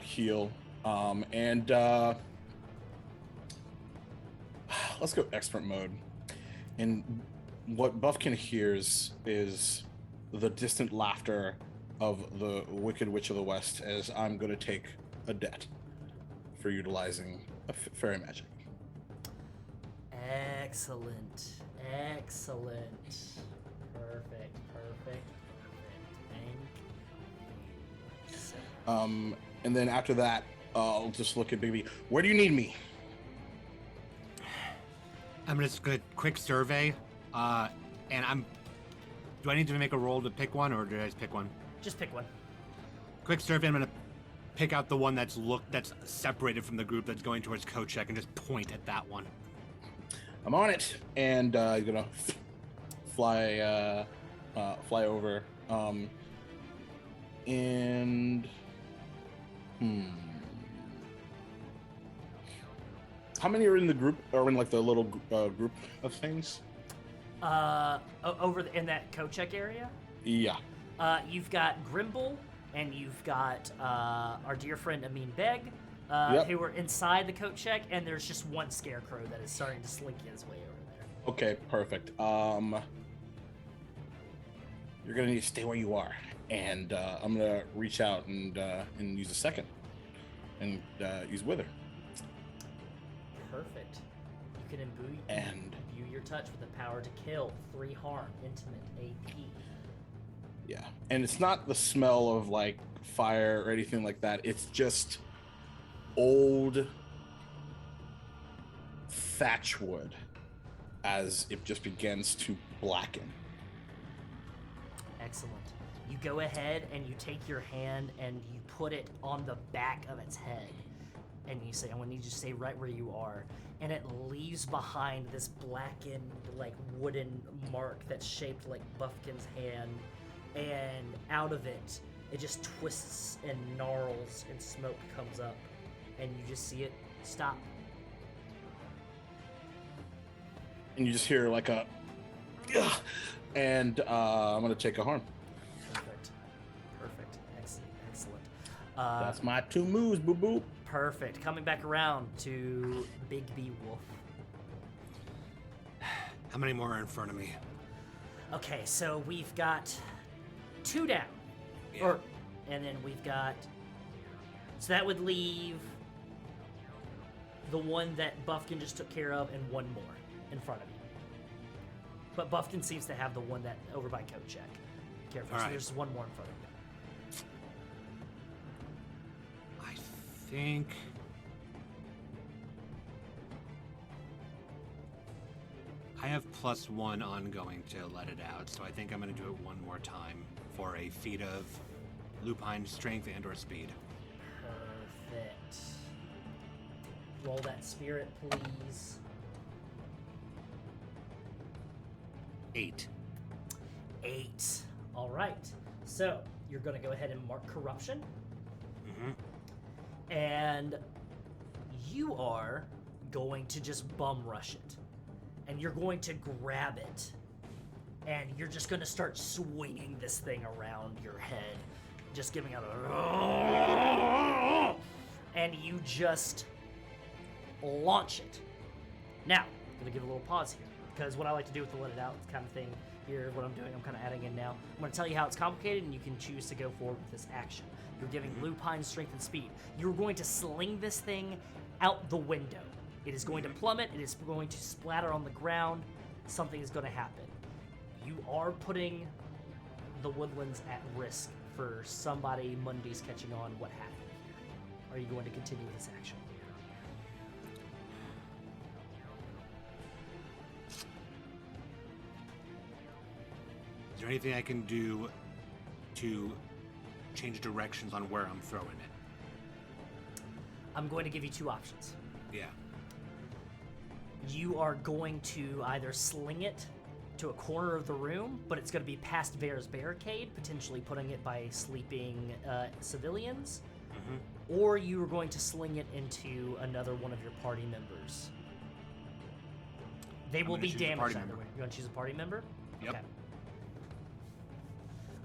heal. And let's go expert mode. And what Buffkin hears is the distant laughter of the Wicked Witch of the West, as I'm going to take a debt for utilizing fairy magic. Excellent. Perfect. Thank you. And then after that, I'll just look at Bigby. Where do you need me? I'm just gonna quick survey, and do I need to make a roll to pick one, or did I just pick one? Just pick one. Quick survey. I'm gonna pick out the one that's separated from the group that's going towards Kochek and just point at that one. I'm on it, and you're gonna fly over, and how many are in the group, or in like the little group of things? In that Kochek area? Yeah. You've got Grimble, and you've got our dear friend Amin Beg, who are inside the coat check, and there's just one scarecrow that is starting to slinky his way over there. Okay, perfect. You're gonna need to stay where you are. and I'm gonna reach out and use a second, and use Wither. Perfect. You can imbue your touch with the power to kill, 3 harm, intimate, AP. Yeah, and it's not the smell of like fire or anything like that. It's just old thatch wood as it just begins to blacken. Excellent. You go ahead and you take your hand and you put it on the back of its head. And you say, I want you to stay right where you are. And it leaves behind this blackened, like, wooden mark that's shaped like Buffkin's hand. And out of it, it just twists and gnarls and smoke comes up. And you just see it stop. And you just hear like a... Ugh, and I'm going to take a harm. Perfect. Excellent. That's my 2 moves, boo-boo. Perfect. Coming back around to Big B Wolf. How many more are in front of me? Okay, so we've got 2 down. Yeah. And then we've got... So that would leave the one that Buffkin just took care of and 1 more in front of you. But Buffkin seems to have the one that over by Coat Check. Careful, All so right. there's 1 more in front of you. I think... I have +1 ongoing to let it out, so I think I'm going to do it 1 more time for a feat of lupine strength and or speed. Perfect. Roll that spirit, please. 8. 8. All right. So you're going to go ahead and mark corruption. Mm-hmm. And you are going to just bum rush it. And you're going to grab it. And you're just going to start swinging this thing around your head. Just giving out a... And you just launch it. Now, I'm going to give a little pause here. Because what I like to do with the let it out kind of thing here, what I'm doing, I'm kind of adding in now. I'm going to tell you how it's complicated, and you can choose to go forward with this action. You're giving lupine strength and speed. You're going to sling this thing out the window. It is going to plummet. It is going to splatter on the ground. Something is going to happen. You are putting the woodlands at risk for somebody Monday's catching on what happened here. Are you going to continue this action? Is there anything I can do to change directions on where I'm throwing it? I'm going to give you 2 options. Yeah. You are going to either sling it to a corner of the room, but it's going to be past Vera's barricade, potentially putting it by sleeping civilians, or you are going to sling it into another one of your party members. They will be damaged either way. You want to choose a party member? Yep. Okay.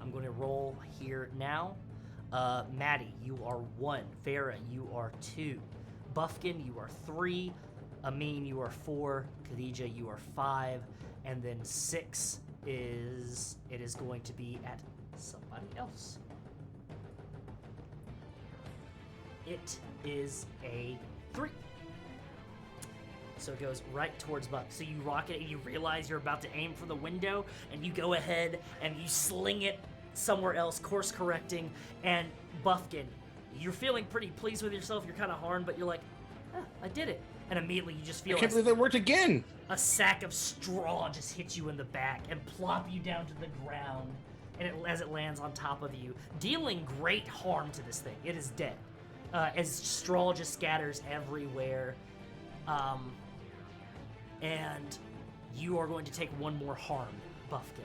I'm going to roll here now. Maddie, you are 1. Vera, you are 2. Buffkin, you are 3. Amin, you are 4. Khadija, you are 5. And then 6 is going to be at somebody else. It is a 3. So it goes right towards Buck. So you rock it and you realize you're about to aim for the window, and you go ahead and you sling it somewhere else, course correcting. And Buffkin, you're feeling pretty pleased with yourself. You're kind of harmed, but you're like, I did it. And immediately you just feel I can't believe that worked again. a sack of straw just hits you in the back and plop you down to the ground, and as it lands on top of you, dealing great harm to this thing. It is dead. As straw just scatters everywhere. And you are going to take 1 more harm, Buffkin.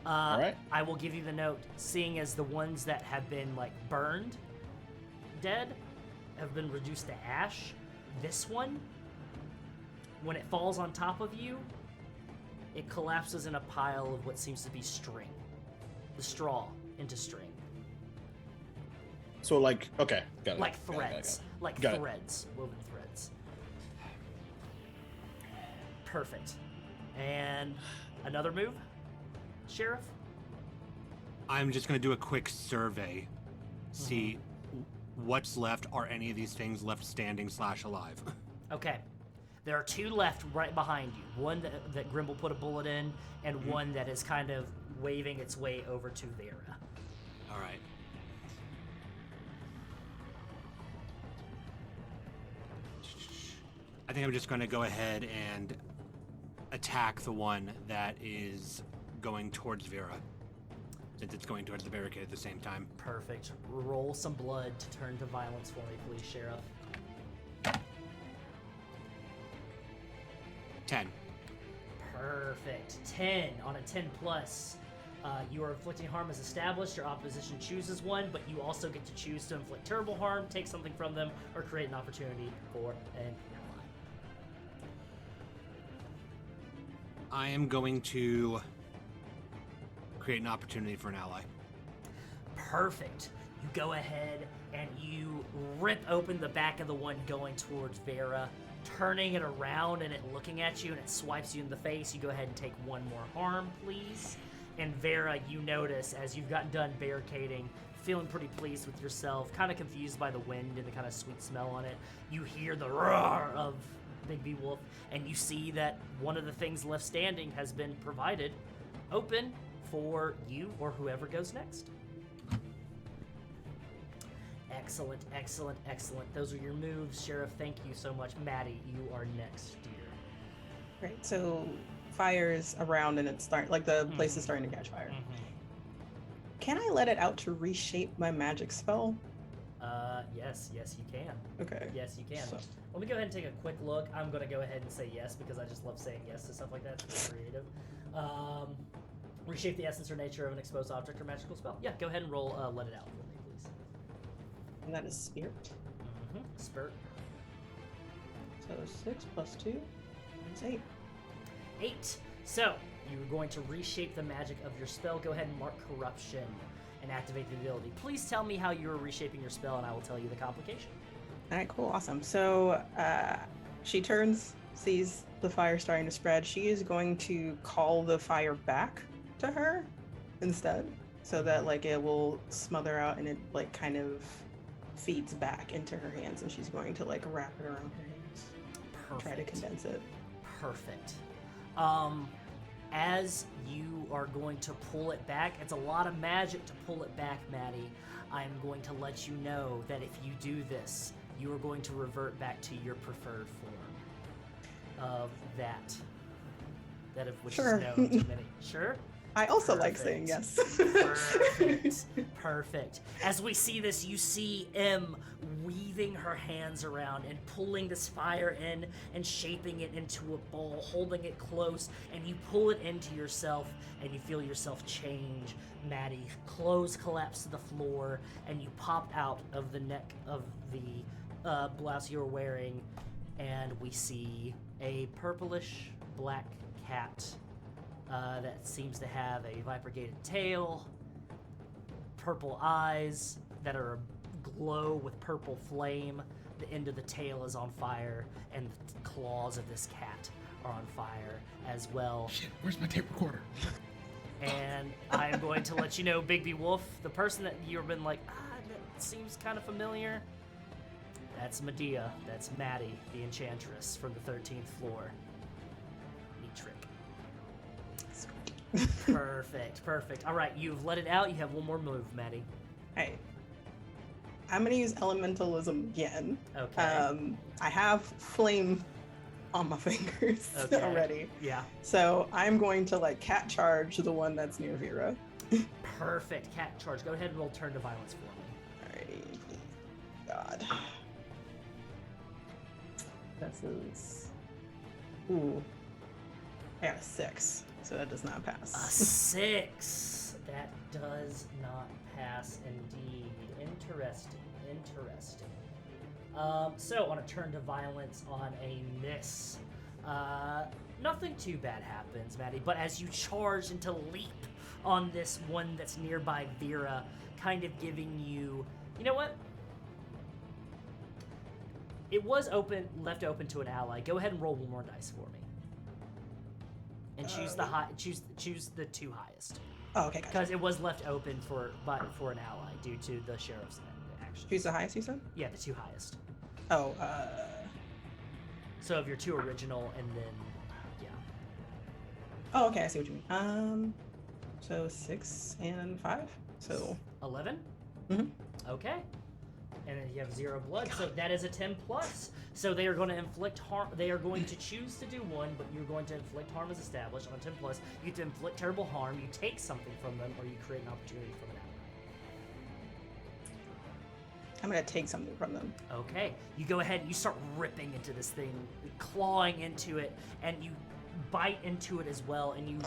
All right. I will give you the note. Seeing as the ones that have been like burned, dead, have been reduced to ash, this one, when it falls on top of you, it collapses in a pile of what seems to be string. The straw into string. So like, okay, got it. Like Got it, got it, threads. got it. Like Got it. threads. Woven threads. Perfect. And another move, Sheriff? I'm just going to do a quick survey. See what's left. Are any of these things left standing / alive? Okay. There are 2 left right behind you. One that Grimble put a bullet in, and one that is kind of waving its way over to Vera. All right. I think I'm just going to go ahead and attack the one that is going towards Vera, since it's going towards the barricade at the same time. Perfect. Roll some blood to turn to violence for me, please, Sheriff. 10. Perfect. 10 on a 10 plus. You are inflicting harm as established. Your opposition chooses one, but you also get to choose to inflict terrible harm, take something from them, or create an opportunity for an ally. I am going to create an opportunity for an ally. Perfect. You go ahead and you rip open the back of the one going towards Vera, turning it around and it looking at you, and it swipes you in the face. You go ahead and take 1 more harm, please. And Vera, you notice as you've gotten done barricading, feeling pretty pleased with yourself, kind of confused by the wind and the kind of sweet smell on it. You hear the roar of Big B Wolf, and you see that one of the things left standing has been provided open for you or whoever goes next. Excellent, excellent, excellent. Those are your moves, Sheriff. Thank you so much. Maddie, you are next, dear. Right, so fire's around and it's the place is starting to catch fire. Can I let it out to reshape my magic spell? Yes, you can. Okay. Yes, you can. So- Let me go ahead and take a quick look. I'm going to go ahead and say yes because I just love saying yes to stuff like that. It's creative. Reshape the essence or nature of an exposed object or magical spell. Yeah, go ahead and roll let it out for me, please. And that is spirit. Spurt. So 6 plus 2 is 8. 8. So, you're going to reshape the magic of your spell. Go ahead and mark corruption and activate the ability. Please tell me how you're reshaping your spell, and I will tell you the complication. All right, cool, awesome. So she turns, sees the fire starting to spread. She is going to call the fire back to her instead, so that it will smother out and it kind of feeds back into her hands, and she's going to wrap it around her hands. Perfect. Try to condense it. Perfect. As you are going to pull it back, it's a lot of magic to pull it back, Maddie. I'm going to let you know that if you do this, you are going to revert back to your preferred form of that of which Sure. is known to many. Sure? I also Perfect. like saying yes. Perfect. Perfect. As we see this, you see M weaving her hands around and pulling this fire in and shaping it into a ball, holding it close, and you pull it into yourself and you feel yourself change. Maddie, clothes collapse to the floor and you pop out of the neck of the blouse you're wearing, and we see a purplish black cat that seems to have a viper-gated tail, purple eyes that are glow with purple flame. The end of the tail is on fire, and the claws of this cat are on fire as well. Shit, where's my tape recorder? And I am going to let you know, Bigby Wolf, the person that you've been like, that seems kind of familiar. That's Medea. That's Maddie, the enchantress from the 13th floor. Neat trick. Perfect, perfect. All right, you've let it out. You have one more move, Maddie. Hey, I'm gonna use elementalism again. Okay. I have flame on my fingers Okay. already, Yeah. so I'm going to cat charge the one that's near Vera. Perfect. Cat charge. Go ahead and roll turn to violence for me. Alright. God. This is. Ooh. I got a 6, so that does not A pass. 6. That does not pass indeed. Interesting. Interesting. So on a turn to violence on a miss, nothing too bad happens, Maddie. But as you charge and to leap on this one that's nearby Vera, kind of giving you, you know what? It was left open to an ally. Go ahead and roll one more dice for me. And choose the choose the 2 highest. Oh, okay, gotcha. Because it was left open for an ally due to the sheriff's action. Who's the highest, you said? Yeah, the 2 highest. Oh, So if you're 2 original and then, yeah. Oh, okay, I see what you mean. So 6 and 5. So 11? Mhm. Okay. And then you have 0 blood, so that is a 10 plus. So they are going to inflict harm. They are going to choose to do 1, but you're going to inflict harm as established on 10 plus. You get to inflict terrible harm. You take something from them, or you create an opportunity from an ally. I'm gonna take something from them. Okay. You go ahead and you start ripping into this thing, clawing into it, and you bite into it as well, and you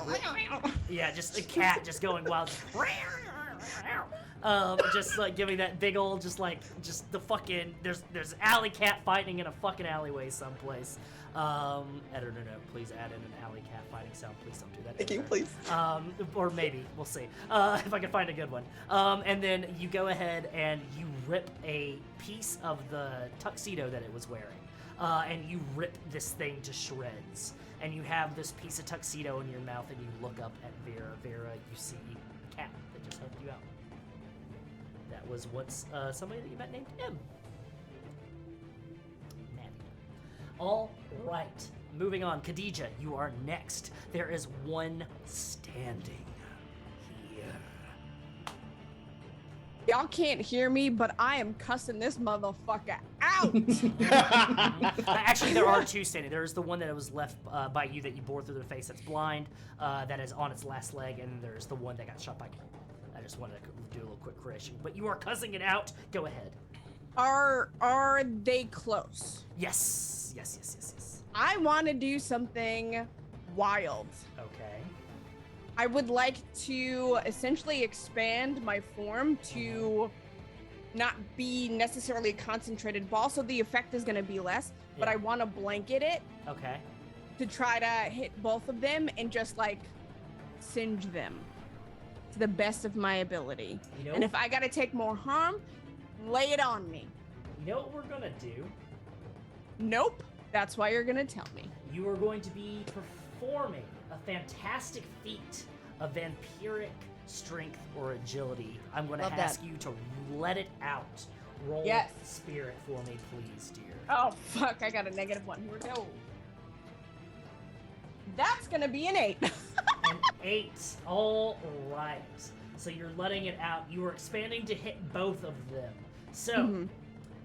yeah, just a cat just going wild. Just like giving that big old, just the fucking, there's alley cat fighting in a fucking alleyway someplace. Editor note, please add in an alley cat fighting sound. Please don't do that. Thank you, please. Or maybe, we'll see, if I can find a good one. And then you go ahead and you rip a piece of the tuxedo that it was wearing. And you rip this thing to shreds. And you have this piece of tuxedo in your mouth, and you look up at Vera. Vera, you see a cat that just helped you out. That was once somebody that you met named M. Maddie. All right, moving on. Khadija, you are next. There is one standing here. Y'all can't hear me, but I am cussing this motherfucker out. Actually, there are 2 standing. There is the one that was left by you that you bore through the face that's blind, that is on its last leg, and then there's the one that got shot by you. I just wanted to do a little quick correction, but you are cussing it out. Go ahead. Are they close? Yes. I want to do something wild. Okay. I would like to essentially expand my form to not be necessarily a concentrated ball, so the effect is going to be less, but I want to blanket it. Okay. To try to hit both of them and just like singe them to the best of my ability. You know, and if I got to take more harm, lay it on me. You know what we're going to do? Nope. That's why you're going to tell me. You are going to be performing a fantastic feat of vampiric strength or agility. I'm going to ask you to let it out. Roll spirit for me, please, dear. Oh, fuck. I got a -1. Here we go. That's going to be an 8. An 8. All right. So you're letting it out. You are expanding to hit both of them. So,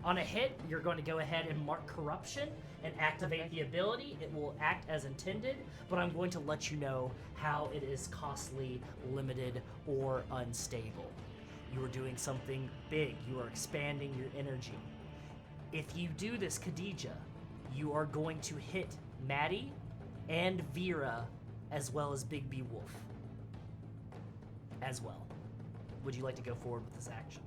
on a hit, you're going to go ahead and mark corruption and activate the ability. It will act as intended, but I'm going to let you know how it is costly, limited, or unstable. You are doing something big. You are expanding your energy. If you do this, Khadija, you are going to hit Maddie and Vera, as well as Big B Wolf. As well. Would you like to go forward with this action?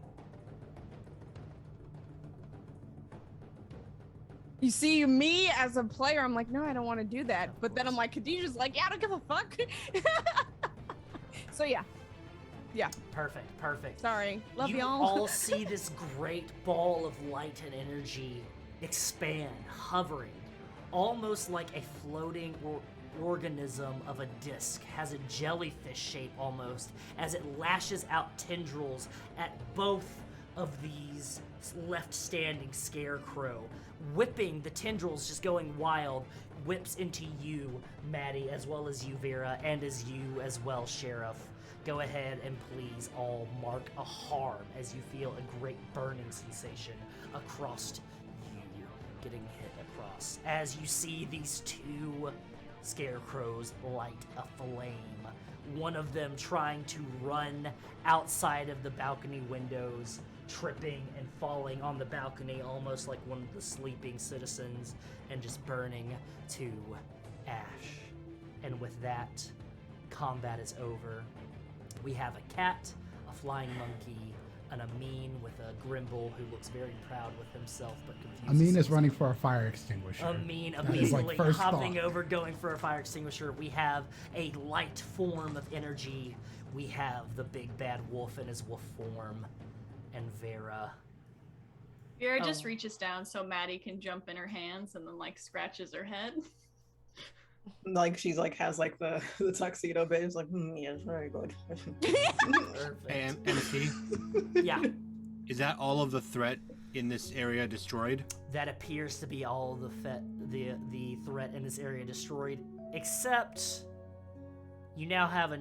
You see, me as a player, I'm like, no, I don't want to do that. But then I'm like, Khadijah's like, yeah, I don't give a fuck. So yeah. Perfect. Sorry. Love you y'all. all see this great ball of light and energy expand, hovering, almost like a floating organism of a disc, has a jellyfish shape almost, as it lashes out tendrils at both of these left standing scarecrow, whipping the tendrils, just going wild, whips into you, Maddie, as well as you, Vera, and as you as well, Sheriff. Go ahead and please all mark a harm as you feel a great burning sensation across you, getting hit across, as you see these 2 scarecrows light a flame. One of them trying to run outside of the balcony windows, tripping and falling on the balcony almost like one of the sleeping citizens, and just burning to ash. And with that, combat is over. We have a cat, a flying monkey, and Amin with a Grimble who looks very proud with himself but confused. Amin is running for a fire extinguisher. Amin That is, like, immediately first hopping thought. over, going for a fire extinguisher. We have a light form of energy. We have the big bad wolf in his wolf form, and Vera. Vera just reaches down so Maddie can jump in her hands and then like scratches her head. Like she's like has like the tuxedo base. Like yes, very good. Perfect. And MC, Yeah, is that all of the threat in this area destroyed? that appears to be all the threat in this area destroyed, except you now have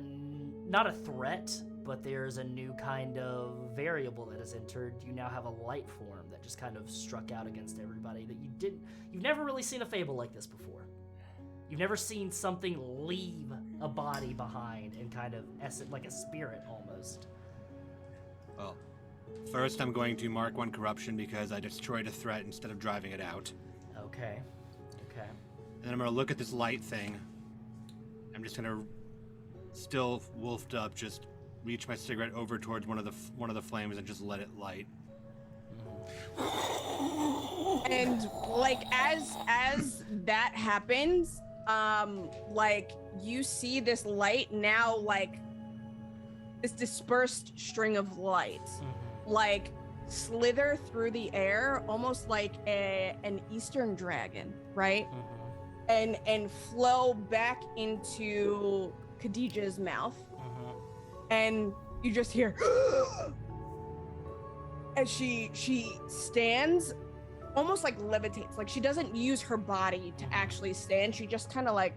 not a threat, but there's a new kind of variable that has entered. You now have a light form that just kind of struck out against everybody that you've never really seen a fable like this before. You've never seen something leave a body behind and kind of like a spirit almost. Well, first I'm going to mark 1 corruption because I destroyed a threat instead of driving it out. Okay. And then I'm gonna look at this light thing. I'm just gonna, still wolfed up, just reach my cigarette over towards one of the flames and just let it light. And like as that happens, like you see this light now, like this dispersed string of light, like slither through the air, almost like an Eastern dragon, right? And flow back into Khadija's mouth, and you just hear as she stands, almost like levitates. Like she doesn't use her body to actually stand. She just kind of like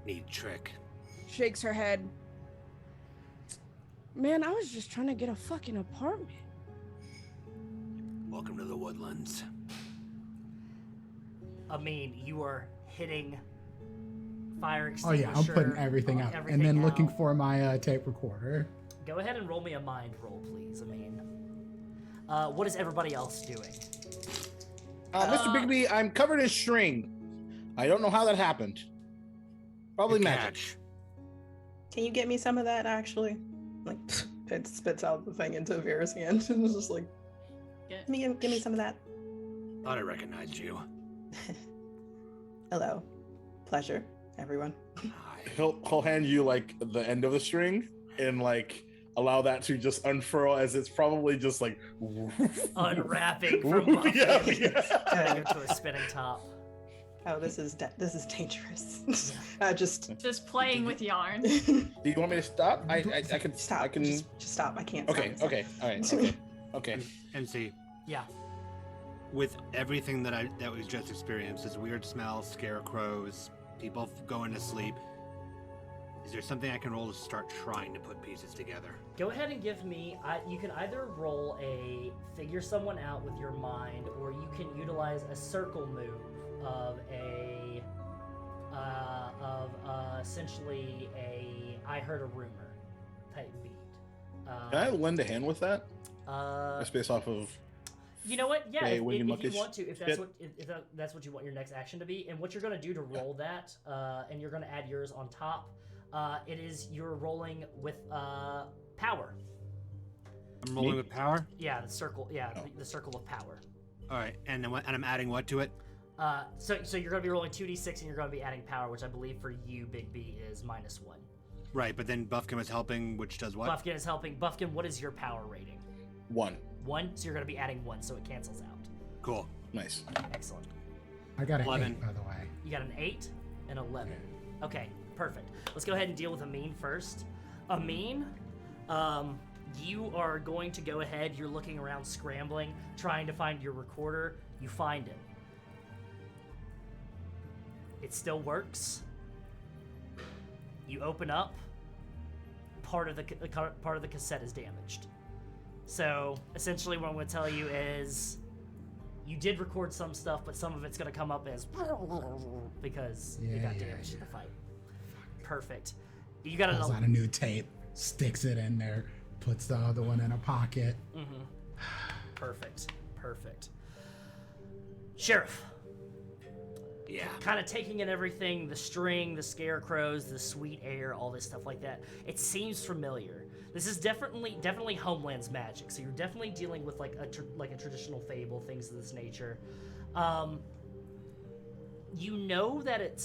Neat trick. shakes her head. Man, I was just trying to get a fucking apartment. Welcome to the Woodlands. I mean, you are hitting fire Oh extinguisher. yeah, I'm putting everything out, and then looking for my tape recorder. Go ahead and roll me a mind roll, please. I mean, what is everybody else doing? Mr. Bigby, I'm covered in string. I don't know how that happened. Probably Good magic. catch. Can you get me some of that actually? Like it spits out the thing into Vera's hand and it's just like, give me some of that. Thought I recognized you. Hello. Pleasure, everyone. Hi. He'll hand you like the end of the string and like allow that to just unfurl as it's probably just like Unwrapping from Buffy, yeah. turning into a spinning top. Oh, this is dangerous. Just playing with yarn. Do you want me to stop? I can Stop. I can Just stop. I can't. Okay, stop. okay, all right, okay. MC, Yeah. with everything that we've just experienced, this weird smell, scarecrows, people going to sleep, is there something I can roll to start trying to put pieces together? Go ahead and give me. You can either roll a figure someone out with your mind, or you can utilize a circle move of essentially a I heard a rumor type beat. Can I lend a hand with that? Uh, Just based off of You know what? Yeah, Hey, if when you you look at want to, if that's shit. what if that's what you want your next action to be, and what you're gonna do to roll that, and you're gonna add yours on top. It is you're rolling with power. I'm rolling Me? with power. Yeah, the circle. Yeah, Oh. the circle of power. All right, and I'm adding what to it? So you're gonna be rolling 2d6, and you're gonna be adding power, which I believe for you, Big B, is -1. Right, but then Buffkin was helping, which does what? Buffkin is helping. Buffkin, what is your power rating? 1. 1. So you're gonna be adding 1, so it cancels out. Cool. Nice. Excellent. I got an 11. 8, by the way. You got an 8 and 11. Okay, perfect. Let's go ahead and deal with Amin first. Amin, you are going to go ahead. You're looking around, scrambling, trying to find your recorder. You find it. It still works. You open up. Part of the cassette is damaged. So essentially, what I'm going to tell you is, you did record some stuff, but some of it's going to come up as because it got damaged in the fight. Perfect. You got Pulls out a new tape, sticks it in there, puts the other one in a pocket. Perfect. Perfect. Sheriff. Yeah. Kind of taking in everything, the string, the scarecrows, the sweet air, all this stuff like that. It seems familiar. This is definitely Homeland's magic. So you're definitely dealing with like a traditional fable, things of this nature. You know that it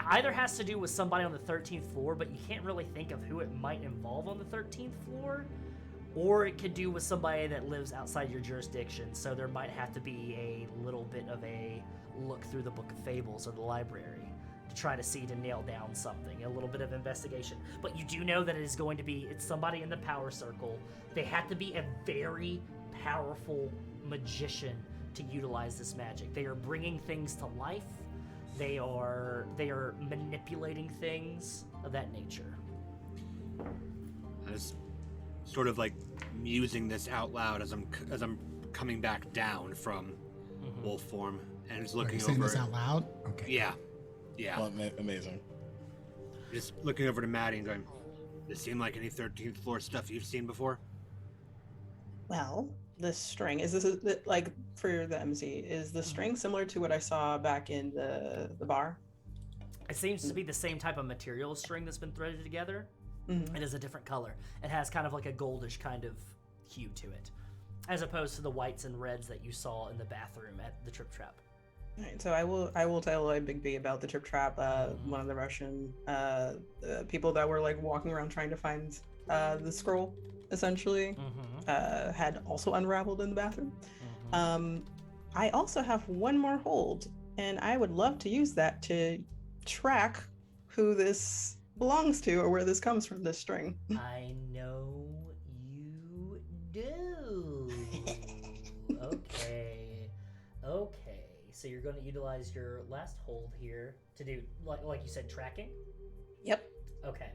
either has to do with somebody on the 13th floor, but you can't really think of who it might involve on the 13th floor, or it could do with somebody that lives outside your jurisdiction. So there might have to be a little bit of a look through the Book of Fables or the library to try to nail down something, a little bit of investigation. But you do know that it's somebody in the power circle. They have to be a very powerful magician to utilize this magic. They are bringing things to life. They are manipulating things of that nature. I was sort of like musing this out loud as I'm coming back down from wolf form and just looking over. Saying this out loud? Okay. Yeah. Well, amazing. Just looking over to Maddie and going, "Does this seem like any 13th floor stuff you've seen before?" Well, this string is like for the MC? Is the string similar to what I saw back in the bar? It seems to be the same type of material string that's been threaded together. Mm-hmm. It is a different color. It has kind of like a goldish kind of hue to it, as opposed to the whites and reds that you saw in the bathroom at the Trip Trap. All right, so I will tell Big B about the Trip Trap. One of the Russian people that were like walking around trying to find the scroll, essentially, had also unraveled in the bathroom. I also have one more hold, and I would love to use that to track who this belongs to or where this comes from, this string. I know you do. Okay. So you're going to utilize your last hold here to do, like you said, tracking? Yep. Okay.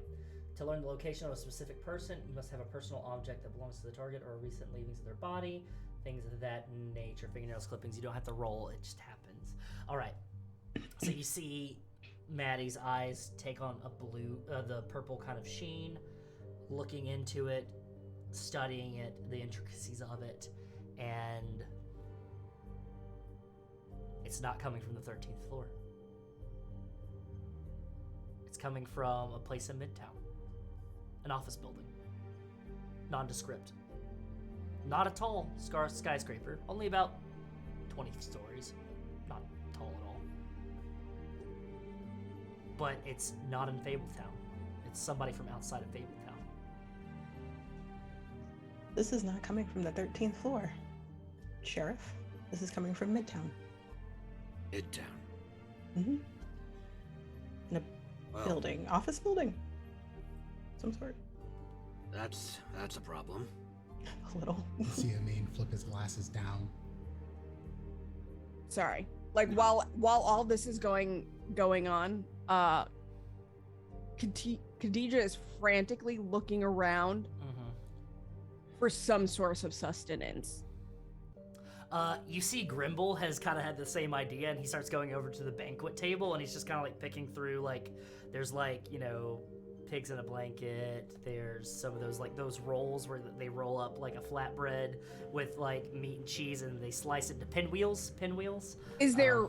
To learn the location of a specific person, you must have a personal object that belongs to the target or recent leavings of their body, things of that nature, fingernails, clippings. You don't have to roll, it just happens. All right. So you see Maddie's eyes take on the purple kind of sheen, looking into it, studying it, the intricacies of it, and it's not coming from the 13th floor. It's coming from a place in Midtown. An office building. Nondescript. Not a tall skyscraper, only about 20 stories. Not tall at all. But it's not in Fabletown. It's somebody from outside of Fabletown. This is not coming from the 13th floor, Sheriff. This is coming from Midtown. Midtown. Mm-hmm. In a building, office building, some sort. That's a problem. A little. You see Amin flip his glasses down. Sorry. Like while all this is going on, Khadija is frantically looking around for some source of sustenance. You see Grimble has kind of had the same idea, and he starts going over to the banquet table, and he's just kind of like picking through, like, there's like, pigs in a blanket, there's some of those, like, those rolls where they roll up like a flatbread with like meat and cheese, and they slice it into pinwheels. Is there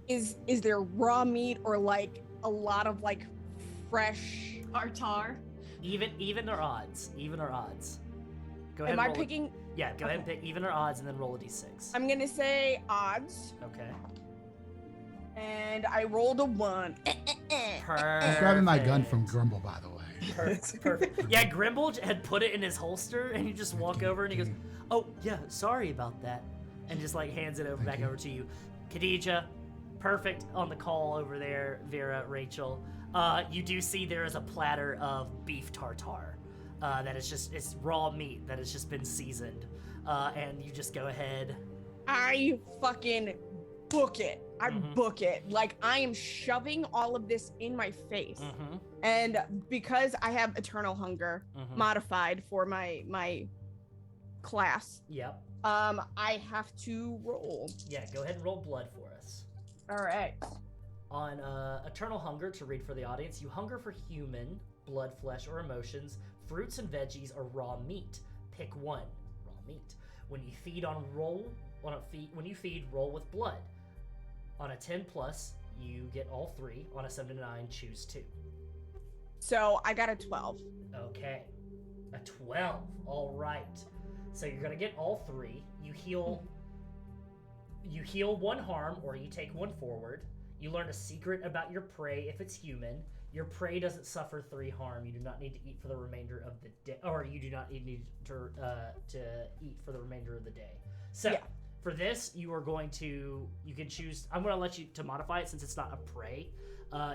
is there raw meat or like a lot of like fresh tartar? Even or odds. Go ahead. Am I picking? Yeah, go ahead and pick even or odds, and then roll a d6. I'm gonna say odds. Okay. And I rolled a 1. Perfect. I'm grabbing my gun from Grumble, by the way. Perfect. Yeah, Grimble had put it in his holster, and you just walk over, and he goes, "Oh yeah, sorry about that," and just like hands it back over to you. Khadija, perfect on the call over there. Vera, Rachel, you do see there is a platter of beef tartare. That is it's raw meat that has just been seasoned, and you just go ahead. I fucking book it. I book it. Like, I am shoving all of this in my face. And because I have Eternal Hunger modified for my class, Yep. I have to roll. Yeah, go ahead and roll blood for us. All right. On Eternal Hunger, to read for the audience, you hunger for human, blood, flesh, or emotions, fruits and veggies, or raw meat. Pick one. Raw meat. When you feed, roll with blood. On a 10 plus, you get all 3. On a 7 to 9, choose 2. So I got a 12. Okay. A 12. All right. So you're gonna get all 3. You heal 1 harm, or you take 1 forward. You learn a secret about your prey if it's human. Your prey doesn't suffer 3 harm. You do not need to eat for the remainder of the day, or you do not need to eat for the remainder of the day. So, For this, you can choose. I'm going to let you to modify it since it's not a prey.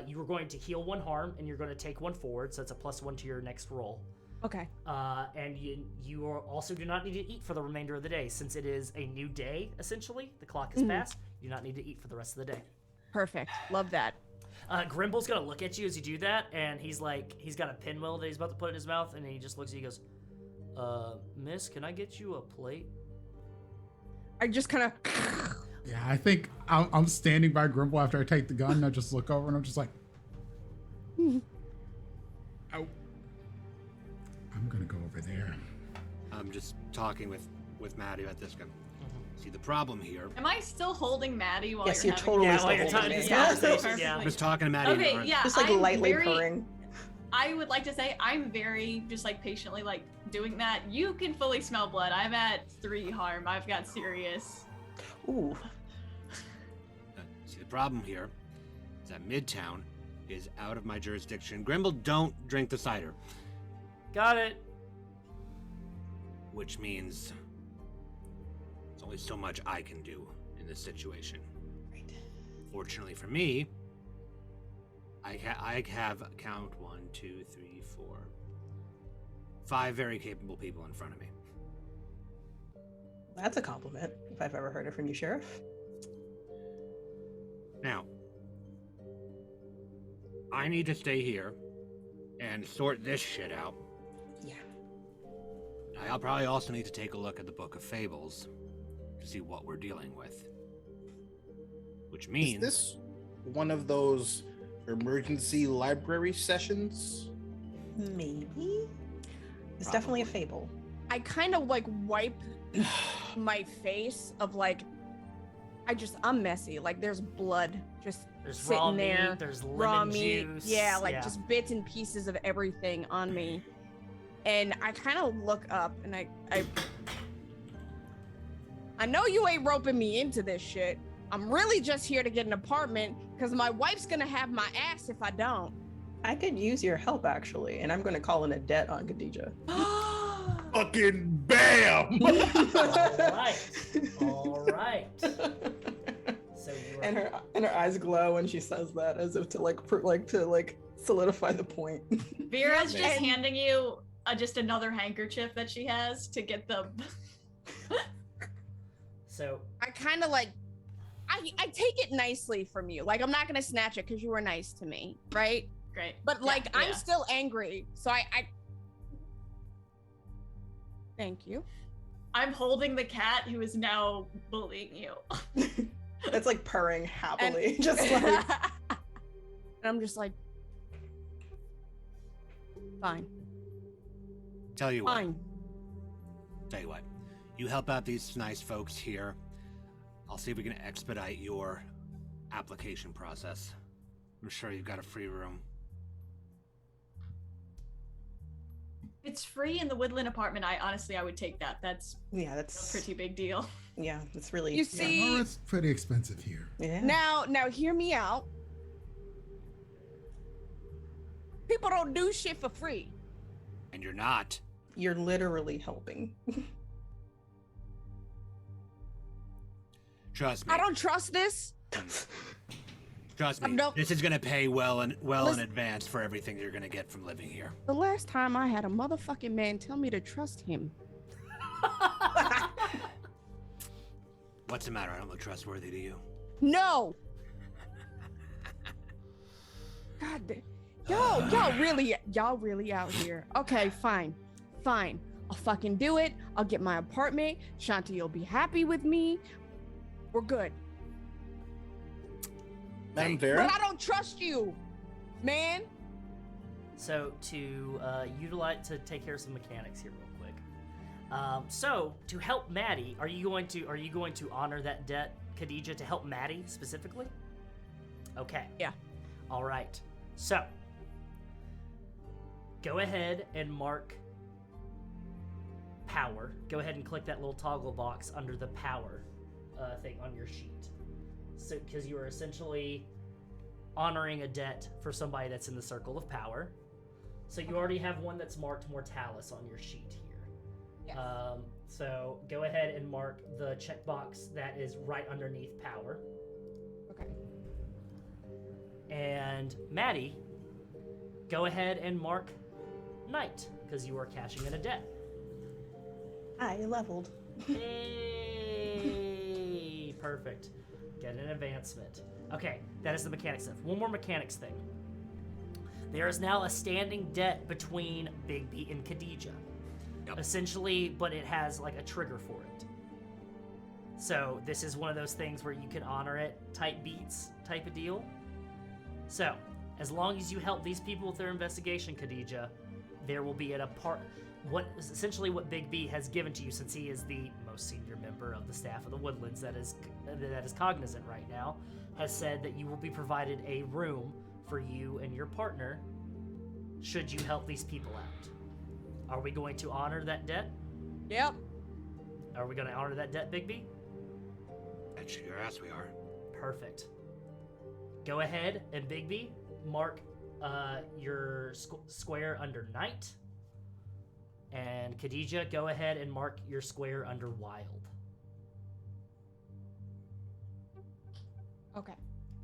You are going to heal 1 harm, and you're going to take 1 forward, so it's a +1 to your next roll. Okay. And you also do not need to eat for the remainder of the day, since it is a new day, essentially. The clock has passed. You do not need to eat for the rest of the day. Perfect. Love that. Grimble's going to look at you as you do that, and he's got a pinwheel that he's about to put in his mouth, and he just looks at you and goes, Miss, can I get you a plate? I just kind of... Yeah, I think I'm standing by Grimble after I take the gun, and I just look over, and I'm just like... Ow. I'm gonna go over there. I'm just talking with Maddie about this guy. See, the problem here... Am I still holding Maddie while Yes, you're you're having totally Yeah, still while you're holding talking me. this Yeah. conversation, yeah. I was talking to Maddie. Okay, yeah. Just like I'm lightly very- purring. I would like to say I'm very just like patiently like doing that. You can fully smell blood. I'm at 3 harm. I've got serious. Ooh. See, the problem here is that Midtown is out of my jurisdiction. Grimble, don't drink the cider. Got it. Which means there's only so much I can do in this situation. Right. Fortunately for me, I have count 1, 2, 3, 4, 5 very capable people in front of me. That's a compliment, if I've ever heard it from you, Sheriff. Now, I need to stay here and sort this shit out. Yeah. I'll probably also need to take a look at the Book of Fables to see what we're dealing with. Which Is means... this one of those emergency library sessions? Maybe. It's definitely a fable. I kind of like wipe my face of like, I'm messy. Like there's blood just There's sitting raw there. meat, there's raw lemon meat. juice. Yeah, like just bits and pieces of everything on me. And I kind of look up and I know you ain't roping me into this shit. I'm really just here to get an apartment because my wife's gonna have my ass if I don't. I could use your help, actually, and I'm going to call in a debt on Khadija. Fucking bam! All right. So you are... and her eyes glow when she says that, as if to like solidify the point. Vera's just handing you just another handkerchief that she has to get the. So I kind of like, I take it nicely from you. Like I'm not gonna snatch it because you were nice to me, right? Great. But like Yeah, I'm still angry, so I. Thank you. I'm holding the cat who is now bullying you. It's like purring happily, And- just like. And I'm just like, fine, Tell you what. fine. Tell you what. You help out these nice folks here. I'll see if we can expedite your application process. I'm sure you've got a free room. It's free in the Woodland apartment. I would take that. That's Yeah, a that's pretty big deal. Yeah, it's really. You see, Oh, it's pretty expensive here. Yeah. now hear me out. People don't do shit for free. And you're not. You're literally helping. Trust me. I don't trust this. Trust me. Nope. This is gonna pay well in Listen- advance for everything you're gonna get from living here. The last time I had a motherfucking man tell me to trust him. What's the matter? I don't look trustworthy to you. No. God, y'all really out here. Okay, fine. I'll fucking do it. I'll get my apartment. Shanti will be happy with me. We're good. Madam But Vera? I don't trust you, man. So to take care of some mechanics here real quick. So to help Maddie, are you going to honor that debt, Khadija, to help Maddie specifically? Okay. Yeah. All right. So go ahead and mark power. Go ahead and click that little toggle box under the power thing on your sheet. So because you are essentially honoring a debt for somebody that's in the circle of power. So you already have one that's marked Mortalis on your sheet here. Yes. So go ahead and mark the checkbox that is right underneath power. Okay. And Maddie, go ahead and mark night, because you are cashing in a debt. I leveled. Hey, perfect. Get an advancement. Okay, that is the mechanics stuff. One more mechanics thing. There is now a standing debt between Bigby and Khadija. Yep. Essentially, but it has like a trigger for it. So this is one of those things where you can honor it type beats type of deal. So as long as you help these people with their investigation, Khadija, there will be what Big B has given to you, since he is the most senior member of the staff of the Woodlands that is cognizant right now, has said that you will be provided a room for you and your partner should you help these people out. Are we going to honor that debt? Yep. Are we going to honor that debt, Big B? Bet your ass we are. Perfect. Go ahead and Big B, mark your square under night. And Khadija, go ahead and mark your square under wild. Okay.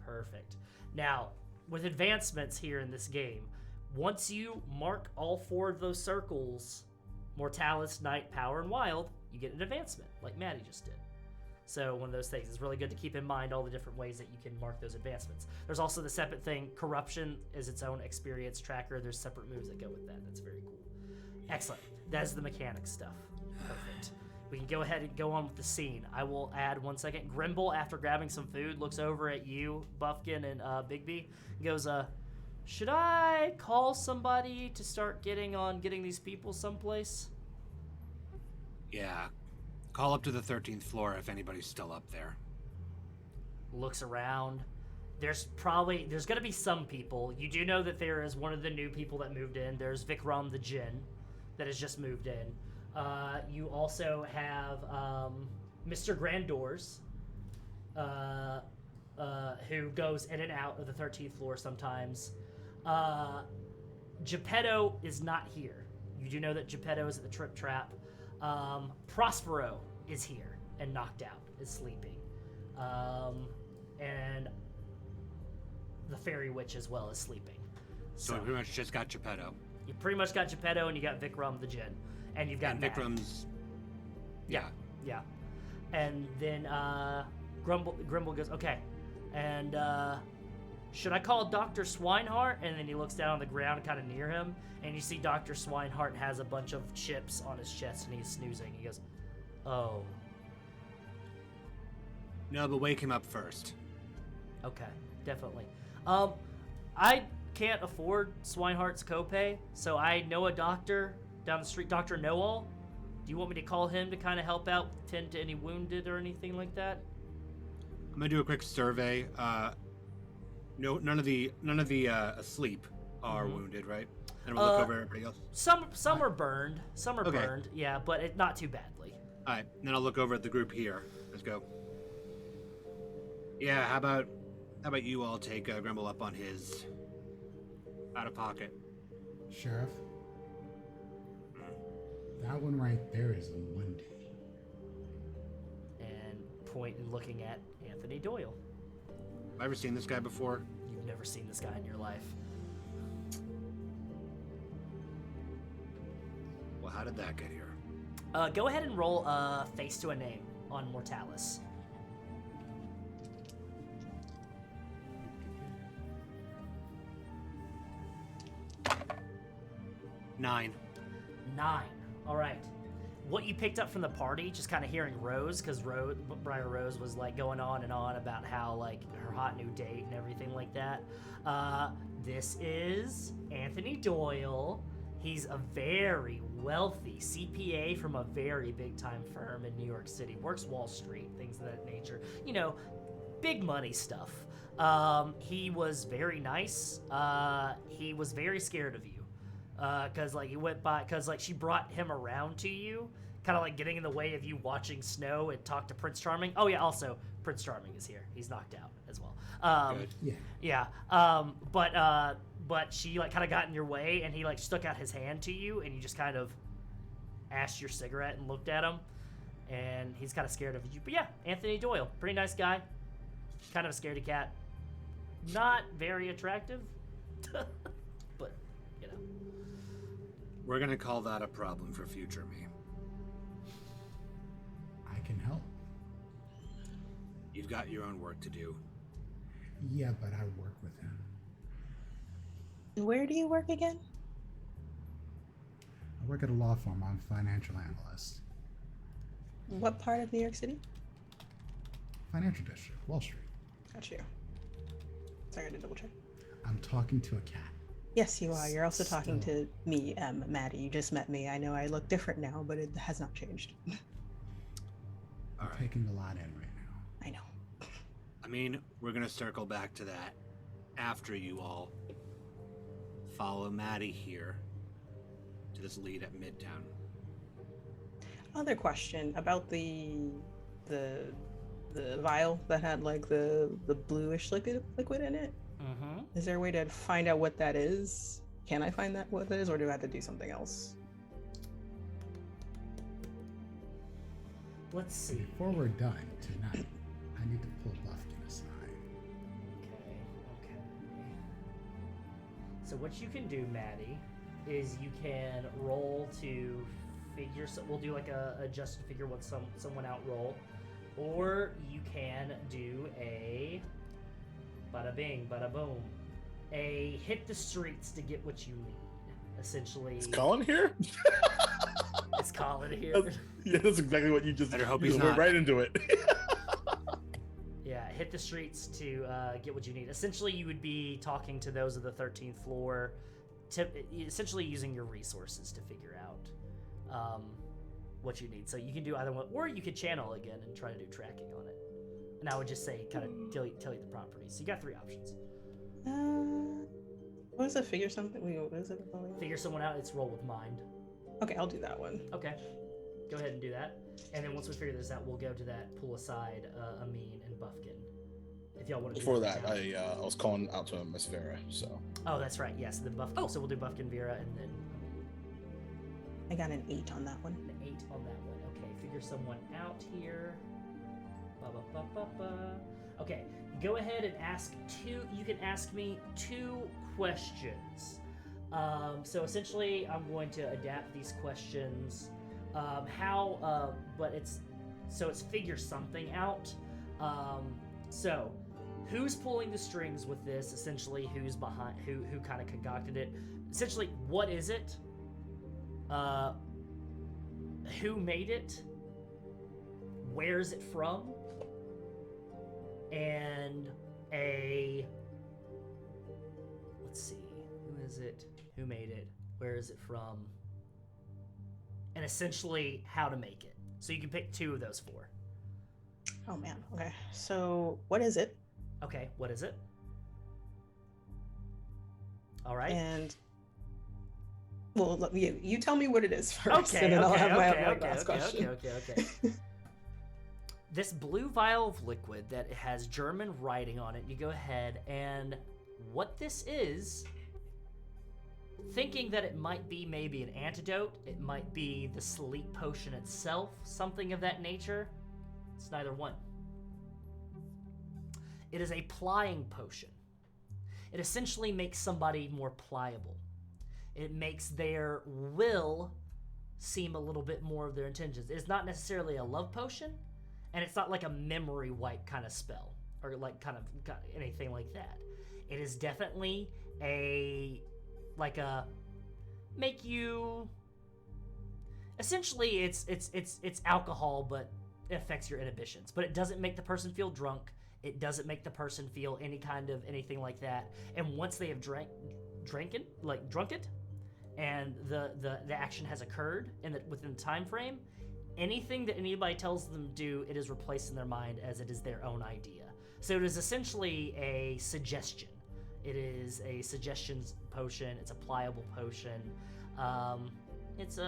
Perfect. Now, with advancements here in this game, once you mark all 4 of those circles, Mortalis, Night, Power, and Wild, you get an advancement, like Maddie just did. So one of those things. It's really good to keep in mind all the different ways that you can mark those advancements. There's also the separate thing, Corruption is its own experience tracker. There's separate moves that go with that. That's very cool. Excellent. That's the mechanics stuff. Perfect. We can go ahead and go on with the scene. I will add 1 second. Grimble, after grabbing some food, looks over at you, Buffkin, and Bigby, and goes, should I call somebody to start getting these people someplace? Yeah. Call up to the 13th floor if anybody's still up there. Looks around. There's going to be some people. You do know that there is one of the new people that moved in. There's Vikram the Jinn that has just moved in. You also have Mr. Grandors, who goes in and out of the 13th floor sometimes. Geppetto is not here. You do know that Geppetto is at the Trip Trap. Prospero is here and knocked out, is sleeping. And the Fairy Witch as well is sleeping. So we pretty much just got Geppetto. You pretty much got Geppetto and you got Vikram the Jinn. And you've got And Matt. Vikram's... Yeah. And then Grimble goes, okay. And should I call Dr. Swinehart? And then he looks down on the ground kind of near him, and you see Dr. Swinehart has a bunch of chips on his chest, and he's snoozing. He goes, oh. No, but wake him up first. Okay, definitely. I can't afford Swinehart's copay, so I know a doctor down the street, Dr. Noel. Do you want me to call him to kind of help out, tend to any wounded or anything like that? I'm gonna do a quick survey. No, none of the asleep are wounded, right? And we'll look over everybody else. Some are burned. Some are burned. Yeah, but not too badly. All right, then I'll look over at the group here. Let's go. Yeah, how about you all take Grimble up on his out of pocket? Sheriff, that one right there is a Monday. And point and looking at Anthony Doyle. Have I ever seen this guy before? You've never seen this guy in your life. Well, how did that get here? Go ahead and roll face to a name on Mortalis. Nine. 9. All right. What you picked up from the party, just kind of hearing Rose, because Briar Rose was like going on and on about how like her hot new date and everything like that. This is Anthony Doyle. He's a very wealthy CPA from a very big time firm in New York City. Works Wall Street, things of that nature. You know, big money stuff. He was very nice. He was very scared of you. Cause like he went by, cause like she brought him around to you, kind of like getting in the way of you watching Snow and talk to Prince Charming. Oh yeah, also Prince Charming is here. He's knocked out as well. Good. Yeah. But she like kind of got in your way, and he like stuck out his hand to you, and you just kind of asked your cigarette and looked at him. and he's kind of scared of you. But yeah, Anthony Doyle, pretty nice guy, kind of a scaredy cat, not very attractive, but you know. We're gonna call that a problem for future me. I can help. You've got your own work to do. Yeah, but I work with him. Where do you work again? I work at a law firm. I'm a financial analyst. What part of New York City? Financial district, Wall Street. Got you. Sorry, I had to double check. I'm talking to a cat. Yes, you are. You're also talking Still. to me, Maddie. You just met me. I know I look different now, but it has not changed. I'm taking a lot in right now. I know. I mean, we're gonna circle back to that after you all follow Maddie here to this lead at Midtown. Other question about the vial that had like the bluish liquid in it. Mm-hmm. Is there a way to find out what that is? Can I find that what that is, or do I have to do something else? Let's see. Before we're done tonight, I need to pull Buffkin aside. Okay. So what you can do, Maddie, is you can roll to figure. We'll do like a just to figure what someone out roll, or you can do a bada bing, bada boom, a hit the streets to get what you need. Essentially, Is Colin here? it's Colin here. Yeah, that's exactly what you just. Better hope you he's just went not. right into it. Yeah, hit the streets to get what you need. Essentially, you would be talking to those of the 13th floor, essentially using your resources to figure out what you need. So you can do either one, or you could channel again and try to do tracking on it. And I would just say, kind of tell you the properties. So you got 3 options. What is it? Figure something? Wait, what is it called? Figure someone out. It's roll with mind. Okay, I'll do that one. Okay, go ahead and do that. And then once we figure this out, we'll go to that pull aside Amin and Buffkin. If y'all want to. Before that, I was calling out to Miss Vera. So. Oh, that's right. Yes, the Buffkin. Oh. So we'll do Buffkin, Vera, and then I got an 8 on that one. an 8 on that one. Okay, figure someone out here. Ba-ba-ba-ba-ba. Okay, go ahead and ask 2. You can ask me 2 questions. So essentially, I'm going to adapt these questions. But it's figure something out. So, who's pulling the strings with this? Essentially, who's behind? Who kind of concocted it? Essentially, what is it? Who made it? Where's it from? And let's see, who is it? Who made it? Where is it from? And essentially, how to make it. So you can pick 2 of those 4. Oh man. Okay. So what is it? Okay, what is it? All right. And well, you tell me what it is first, Okay, and then I'll have my okay. last question. This blue vial of liquid that has German writing on it, you go ahead and what this is, thinking that it might be maybe an antidote, it might be the sleep potion itself, something of that nature. It's neither one. It is a plying potion. It essentially makes somebody more pliable. It makes their will seem a little bit more of their intentions. It's not necessarily a love potion, and it's not like a memory wipe kind of spell, or like kind of anything like that. It is definitely like a make you. Essentially, it's alcohol, but it affects your inhibitions. But it doesn't make the person feel drunk. It doesn't make the person feel any kind of anything like that. And once they have drunk it, and the action has occurred within the time frame, anything that anybody tells them to do, it is replaced in their mind as it is their own idea. So it is essentially a suggestion. It is a suggestions potion. It's a pliable potion. It's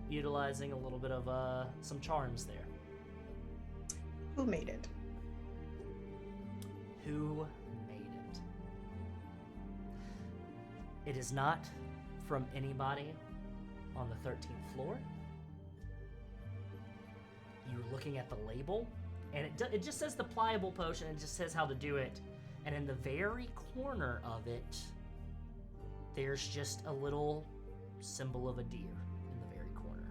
utilizing a little bit of some charms there. Who made it? Who made it? It is not from anybody on the 13th floor. you're looking at the label, and it just says the pliable potion, and it just says how to do it. And in the very corner of it, there's just a little symbol of a deer in the very corner.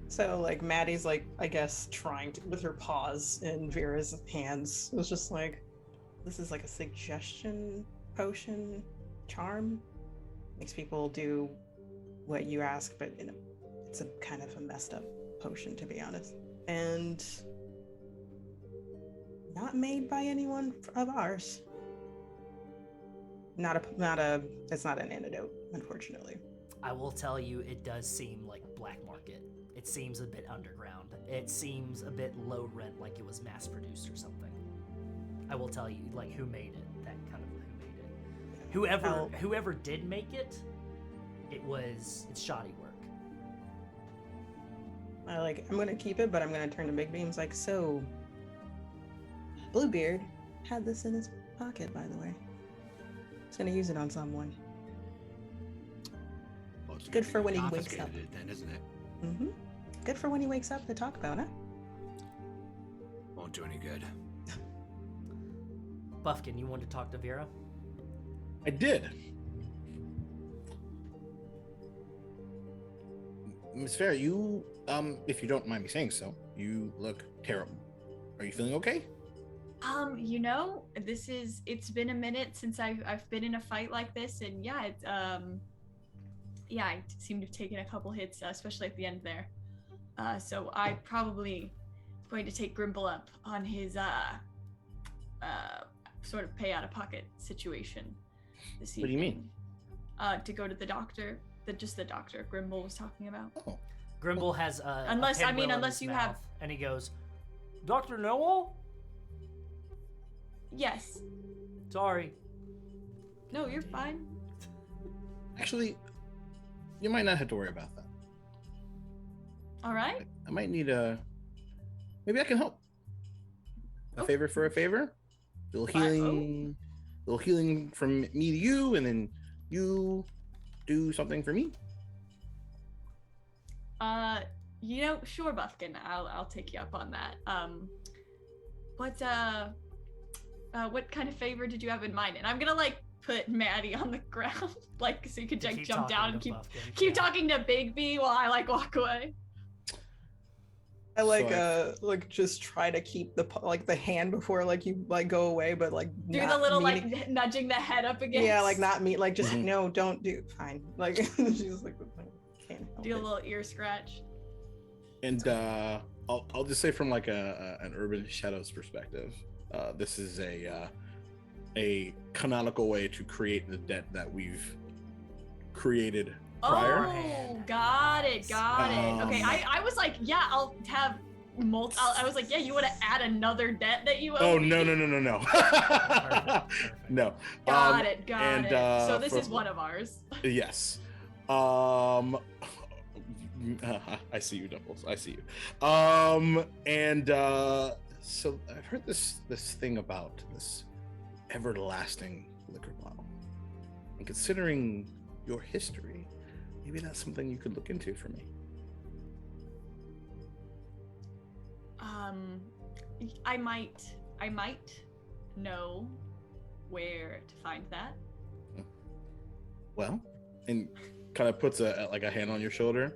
So, like, Maddie's, like, I guess, trying to, with her paws in Vera's hands. It was just like, this is like a suggestion potion charm. Makes people do what you ask, but it's a kind of a messed up potion, to be honest. And not made by anyone of ours. It's not an antidote, unfortunately. I will tell you, it does seem like black market. It seems a bit underground. It seems a bit low rent, like it was mass produced or something. I will tell you, like, who made it, that kind of who made it. Whoever did make it, it's shoddy work. I'm gonna keep it, but I'm gonna turn to Big Beams like, so Bluebeard had this in his pocket, by the way. He's gonna use it on someone. Well, it's Good for when he wakes confiscated up. it then, isn't it? Mm-hmm. Good for when he wakes up to talk about it. Won't do any good. Buffkin, you wanted to talk to Vera? I did. Miss Farah, you, if you don't mind me saying so, you look terrible. Are you feeling okay? It's been a minute since I've been in a fight like this, and I seem to have taken a couple hits, especially at the end there. So I probably going to take Grimble up on his sort of pay out of pocket situation this evening. What do you mean? To go to the doctor, the doctor Grimble was talking about. Oh. Grimble has a unless pinwheel in unless his you mouth, have. and he goes, Dr. Noel? Yes. Sorry. No, you're fine. Actually, you might not have to worry about that. All right. I might need maybe I can help. A favor for a favor. Little healing from me to you, and then you do something for me. Sure, Buffkin. I'll take you up on that. What kind of favor did you have in mind? And I'm gonna put Maddie on the ground, so you could jump down and keep talking to Big B while I walk away. I just try to keep the hand before you go away, but do the little nudging the head up against. Yeah, not me, just no, don't do. Fine, she's can't help do a it. little ear scratch. And I'll just say from an Urban Shadows perspective, this is a canonical way to create the debt that we've created prior. Oh, got it. Okay, I was I'll have I was you want to add another debt that you owe me? No. Perfect. No. Got it. So this for- is one of ours. Yes. I see you, Dimples. I see you. So I've heard this thing about this everlasting liquor bottle. And considering your history, maybe that's something you could look into for me. I might know where to find that. Well, and kind of puts a hand on your shoulder.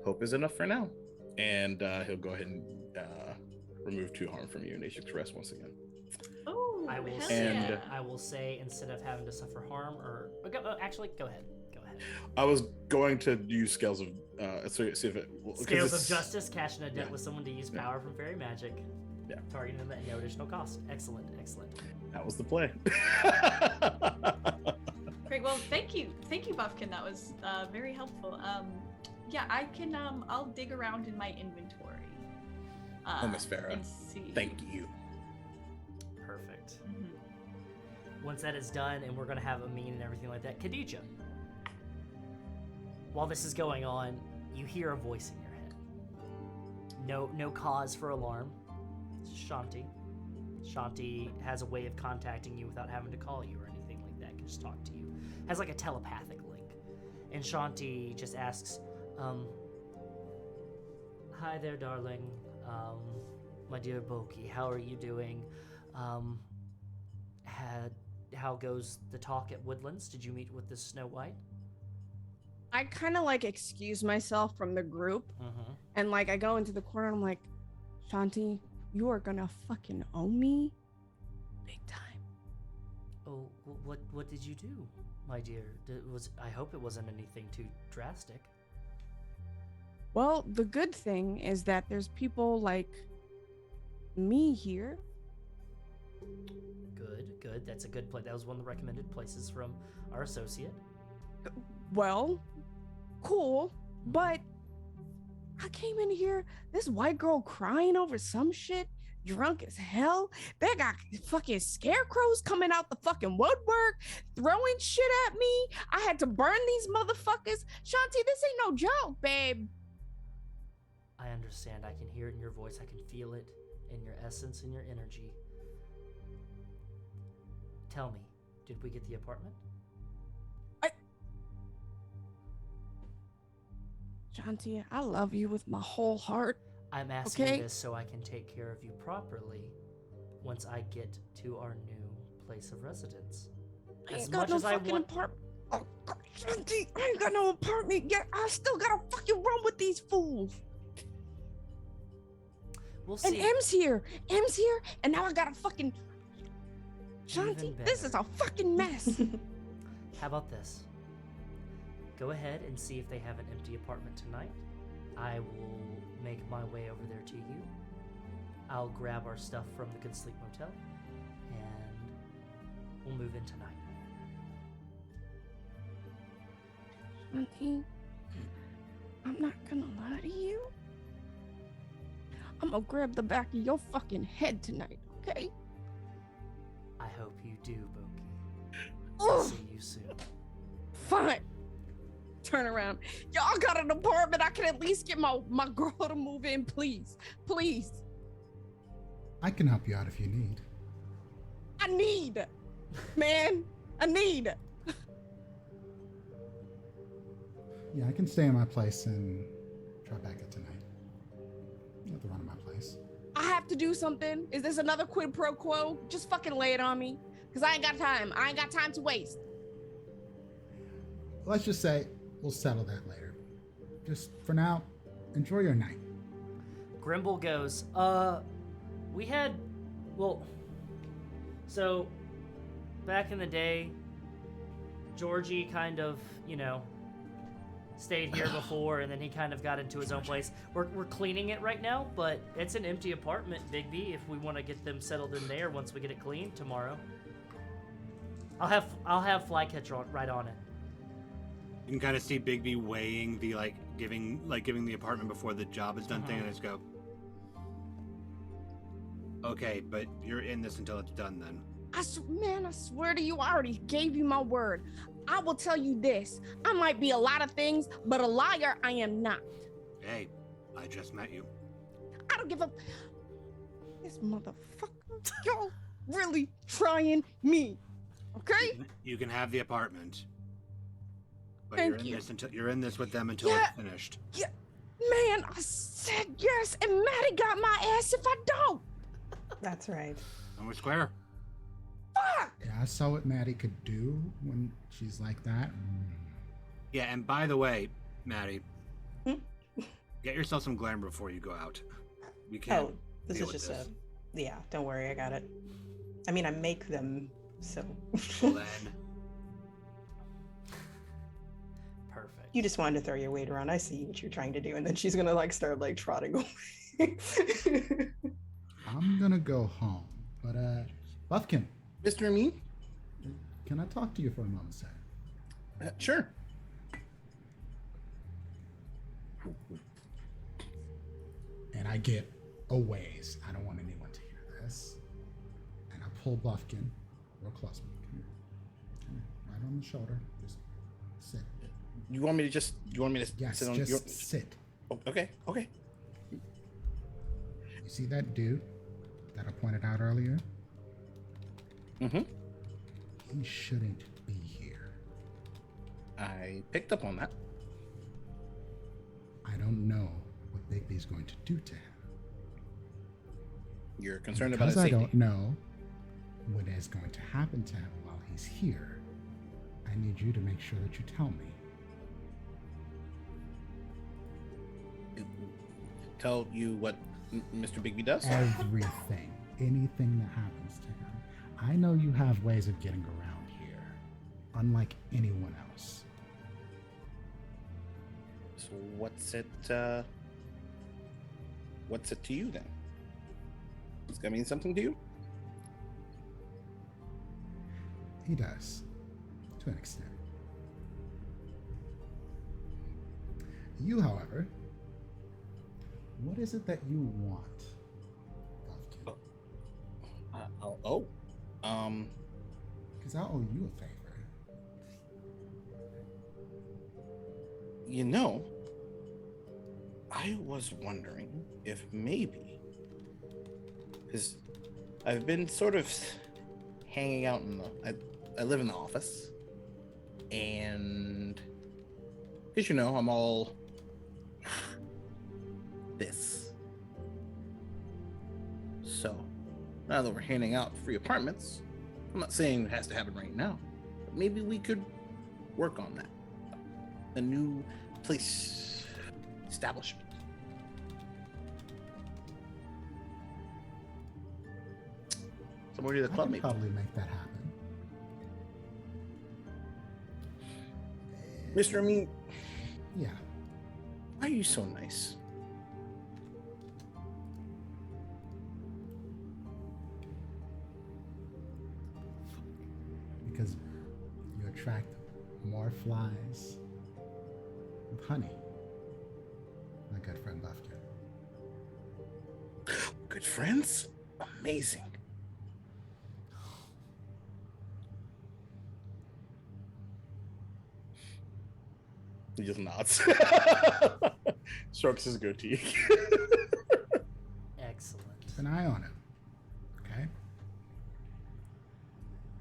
Hope is enough for now. And he'll go ahead and remove 2 harm from you, and Nation Rest once again. Oh, I will hell say, yeah. I will say, instead of having to suffer harm, actually, go ahead. I was going to use scales of see if it Scales of Justice, cashing a debt with someone to use power from fairy magic. Yeah. Targeting them at no additional cost. Excellent. That was the play. Great. Well, thank you, Buffkin. That was very helpful. I can. I'll dig around in my inventory. Miss Farah, and see. thank you. Perfect. Mm-hmm. Once that is done, and we're gonna have a mean and everything like that, Khadija. While this is going on, you hear a voice in your head. No cause for alarm. It's Shanti. Shanti has a way of contacting you without having to call you or anything like that. Can just talk to you. Has a telepathic link. And Shanti just asks, Hi there, darling. My dear Boki, how are you doing? How goes the talk at Woodlands? Did you meet with the Snow White? I kind of like excuse myself from the group, and like I go into the corner and I'm like, Shanti, you are gonna fucking owe me big time. Oh, what did you do, my dear? I hope it wasn't anything too drastic. Well, the good thing is that there's people like me here. Good. That's a good place. That was one of the recommended places from our associate. Well, cool, but I came in here, this white girl crying over some shit, drunk as hell. They got fucking scarecrows coming out the fucking woodwork, throwing shit at me. I had to burn these motherfuckers. Shanti, this ain't no joke, babe. I understand. I can hear it in your voice. I can feel it in your essence and your energy. Tell me, did we get the apartment? Shanti, I love you with my whole heart. I'm asking Okay? this so I can take care of you properly once I get to our new place of residence. I As ain't got much no as I fucking want... apartment. Oh, God, Shanti, I ain't got no apartment yet. I still gotta fucking run with these fools. We'll And see. M's here, and now I gotta fucking... Even Shanti, this is better. a fucking mess. How about this? Go ahead and see if they have an empty apartment tonight. I will make my way over there to you. I'll grab our stuff from the Good Sleep Motel, and we'll move in tonight. Shanti, I'm not gonna lie to you. I'm gonna grab the back of your fucking head tonight, okay? I hope you do, Boki. Oh, See you soon. fine. Turn around. Y'all got an apartment. I can at least get my girl to move in, please. Please. I can help you out if you need. I need. Man, I need. Yeah, I can stay in my place and try back at tonight. You have to run in my place. I have to do something. Is this another quid pro quo? Just fucking lay it on me. Because I ain't got time. I ain't got time to waste. Let's just say we'll settle that later. Just for now, enjoy your night. Grimble goes, so back in the day, Georgie kind of, stayed here before, and then he kind of got into his own place. We're cleaning it right now, but it's an empty apartment, Bigby, if we want to get them settled in there once we get it cleaned tomorrow. I'll have Flycatcher right on it. You can kind of see Bigby weighing the giving the apartment before the job is done thing, and just go, okay, but you're in this until it's done then. Man, I swear to you, I already gave you my word. I will tell you this. I might be a lot of things, but a liar I am not. Hey, I just met you. I don't give a... This motherfucker, y'all really trying me, okay? You can have the apartment. But Thank you. You're in this with them until Yeah. it's finished. Yeah, man, I said yes, and Maddie got my ass if I don't. That's right. And we're square. Fuck! Yeah, I saw what Maddie could do when she's like that. Yeah, and by the way, Maddie, Hmm? get yourself some glamour before you go out. We can't. Oh, this deal is with just this. yeah, don't worry, I got it. I mean, I make them, so. Well then, Perfect. You just wanted to throw your weight around. I see what you're trying to do. And then she's gonna start trotting away. I'm gonna go home. But Buffkin, Mr. Amin? can I talk to you for a moment, sir? Sure. And I get a ways. I don't want anyone to hear this. And I pull Buffkin real close. Come here. Come here. Right on the shoulder. Just sit. You want me to Yes, sit on just your... sit. Oh, okay. You see that dude that I pointed out earlier? Mm-hmm. He shouldn't be here. I picked up on that. he's going to do to him. You're concerned about his Because I safety. don't know what is going to happen to him while he's here, I need you to make sure that you tell me. Tell you what Mr. Bigby does? Everything. Anything that happens to him. I know you have ways of getting around here, unlike anyone else. So what's it to you then? Does that mean something to you? He does, to an extent. You, however, what is it that you want? Because I owe you a favor. You know, I was wondering if maybe, because I've been sort of hanging out in I live in the office, and because you know I'm all this. So now that we're handing out free apartments, I'm not saying it has to happen right now, but maybe we could work on that. A new place establishment. Somewhere near the I club, can maybe. probably make that happen. Mr. Amin, Yeah. why are you so nice? Because you attract more flies with honey. My good friend Buffkin. Good friends? Amazing. He just nods. Strokes his goatee. Excellent. Keep an eye on him. Okay?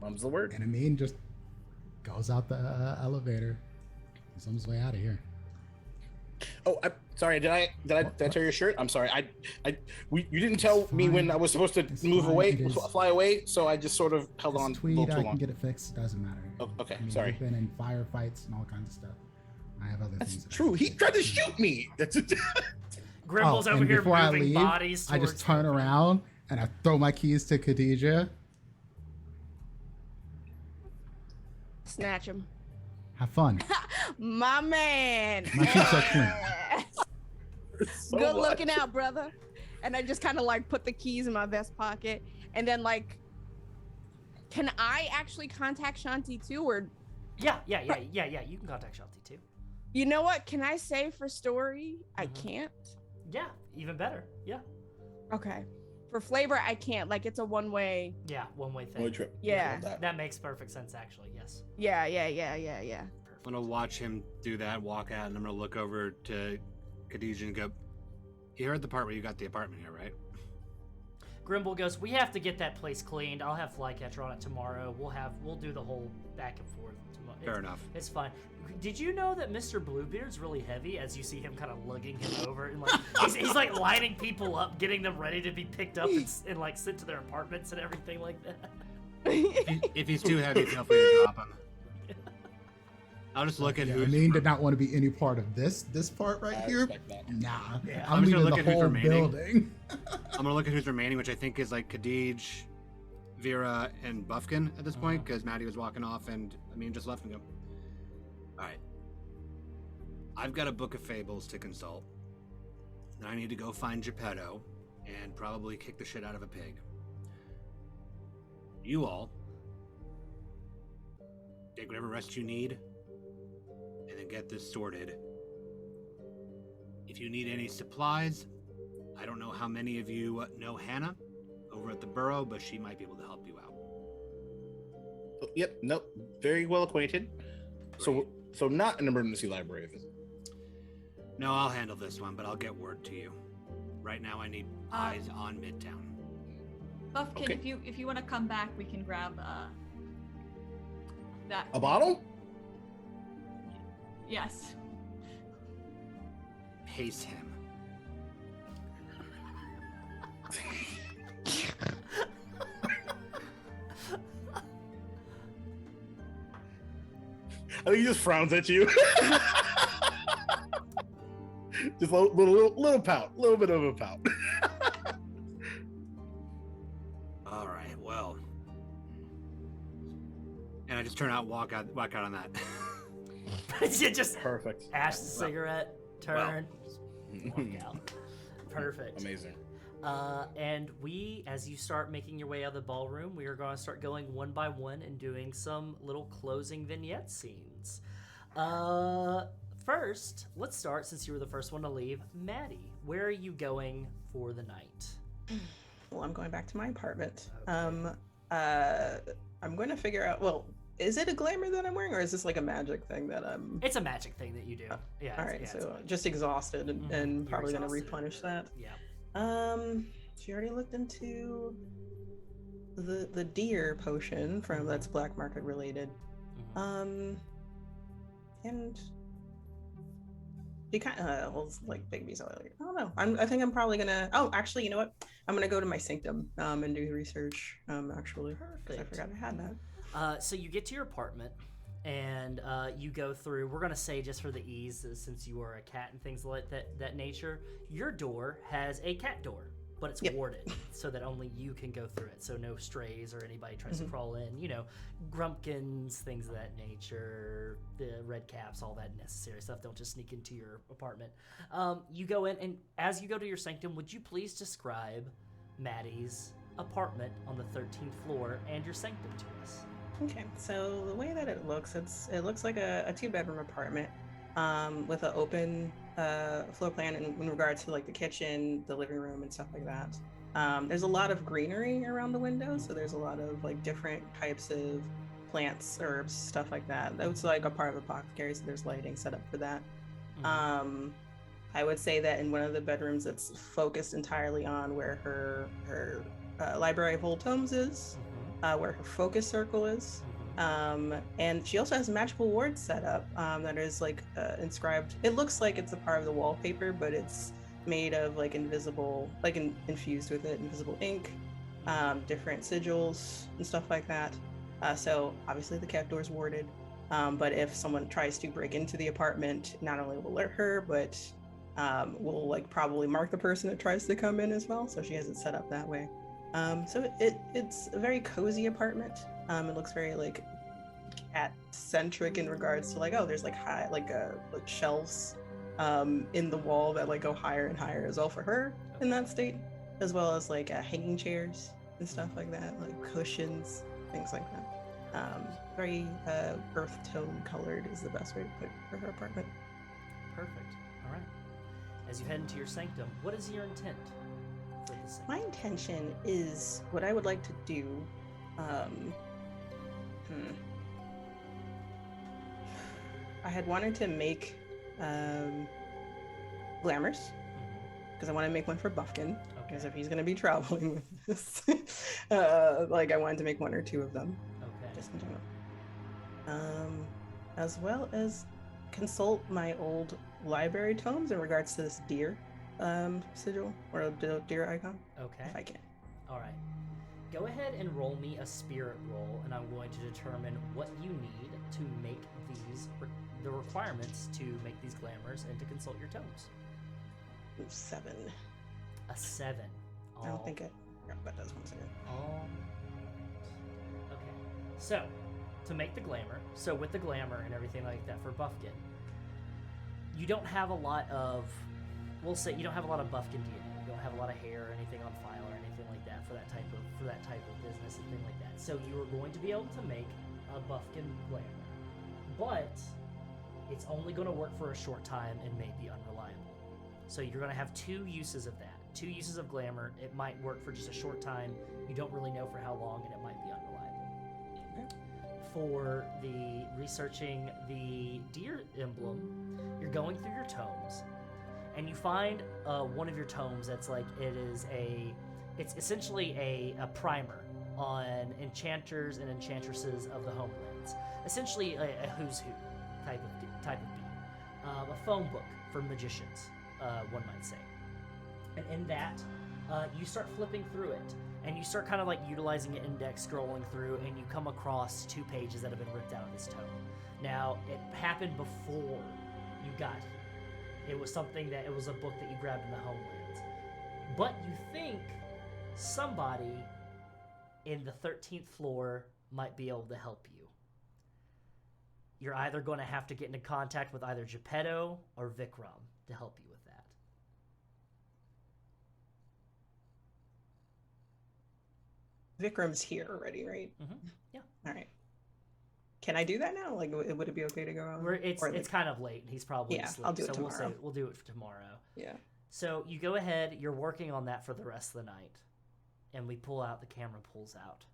Mum's the word. And Amin just goes out the elevator. He's on his way out of here. Oh, I'm sorry. Did I tear your shirt? I'm sorry. You didn't tell me fine. when I was supposed to It's move fine. away, It is. fly away. So I just sort of held on It's a tweed, little I too can long. get it fixed. It doesn't matter. Oh, okay, I mean, sorry. I've been in firefights and all kinds of stuff. I have other That's things. that I true. can He do. tried to shoot me. That's it. Grimble's over and here before I moving leave, bodies. I just towards turn the- around and I throw my keys to Khadija. Snatch him. Have fun. My man. My shoes are clean. So Good much. looking out, brother. And I just kind of like put the keys in my vest pocket, and then like, can I actually contact Shanti too, or Yeah. You can contact Shanti too. you know what? Can I save for story? I Mhm. can't. Yeah, even better. Yeah. Okay. For flavor, I can't. Like it's a one way. Yeah, one-way thing. One-way trip. Yeah. Love that. That makes perfect sense, actually. Yes. Yeah. Perfect. I'm gonna watch him do that, walk out, and I'm gonna look over to Khadija and go, "You heard the part where you got the apartment here, right?" Grimble goes, "We have to get that place cleaned. I'll have Flycatcher on it tomorrow. We'll do the whole back and forth tomorrow. Fair enough. It's fine." Did you know that Mr. Bluebeard's really heavy? As you see him kind of lugging him over, and like he's like lining people up, getting them ready to be picked up and like sent to their apartments and everything like that. If he's too heavy, feel free to drop him. I'll just look at Yeah, who's. Amin did not want to be any part of this part right I here. respect that. Nah, Yeah. I'm I'm just gonna leaving look the at who's whole remaining. building. I'm gonna look at who's remaining, which I think is like Khadija, Vera, and Buffkin at this point, because Maddie was walking off and Amin just left and go. All right. I've got a book of fables to consult. And I need to go find Geppetto and probably kick the shit out of a pig. You all take whatever rest you need and then get this sorted. If you need any supplies, I don't know how many of you know Hannah over at the Burrow, but she might be able to help you out. Yep. Nope. Very well acquainted. So not an emergency library visit. No, I'll handle this one, but I'll get word to you. Right now, I need eyes on Midtown. Buffkin, Okay. if you want to come back, we can grab that. A bottle? Yes. Pace him. I think he just frowns at you. Just a little pout, a little bit of a pout. All right, well, and I just turn out, and walk out on that. You just Perfect. ash the cigarette, turn, just walk out. Perfect. Amazing. And we, as you start making your way out of the ballroom, we are going to start going one by one and doing some little closing vignette scenes. First, let's start, since you were the first one to leave. Maddie, where are you going for the night? Well, I'm going back to my apartment. Okay. I'm going to figure out, well, is it a glamour that I'm wearing, or is this like a magic thing that I'm... It's a magic thing that you do. Yeah. All right, it's so magic. just exhausted and, Mhm, and you're probably going to exhausted. replenish that. Yeah. She already looked into the deer potion from that's black market related. Mhm. And she kind of was like baby, so like, I don't know. I think I'm probably gonna. Oh, actually, you know what? I'm gonna go to my sanctum and do research. Actually, because I Perfect. forgot I had that. So you get to your apartment, and you go through. We're gonna say, just for the ease, since you are a cat and things like that nature, your door has a cat door, but it's Yep. warded so that only you can go through it. So no strays or anybody tries to Mhm. crawl in. You know, grumpkins, things of that nature, the red caps, all that necessary stuff. Don't just sneak into your apartment. You go in, and as you go to your sanctum, would you please describe Maddie's apartment on the 13th floor and your sanctum to us? Okay, so the way that it looks looks like a 2-bedroom apartment with an open floor plan in regards to like the kitchen, the living room, and stuff like that. There's a lot of greenery around the windows, so there's a lot of like different types of plants, herbs, stuff like that. That's like a part of the apothecary, so there's lighting set up for that. I would say that in one of the bedrooms, it's focused entirely on where her library of old tomes is, where her focus circle is. And she also has magical wards set up that is like inscribed. It looks like it's a part of the wallpaper, but it's made of like invisible, like infused with it, invisible ink, different sigils and stuff like that. So obviously the cat door is warded, but if someone tries to break into the apartment, not only will alert her, but will like probably mark the person that tries to come in as well. So she has it set up that way. So it's a very cozy apartment. It looks very like cat centric in regards to like, oh, there's like high like shelves in the wall that like go higher and higher as well for her in that state, as well as like hanging chairs and stuff like that, like cushions, things like that. Very earth tone colored is the best way to put it for her apartment. Perfect. All right. As you head into your sanctum, what is your intent for this sanctum? My intention is what I would like to do. I had wanted to make glamours because I want to make one for Buffkin, because if he's going to be traveling with this, like I wanted to make 1 or 2 of them, Okay. just in general. As well as consult my old library tomes in regards to this deer sigil or deer icon, Okay. if I can. All right. Go ahead and roll me a spirit roll, and I'm going to determine what you need to make these the requirements to make these glamours and to consult your tomes. 7. A 7. I don't think it. Yeah, that does 1 second. Okay. So, to make the glamour, so with the glamour and everything like that for Buffkin, you don't have a lot of, we'll say you don't have a lot of Buffkin DNA. You don't have a lot of hair or anything on file or anything like that for that type of business and thing like that. So you are going to be able to make a Buffkin glamour, but it's only going to work for a short time and may be unreliable. So you're going to have 2 uses of that. 2 uses of glamour. It might work for just a short time. You don't really know for how long, and it might be unreliable. Okay. For the researching the deer emblem, you're going through your tomes, and you find one of your tomes that's like it's essentially a primer on enchanters and enchantresses of the homelands. Essentially a who's who type of being. A phone book for magicians, one might say. And in that, You start flipping through it, and you start kind of like utilizing an index, scrolling through, and you come across 2 pages that have been ripped out of this tome. Now, it happened before you got here. It was it was a book that you grabbed in the Homelands. But you think somebody in the 13th floor might be able to help you. You're either going to have to get into contact with either Geppetto or Vikram to help you with that. Vikram's here already, right? Mm-hmm. Yeah. All right. Can I do that now? Like, would it be okay to go on? It's kind of late. He's probably asleep. I'll do it so tomorrow. we'll do it for tomorrow. Yeah. So you go ahead. You're working on that for the rest of the night, and we pull out. The camera pulls out,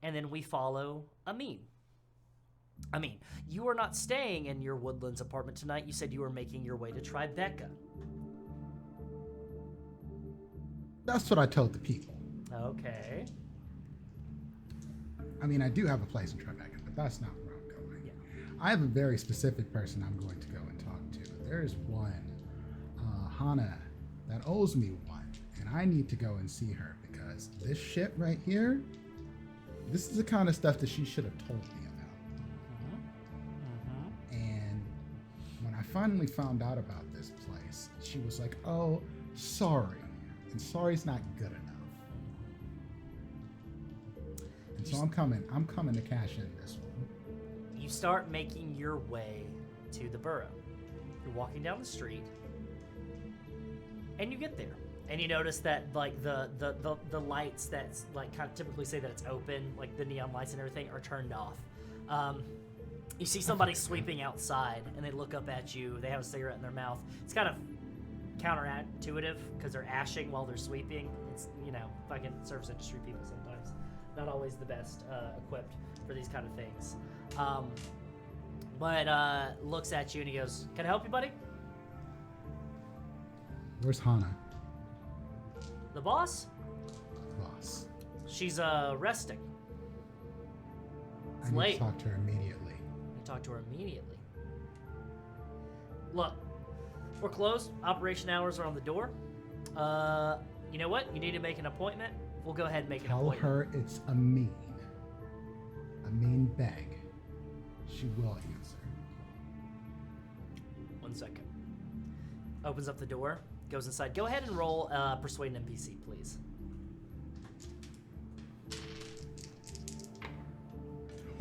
and then we follow Amin. Amin, you are not staying in your Woodlands apartment tonight. You said you were making your way to Tribeca. That's what I told the people. Okay. I mean, I do have a place in Tribeca, but that's not where I'm going. Yeah. I have a very specific person I'm going to go and talk to. There's one, Hana, that owes me one, and I need to go and see her because this shit right here, this is the kind of stuff that she should have told me about. And when I finally found out about this place, she was like, "Oh, sorry," and sorry's not good enough. And so I'm coming to cash in this one. You start making your way to the borough. You're walking down the street, and you get there. And you notice that like the lights that's like kind of typically say that it's open, like the neon lights and everything, are turned off. You see somebody sweeping outside, and they look up at you. They have a cigarette in their mouth. It's kind of counterintuitive because they're ashing while they're sweeping. It's, you know, fucking service industry people sometimes. Not always the best equipped for these kind of things. But looks at you and he goes, "Can I help you, buddy?" Where's Hana? The boss? Boss. She's resting. I need late. to talk to her immediately. You talk to her immediately. Look, we're closed. Operation hours are on the door. You know what? You need to make an appointment. We'll go ahead and make an Tell appointment. her it's Amin. Amin Beg. She will answer. 1 second. Opens up the door. Goes inside. Go ahead and roll persuade an NPC, please.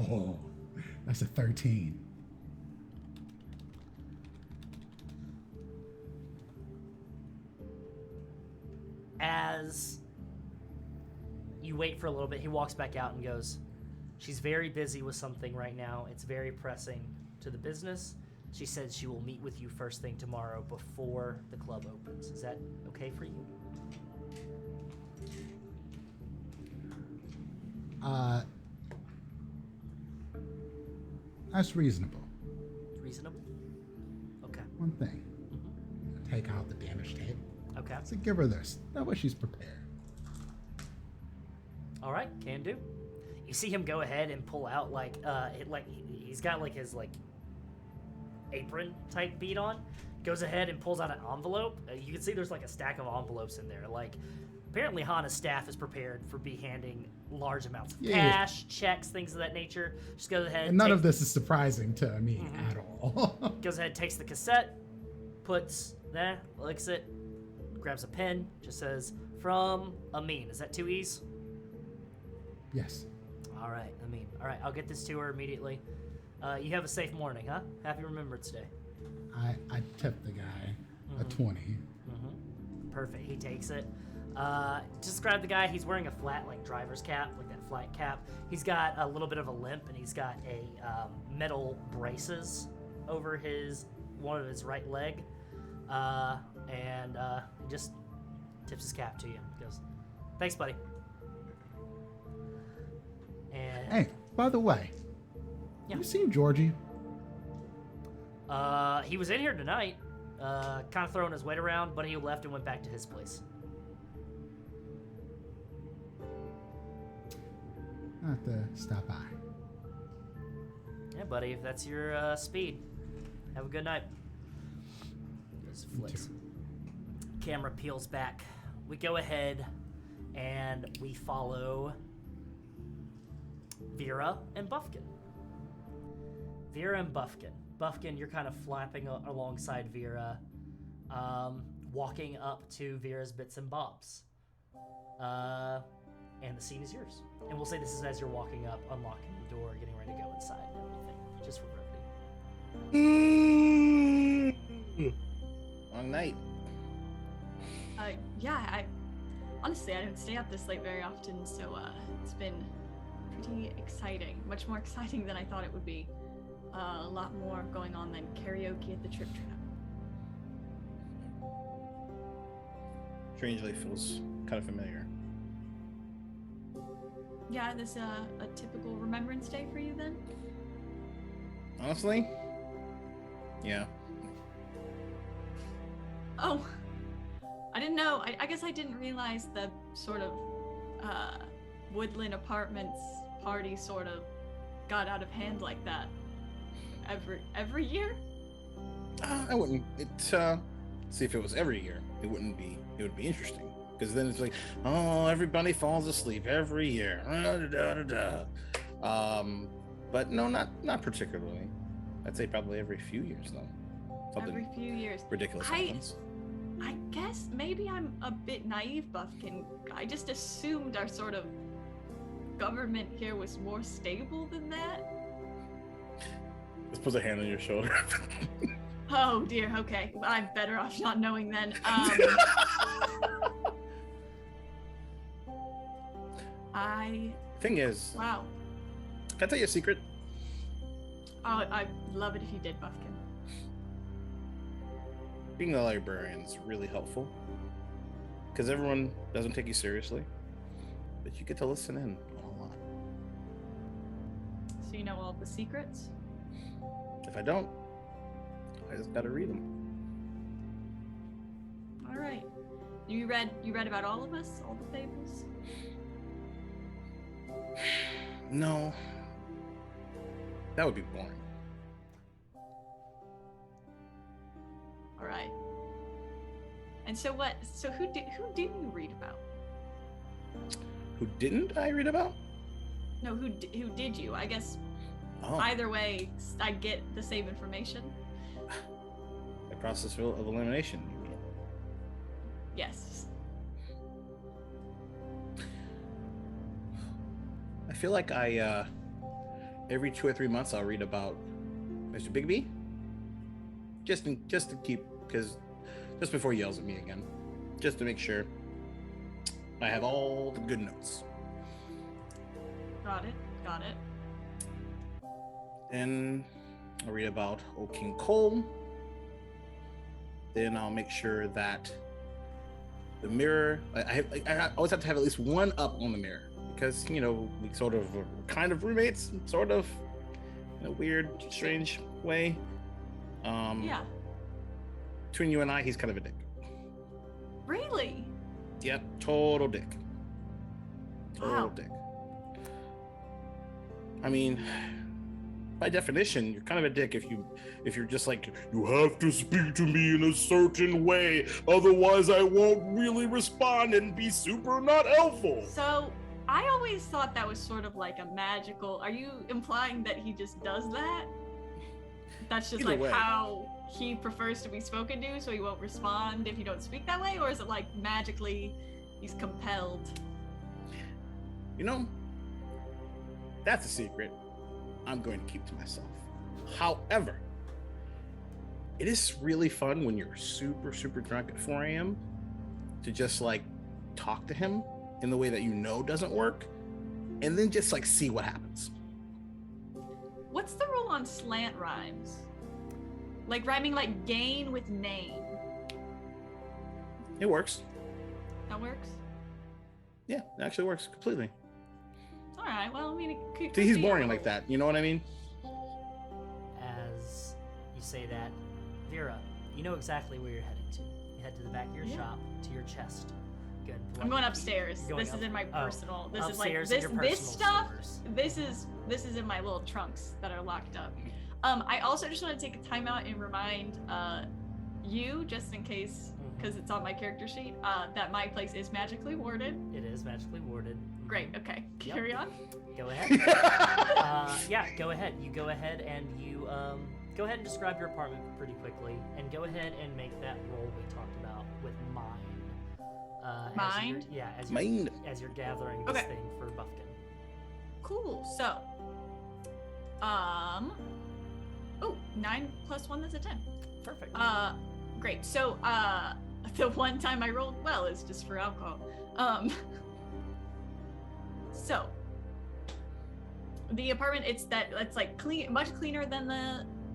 Oh, that's a 13. As you wait for a little bit, he walks back out and goes, "She's very busy with something right now. It's very pressing to the business. She said she will meet with you first thing tomorrow before the club opens. Is that okay for you?" That's reasonable. Reasonable? Okay. One thing. Take out the damage tape. Okay. So give her this. That way she's prepared. All right, can do. You see him go ahead and pull out he's got like his like apron type beat on. Goes ahead and pulls out an envelope. You can see there's like a stack of envelopes in there. Like apparently Hana's staff is prepared for be handing large amounts of cash, checks, things of that nature. Just goes ahead. And none of this is surprising to me at all. Goes ahead, takes the cassette, puts that, licks it, grabs a pen, just says from Amin. Is that 2 E's? Yes. All right, Amin. All right, I'll get this to her immediately. You have a safe morning, huh? Happy Remembrance Day. I tipped the guy a 20. Perfect. He takes it. Describe the guy. He's wearing a flat, like, driver's cap, like that flat cap. He's got a little bit of a limp, and he's got a metal braces over one of his right leg. And he just tips his cap to you. He goes, "Thanks, buddy." And Hey, by the way, Yeah. you seen Georgie? he was in here tonight, kind of throwing his weight around, but he left and went back to his place. I have to stop by. Yeah, buddy, if that's your speed, have a good night. Just You flicks. too. Camera peels back we go ahead and we follow Vera and Buffkin. Vera and Buffkin. Buffkin, you're kind of flapping alongside Vera, walking up to Vera's bits and bobs. And the scene is yours. And we'll say this is as you're walking up, unlocking the door, getting ready to go inside and everything, just for brevity. Long night. I honestly I don't stay up this late very often, so it's been pretty exciting. Much more exciting than I thought it would be. A lot more going on than karaoke at the Trip Trap. Strangely feels kind of familiar. Yeah, this a typical Remembrance Day for you then? Honestly? Yeah. Oh, I didn't know. I guess I didn't realize the sort of Woodland Apartments party sort of got out of hand like that. Every year? I wouldn't. See, if it was every year, it wouldn't be. It would be interesting because then it's like, oh, everybody falls asleep every year. But no, not particularly. I'd say probably every few years though. Something Every few years. ridiculous happens. I guess maybe I'm a bit naive, Buffkin. I just assumed our sort of government here was more stable than that. Let's put a hand on your shoulder. Oh dear, okay. I'm better off not knowing then. Thing is, Wow. can I tell you a secret? Oh, I'd love it if you did, Buffkin. Being a librarian is really helpful because everyone doesn't take you seriously, but you get to listen in a lot. So you know all the secrets? If I don't, I just gotta read them. All right. You read about all of us, all the fables? No, that would be boring. All right. And so what? So who did you read about? Who didn't I read about? No, who did you? I guess Oh, either way, I get the same information. the process of elimination. You mean? Yes. I feel like I every 2 or 3 months I'll read about Mr. Bigby. Just to keep, because just before he yells at me again, just to make sure I have all the good notes. Got it. Then I'll read about Old King Cole. Then I'll make sure that the mirror, I always have to have at least one up on the mirror because, you know, we sort of are kind of roommates, sort of, in a weird, strange way. Yeah. Between you and I, he's kind of a dick. Really? Yep, total dick. Total Wow. dick. I mean, by definition, you're kind of a dick if you're just like, you have to speak to me in a certain way, otherwise I won't really respond and be super not helpful. So I always thought that was sort of like a magical. Are you implying that he just does that? That's just Either like way. how he prefers to be spoken to, so he won't respond if you don't speak that way, or is it like magically he's compelled? You know, that's a secret I'm going to keep to myself. However, it is really fun when you're super, super drunk at 4 a.m. to just like talk to him in the way that you know doesn't work, and then just like see what happens. What's the rule on slant rhymes? Like rhyming like gain with name. It works. That works? Yeah, it actually works completely. All right. Well, I mean, it could See, he's be a boring little- like that. You know what I mean? As you say that, Vera, you know exactly where you're heading to. You head to the back of your Yeah. shop, to your chest. Good. I'm going upstairs. You're going This is up- in my oh, personal. This is like upstairs in this your this personal stuff. sewers. This is in my little trunks that are locked up. I also just want to take a time out and remind you, just in case, because it's on my character sheet, that my place is magically warded. It is magically warded. Great. Okay. Yep. Carry on. Go ahead. Yeah, go ahead. You go ahead and you go ahead and describe your apartment pretty quickly, and go ahead and make that roll we talked about with mind. Mind? As you're gathering this thing for Buffkin. Cool. So, 9 plus 1 is a 10. Perfect. Great. So, the one time I rolled well is just for alcohol. So, the apartment, it's like clean, much cleaner than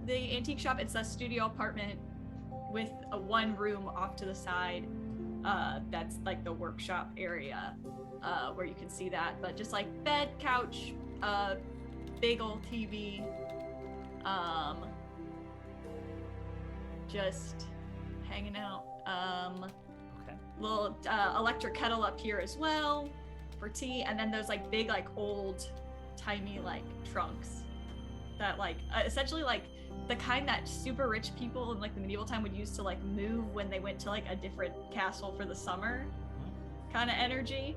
the antique shop. It's a studio apartment with a one room off to the side. That's like the workshop area, where you can see that. But just like bed, couch, big old TV, just hanging out. Okay. Little electric kettle up here as well for tea, and then those like big, like old timey like trunks that like essentially like the kind that super rich people in like the medieval time would use to like move when they went to like a different castle for the summer kind of energy,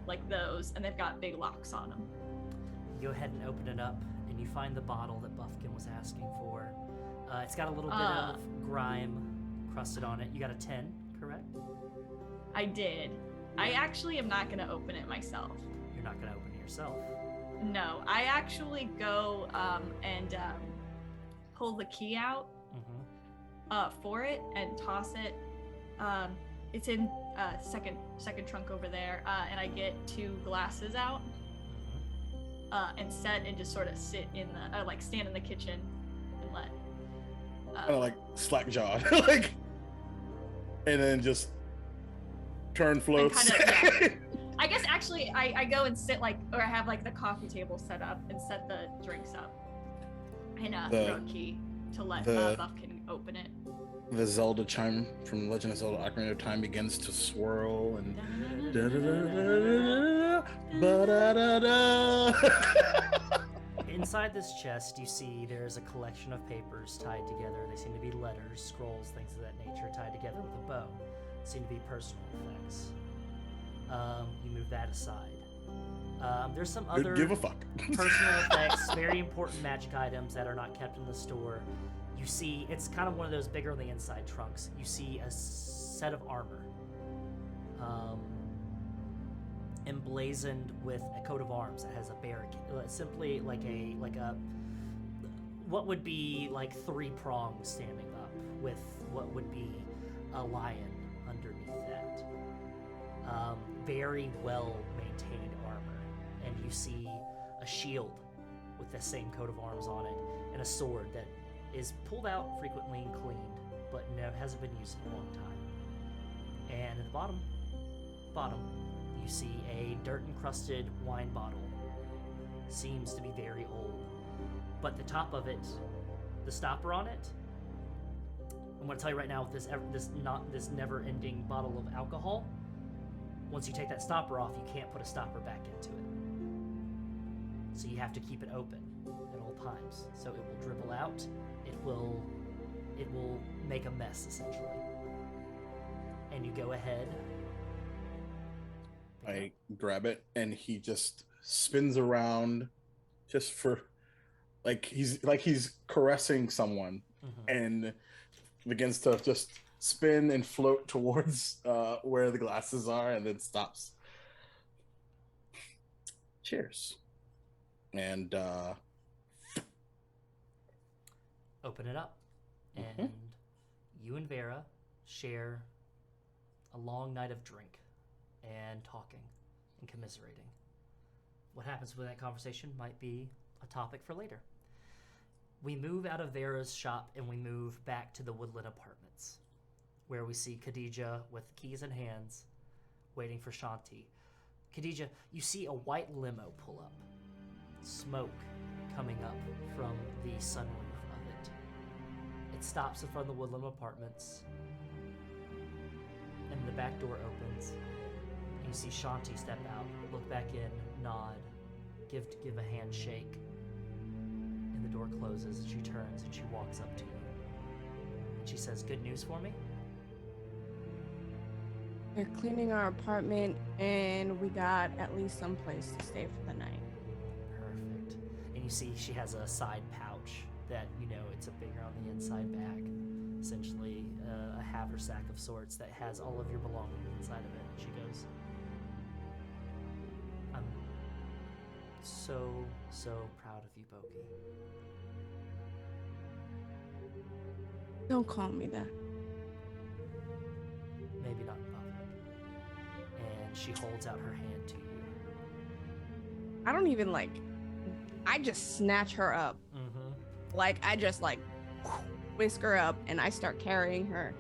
like those, and they've got big locks on them. You go ahead and open it up, and you find the bottle that Buffkin was asking for. It's got a little bit of grime crusted on it. You got a 10, correct? I did. I actually am not going to open it myself. You're not going to open it yourself? No, I actually go and pull the key out for it and toss it. It's in second trunk over there, and I get 2 glasses out and set and just sort of sit in the like stand in the kitchen and let. Kind of like slack jawed, like, and then just turn floats. I guess actually I go and sit like, or I have like the coffee table set up and set the drinks up and throw a key to let Buffkin open it. The Zelda chime from Legend of Zelda Ocarina of Time begins to swirl and Inside this chest, you see there's a collection of papers tied together. They seem to be letters, scrolls, things of that nature, tied together with a bow. Seem to be personal effects. You move that aside. There's some other give a fuck. personal effects, very important magic items that are not kept in the store. You see, it's kind of one of those bigger on the inside trunks. You see a set of armor, emblazoned with a coat of arms that has a barricade, simply like a what would be like 3 prongs standing up with what would be a lion underneath that. Very well maintained armor, and you see a shield with the same coat of arms on it, and a sword that is pulled out frequently and cleaned, but hasn't been used in a long time. And at the bottom, you see a dirt-encrusted wine bottle. Seems to be very old, but the top of it, the stopper on it, I'm going to tell you right now, with this never-ending bottle of alcohol, once you take that stopper off, you can't put a stopper back into it. So you have to keep it open at all times. So it will dribble out. It will make a mess, essentially. And you go ahead. I grab it, and he just spins around, just for he's caressing someone, and begins to just spin and float towards where the glasses are, and then stops. Cheers. And open it up, and you and Vera share a long night of drink and talking and commiserating. What happens with that conversation might be a topic for later. We move out of Vera's shop and we move back to the Woodland Apartments, where we see Khadija with keys in hands, waiting for Shanti. Khadija, you see a white limo pull up, smoke coming up from the sunroof of it. It stops in front of the Woodland Apartments, and the back door opens. And you see Shanti step out, look back in, nod, give a handshake, and the door closes, and she turns and she walks up to you. And she says, good news for me? They're cleaning our apartment, and we got at least some place to stay for the night. Perfect. And you see she has a side pouch that, you know, it's a bigger on the inside bag. Essentially a haversack of sorts that has all of your belongings inside of it. She goes, I'm so proud of you, Boki. Don't call me that. Maybe not in public. And she holds out her hand to you. I don't even I just snatch her up. Mm-hmm. I just whisk her up and I start carrying her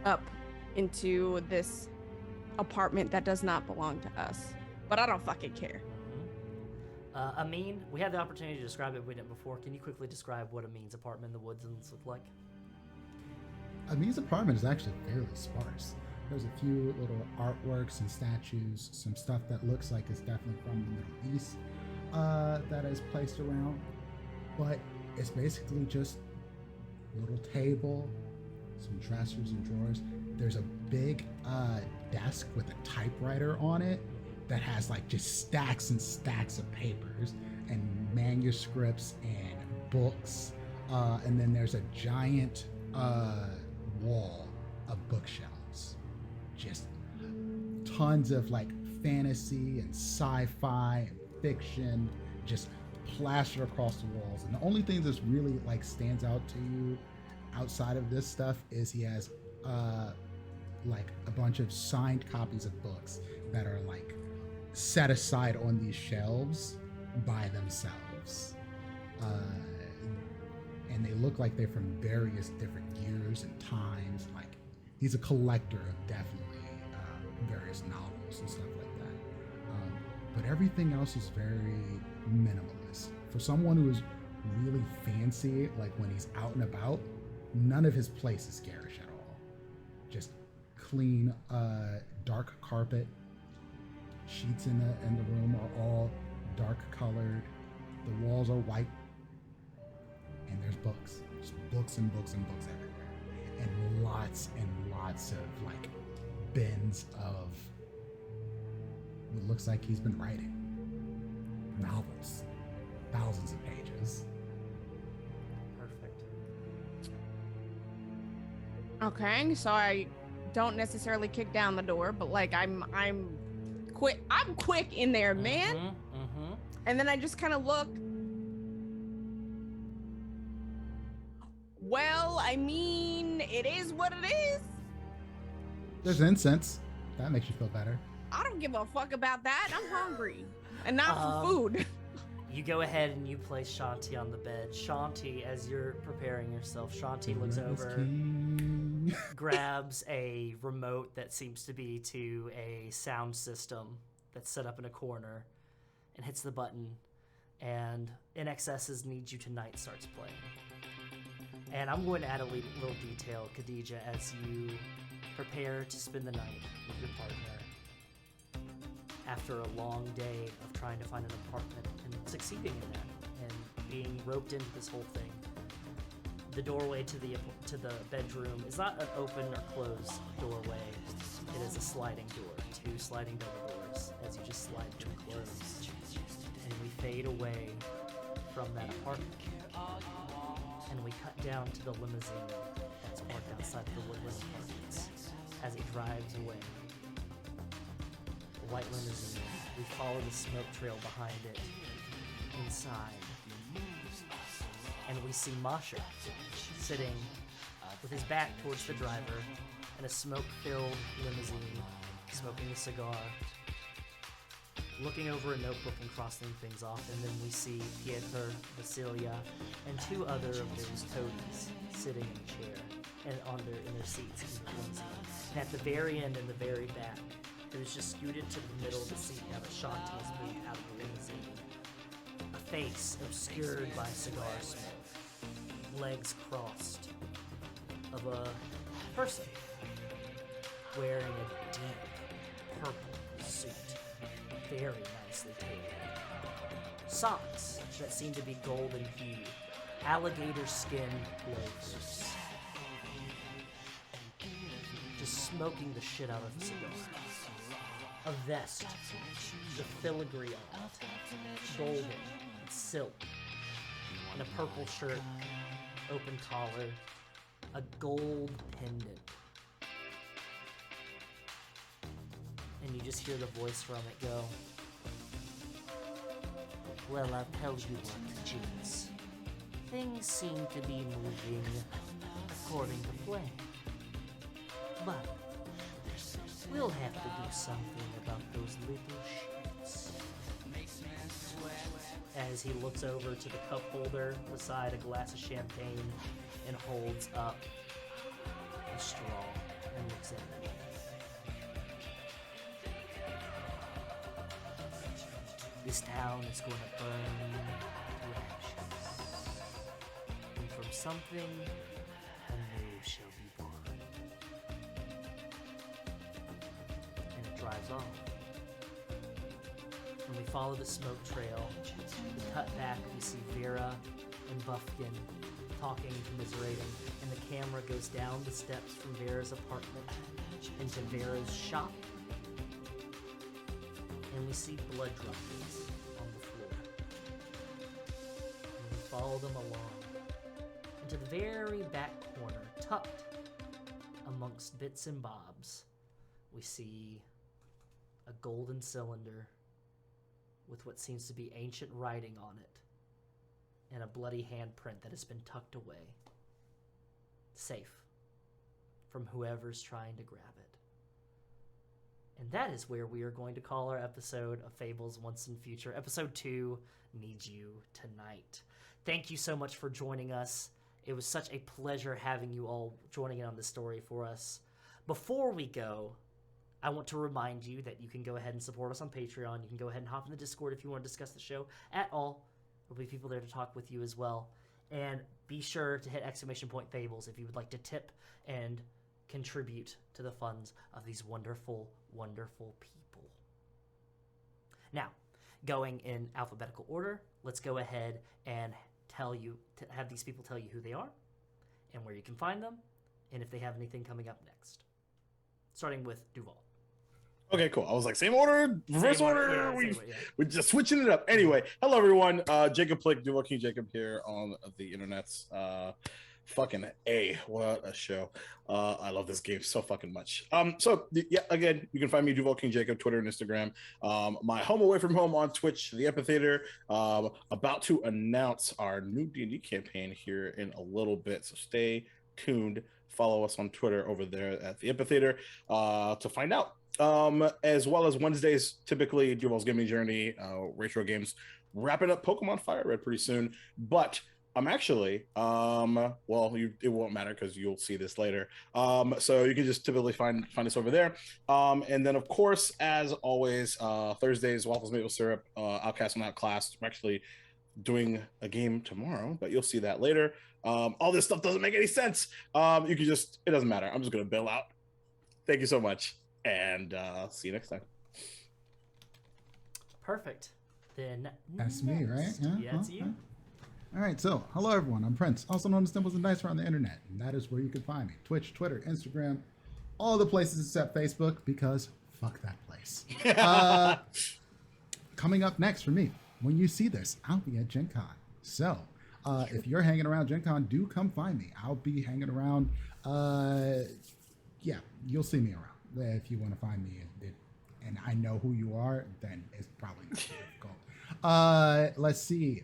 up into this apartment that does not belong to us. But I don't fucking care. Mm-hmm. Amin, we had the opportunity to describe it, we didn't before. Can you quickly describe what Amin's apartment in the Woodlands look like? Amin's apartment is actually fairly sparse. There's a few little artworks and statues, some stuff that looks like it's definitely from the Middle East that is placed around. But it's basically just a little table, some dressers and drawers. There's a big desk with a typewriter on it that has just stacks and stacks of papers and manuscripts and books. And then there's a giant wall of bookshelves. Just tons of fantasy and sci-fi and fiction just plastered across the walls. And the only thing that's really stands out to you outside of this stuff is he has a bunch of signed copies of books that are set aside on these shelves by themselves. And they look like they're from various different years and times. He's a collector of definitely various novels and stuff like that. But everything else is very minimalist. For someone who is really fancy, when he's out and about, none of his place is garish at all. Just clean, dark carpet. Sheets in the room are all dark colored. The walls are white. And there's books. Just books and books and books everywhere. And lots of bins of what looks like he's been writing. Novels. Thousands of pages. Perfect. Okay, so I don't necessarily kick down the door, but I'm quick. I'm quick in there, man. Mm-hmm. And then I just kind of look. Well, I mean, it is what it is. There's incense. That makes you feel better. I don't give a fuck about that. I'm hungry. And not for food. You go ahead and you place Shanti on the bed. Shanti, as you're preparing yourself, Shanti looks over, grabs a remote that seems to be to a sound system that's set up in a corner, and hits the button, and In Excess's Need You Tonight starts playing. And I'm going to add a little detail, Khadija, as you prepare to spend the night with your partner after a long day of trying to find an apartment and succeeding in that and being roped into this whole thing. The doorway to the bedroom is not an open or closed doorway. It is a sliding door, 2 sliding double doors as you just slide to close. And we fade away from that apartment. And we cut down to the limousine that's parked outside of the Woodland Apartments as it drives away. The white limousine, we follow the smoke trail behind it inside. And we see Masha sitting with his back towards the driver in a smoke-filled limousine, smoking a cigar, looking over a notebook and crossing things off. And then we see Pietro, Vasilia, and 2 other of those toadies sitting in a chair and in their seats in the limousine. And at the very end, in the very back, it was just scooted to the middle of the seat now that Shanti has moved out of the limousine. A face obscured by cigar smoke, legs crossed, of a person wearing a deep purple suit, very nicely tailored. Socks that seem to be golden hued, alligator skin loafers, just smoking the shit out of a cigar. A vest, the filigree on it, golden and silk, and a purple shirt, open collar, a gold pendant. And you just hear the voice from it go, "Well, I'll tell you what, Jinx. Things seem to be moving according to plan. But we'll have to do something about those little shits." As he looks over to the cup holder beside a glass of champagne and holds up a straw and looks at it. "This town is going to burn to ashes, and from something anew shall be born." And it drives off. And we follow the smoke trail. We cut back, we see Vera and Buffkin talking, commiserating, and the camera goes down the steps from Vera's apartment into Vera's shop. And we see blood droplets on the floor. And we follow them along into the very back corner, tucked amongst bits and bobs. We see a golden cylinder with what seems to be ancient writing on it, and a bloody handprint that has been tucked away, safe from whoever's trying to grab it. And that is where we are going to call our episode of Fables Once and Future. Episode 2, Need You Tonight. Thank you so much for joining us. It was such a pleasure having you all joining in on this story for us. Before we go, I want to remind you that you can go ahead and support us on Patreon. You can go ahead and hop in the Discord if you want to discuss the show at all. There'll be people there to talk with you as well. And be sure to hit !Fables if you would like to tip and contribute to the funds of these wonderful, wonderful people. Now, going in alphabetical order, let's go ahead and have these people tell you who they are and where you can find them and if they have anything coming up next. Starting with Duval. Okay, cool. I was like, same order, reverse order. Yeah, We're just switching it up. Anyway, hello everyone. Jacob Plick, Duval King Jacob here on the internets. Fucking A, what a show. I love this game so fucking much. Again, you can find me Duval King Jacob, Twitter and Instagram. My home away from home on Twitch, the Amphitheater. About to announce our new D&D campaign here in a little bit, so stay tuned. Follow us on Twitter over there at the Amphitheater to find out. As well as Wednesdays, typically Duval's Gaming Journey, Retro Games, wrapping up Pokemon Fire Red pretty soon. But I'm actually, it won't matter because you'll see this later. So you can just typically find us over there. And then, of course, as always, Thursdays, Waffles Maple Syrup, Outcast and Outclassed. I'm actually doing a game tomorrow, but you'll see that later. All this stuff doesn't make any sense. You can just, it doesn't matter. I'm just going to bail out. Thank you so much. And see you next time. Perfect. Then That's me, right? Yeah, it's you. All right, so hello everyone. I'm Prince, also known as Dimples and Dice around the internet, and that is where you can find me: Twitch, Twitter, Instagram, all the places except Facebook, because fuck that place. Coming up next for me, when you see this, I'll be at Gen Con. So if you're hanging around Gen Con, do come find me. I'll be hanging around. Yeah, you'll see me around. If you want to find me and I know who you are, then it's probably not difficult. Let's see.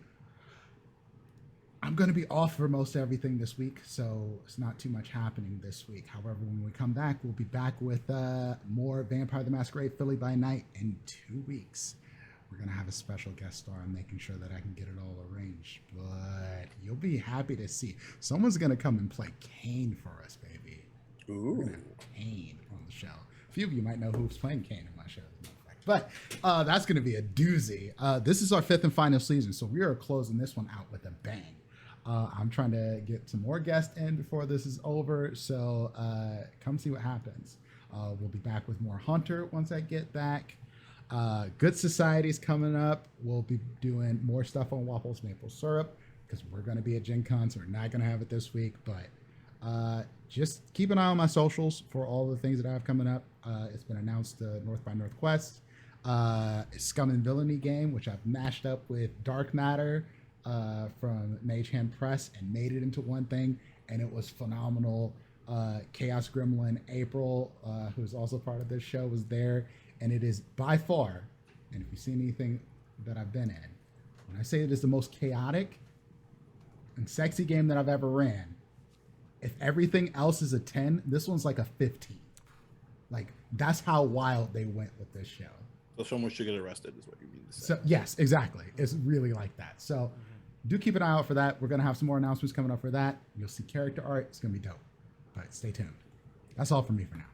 I'm going to be off for most everything this week, so it's not too much happening this week. However, when we come back, we'll be back with more Vampire the Masquerade Philly by Night in 2 weeks. We're going to have a special guest star. I'm making sure that I can get it all arranged, but you'll be happy to see. Someone's going to come and play Kane for us, baby. Ooh. We're going to have Kane on the show. A few of you might know who's playing Kane in my show. But that's going to be a doozy. This is our 5th and final season, so we are closing this one out with a bang. I'm trying to get some more guests in before this is over, so come see what happens. We'll be back with more Hunter once I get back. Good Society's coming up. We'll be doing more stuff on Waffles Maple Syrup because we're going to be at Gen Con, so we're not going to have it this week, but Just keep an eye on my socials for all the things that I have coming up. It's been announced the North by Northwest Scum and Villainy game, which I've mashed up with Dark Matter from Mage Hand Press and made it into one thing, and it was phenomenal. Chaos Gremlin April, who's also part of this show, was there, and it is by far, and if you've seen anything that I've been in, when I say it is the most chaotic and sexy game that I've ever ran, if everything else is a 10, this one's like a 15. Like, that's how wild they went with this show. So someone should get arrested is what you mean to say. So yes, exactly. It's really like that. So do keep an eye out for that. We're going to have some more announcements coming up for that. You'll see character art. It's going to be dope. But stay tuned. That's all from me for now.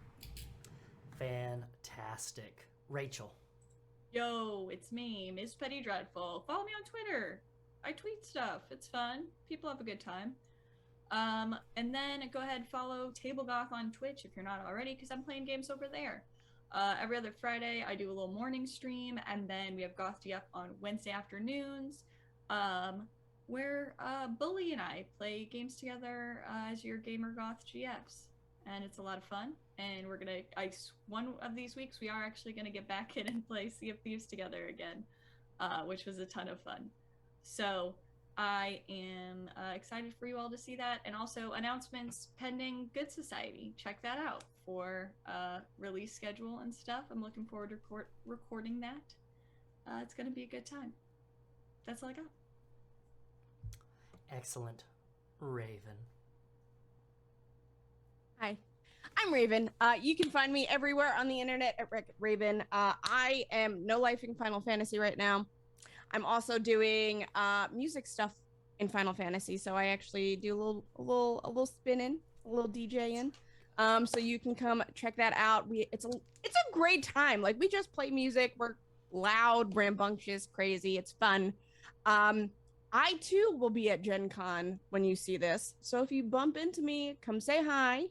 Fantastic. Rachel. Yo, it's me, Miss Petty Dreadful. Follow me on Twitter. I tweet stuff. It's fun. People have a good time. And then go ahead and follow Table Goth on Twitch if you're not already, because I'm playing games over there. Every other Friday, I do a little morning stream, and then we have Goth DF on Wednesday afternoons, where Bully and I play games together as your Gamer Goth GFs, and it's a lot of fun. And we're gonna, one of these weeks, we are actually gonna get back in and play Sea of Thieves together again, which was a ton of fun. So I am excited for you all to see that, and also announcements pending Good Society. Check that out for release schedule and stuff. I'm looking forward to recording that. It's going to be a good time. That's all I got. Excellent. Raven. Hi, I'm Raven. You can find me everywhere on the internet at Raven. I am no-lifing Final Fantasy right now. I'm also doing music stuff in Final Fantasy, so I actually do a little spinning, a little DJing. So you can come check that out. It's a great time. Like, we just play music. We're loud, rambunctious, crazy. It's fun. I too will be at Gen Con when you see this. So if you bump into me, come say hi,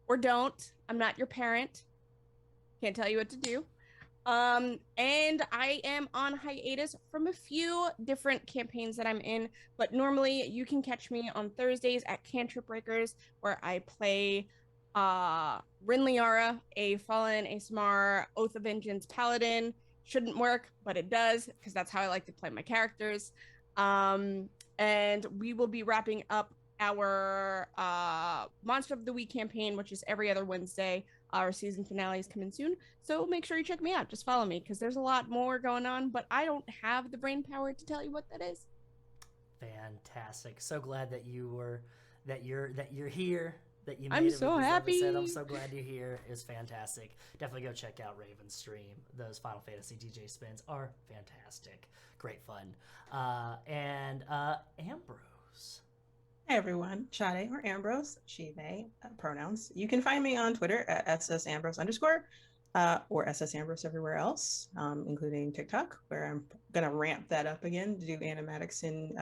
or don't. I'm not your parent. Can't tell you what to do. And I am on hiatus from a few different campaigns that I'm in, but normally you can catch me on Thursdays at Cantrip Breakers, where I play Rin Liara, a fallen ASMR Oath of Vengeance paladin. Shouldn't work, but it does, because that's how I like to play my characters. And we will be wrapping up our Monster of the Week campaign, which is every other Wednesday. Our season finale is coming soon, so make sure you check me out. Just follow me, because there's a lot more going on, but I don't have the brain power to tell you what that is. Fantastic. So glad that you're here. That you made I'm it so with this happy. episode. I'm so glad you're here. It's fantastic. Definitely go check out Raven's stream. Those Final Fantasy DJ spins are fantastic. Great fun. And Ambrose. Hey everyone, Sade or Ambrose, she, they, pronouns. You can find me on Twitter at SSAmbrose_ or SSAmbrose everywhere else, including TikTok, where I'm gonna ramp that up again to do animatics and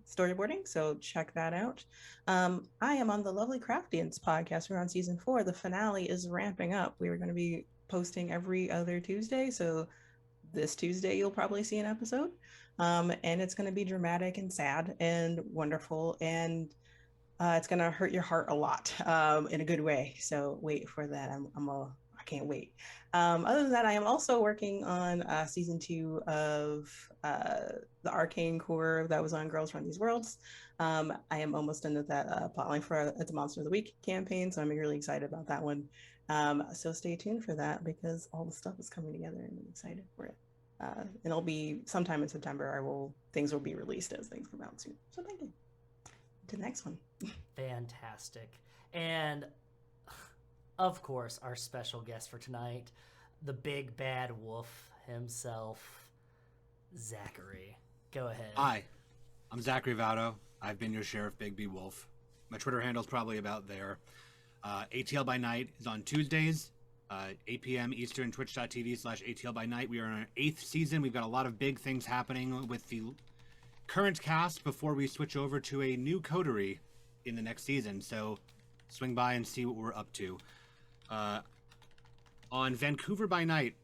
storyboarding. So check that out. I am on the Lovely Craftians podcast. We're on season 4. The finale is ramping up. We are going to be posting every other Tuesday. So this Tuesday you'll probably see an episode. And it's going to be dramatic and sad and wonderful, and it's going to hurt your heart a lot in a good way. So wait for that. I can't wait. Other than that, I am also working on season 2 of the Arcane Core that was on Girls Run These Worlds. I am almost done with that plotline for the Monster of the Week campaign, so I'm really excited about that one. So stay tuned for that, because all the stuff is coming together and I'm excited for it. And it'll be sometime in September. Things will be released as things come out soon. So thank you. To the next one. Fantastic. And of course, our special guest for tonight, the big bad wolf himself, Zachary. Go ahead. Hi, I'm Zachary Vaudo. I've been your Sheriff Big B Wolf. My Twitter handle's probably about there. ATL by Night is on Tuesdays. 8 p.m. Eastern, twitch.tv/ATL by Night. We are in our 8th season. We've got a lot of big things happening with the current cast before we switch over to a new coterie in the next season. So swing by and see what we're up to. On Vancouver by Night,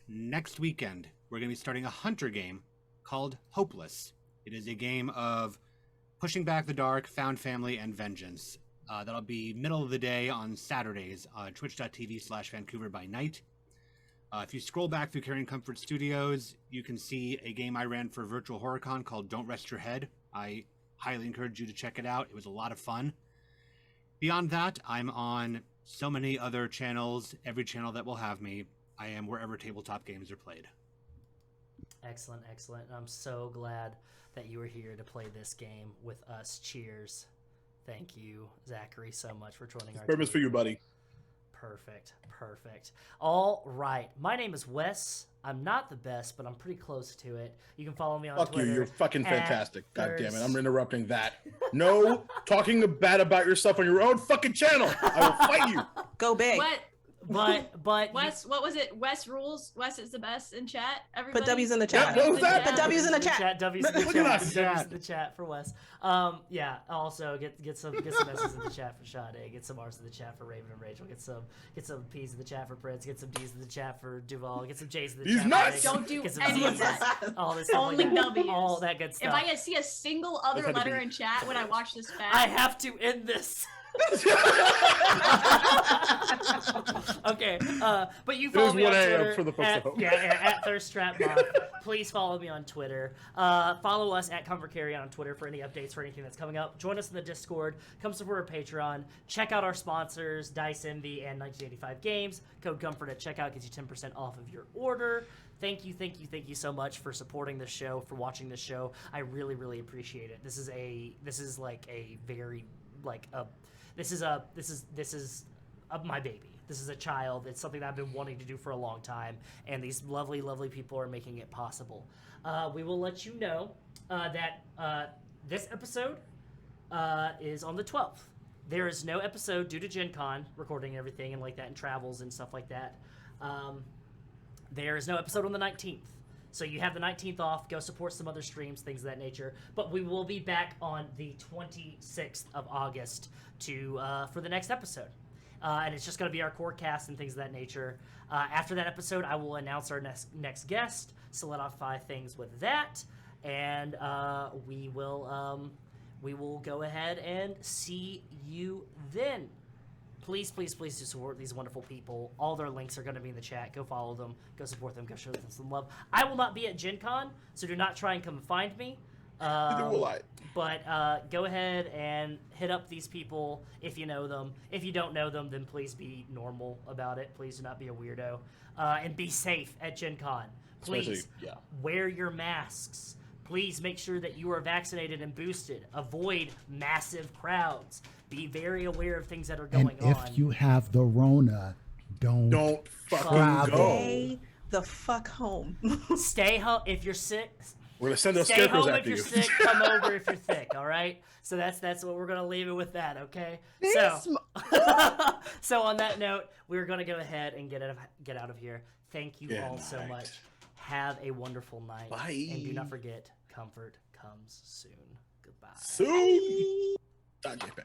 next weekend, we're going to be starting a hunter game called Hopeless. It is a game of pushing back the dark, found family, and vengeance. That'll be middle of the day on Saturdays, twitch.tv/Vancouver by night. If you scroll back through Carrion Comfort Studios, you can see a game I ran for Virtual HorrorCon called Don't Rest Your Head. I highly encourage you to check it out. It was a lot of fun. Beyond that, I'm on so many other channels, every channel that will have me. I am wherever tabletop games are played. Excellent, excellent. I'm so glad that you were here to play this game with us. Cheers. Thank you, Zachary, so much for joining our Purpose team. for you, buddy. Perfect, perfect. All right. My name is Wes. I'm not the best, but I'm pretty close to it. You can follow me on Fuck Twitter. you. You're fucking fantastic. God damn it. There's- I'm interrupting that. No talking bad about yourself on your own fucking channel. I will fight you. Go big. But Wes, what was it? Wes rules. Wes is the best in chat. Everybody. Put W's in the chat. Yeah, what was that? Put W's in the chat. W's in the Look chat. at us. W's in the chat for Wes. Yeah. Also get some S's in the chat for Sade. Get some R's in the chat for Raven and Rachel. Get some P's in the chat for Prince. Get some D's in the chat for Duval. Get some J's in the He's chat. nuts. For Rachel. Don't do Get some any Z's. of that. All this stuff Only like that. W's. All that good stuff. If I see a single other That's how to letter be. in chat when I watch this back, I have to end this. Okay, but you follow is me on 1 a.m. Twitter for the folks at at, home. at Thirst Trap Moth. Please follow me on Twitter. Follow us at Comfort Carrion on Twitter for any updates for anything that's coming up. Join us in the Discord. Come support our Patreon. Check out our sponsors, Dice Envy and 1985 Games. Code Comfort at checkout gets you 10% off of your order. Thank you so much for supporting this show, for watching this show. I really, really appreciate it. This is my baby. This is a child. It's something that I've been wanting to do for a long time, and these lovely, lovely people are making it possible. We will let you know that this episode is on the 12th. There is no episode due to Gen Con, recording and everything and like that, and travels and stuff like that. There is no episode on the 19th. So you have the 19th off. Go support some other streams, things of that nature. But we will be back on the 26th of August for the next episode. And it's just going to be our core cast and things of that nature. After that episode, I will announce our next guest, solidify things with that, and we will go ahead and see you then. Please do support these wonderful people. All their links are going to be in the chat. Go follow them. Go support them. Go show them some love. I will not be at Gen Con, so do not try and come and find me. Neither will I. But go ahead and hit up these people if you know them. If you don't know them, then please be normal about it. Please do not be a weirdo. And be safe at Gen Con. Please wear your masks. Please make sure that you are vaccinated and boosted. Avoid massive crowds. Be very aware of things that are going on. And if you have the Rona, don't fucking travel. go. Stay the fuck home. Stay home if you're sick. We're gonna send those Stay scarecrows home if after you're you. sick. Come over if you're thick. All right. So that's what we're gonna leave it with. That okay. So on that note, we're gonna go ahead and get out of here. Thank you all so much. Have a wonderful night. Bye. And do not forget, comfort comes soon. Goodbye. Soon. Done, JPEG.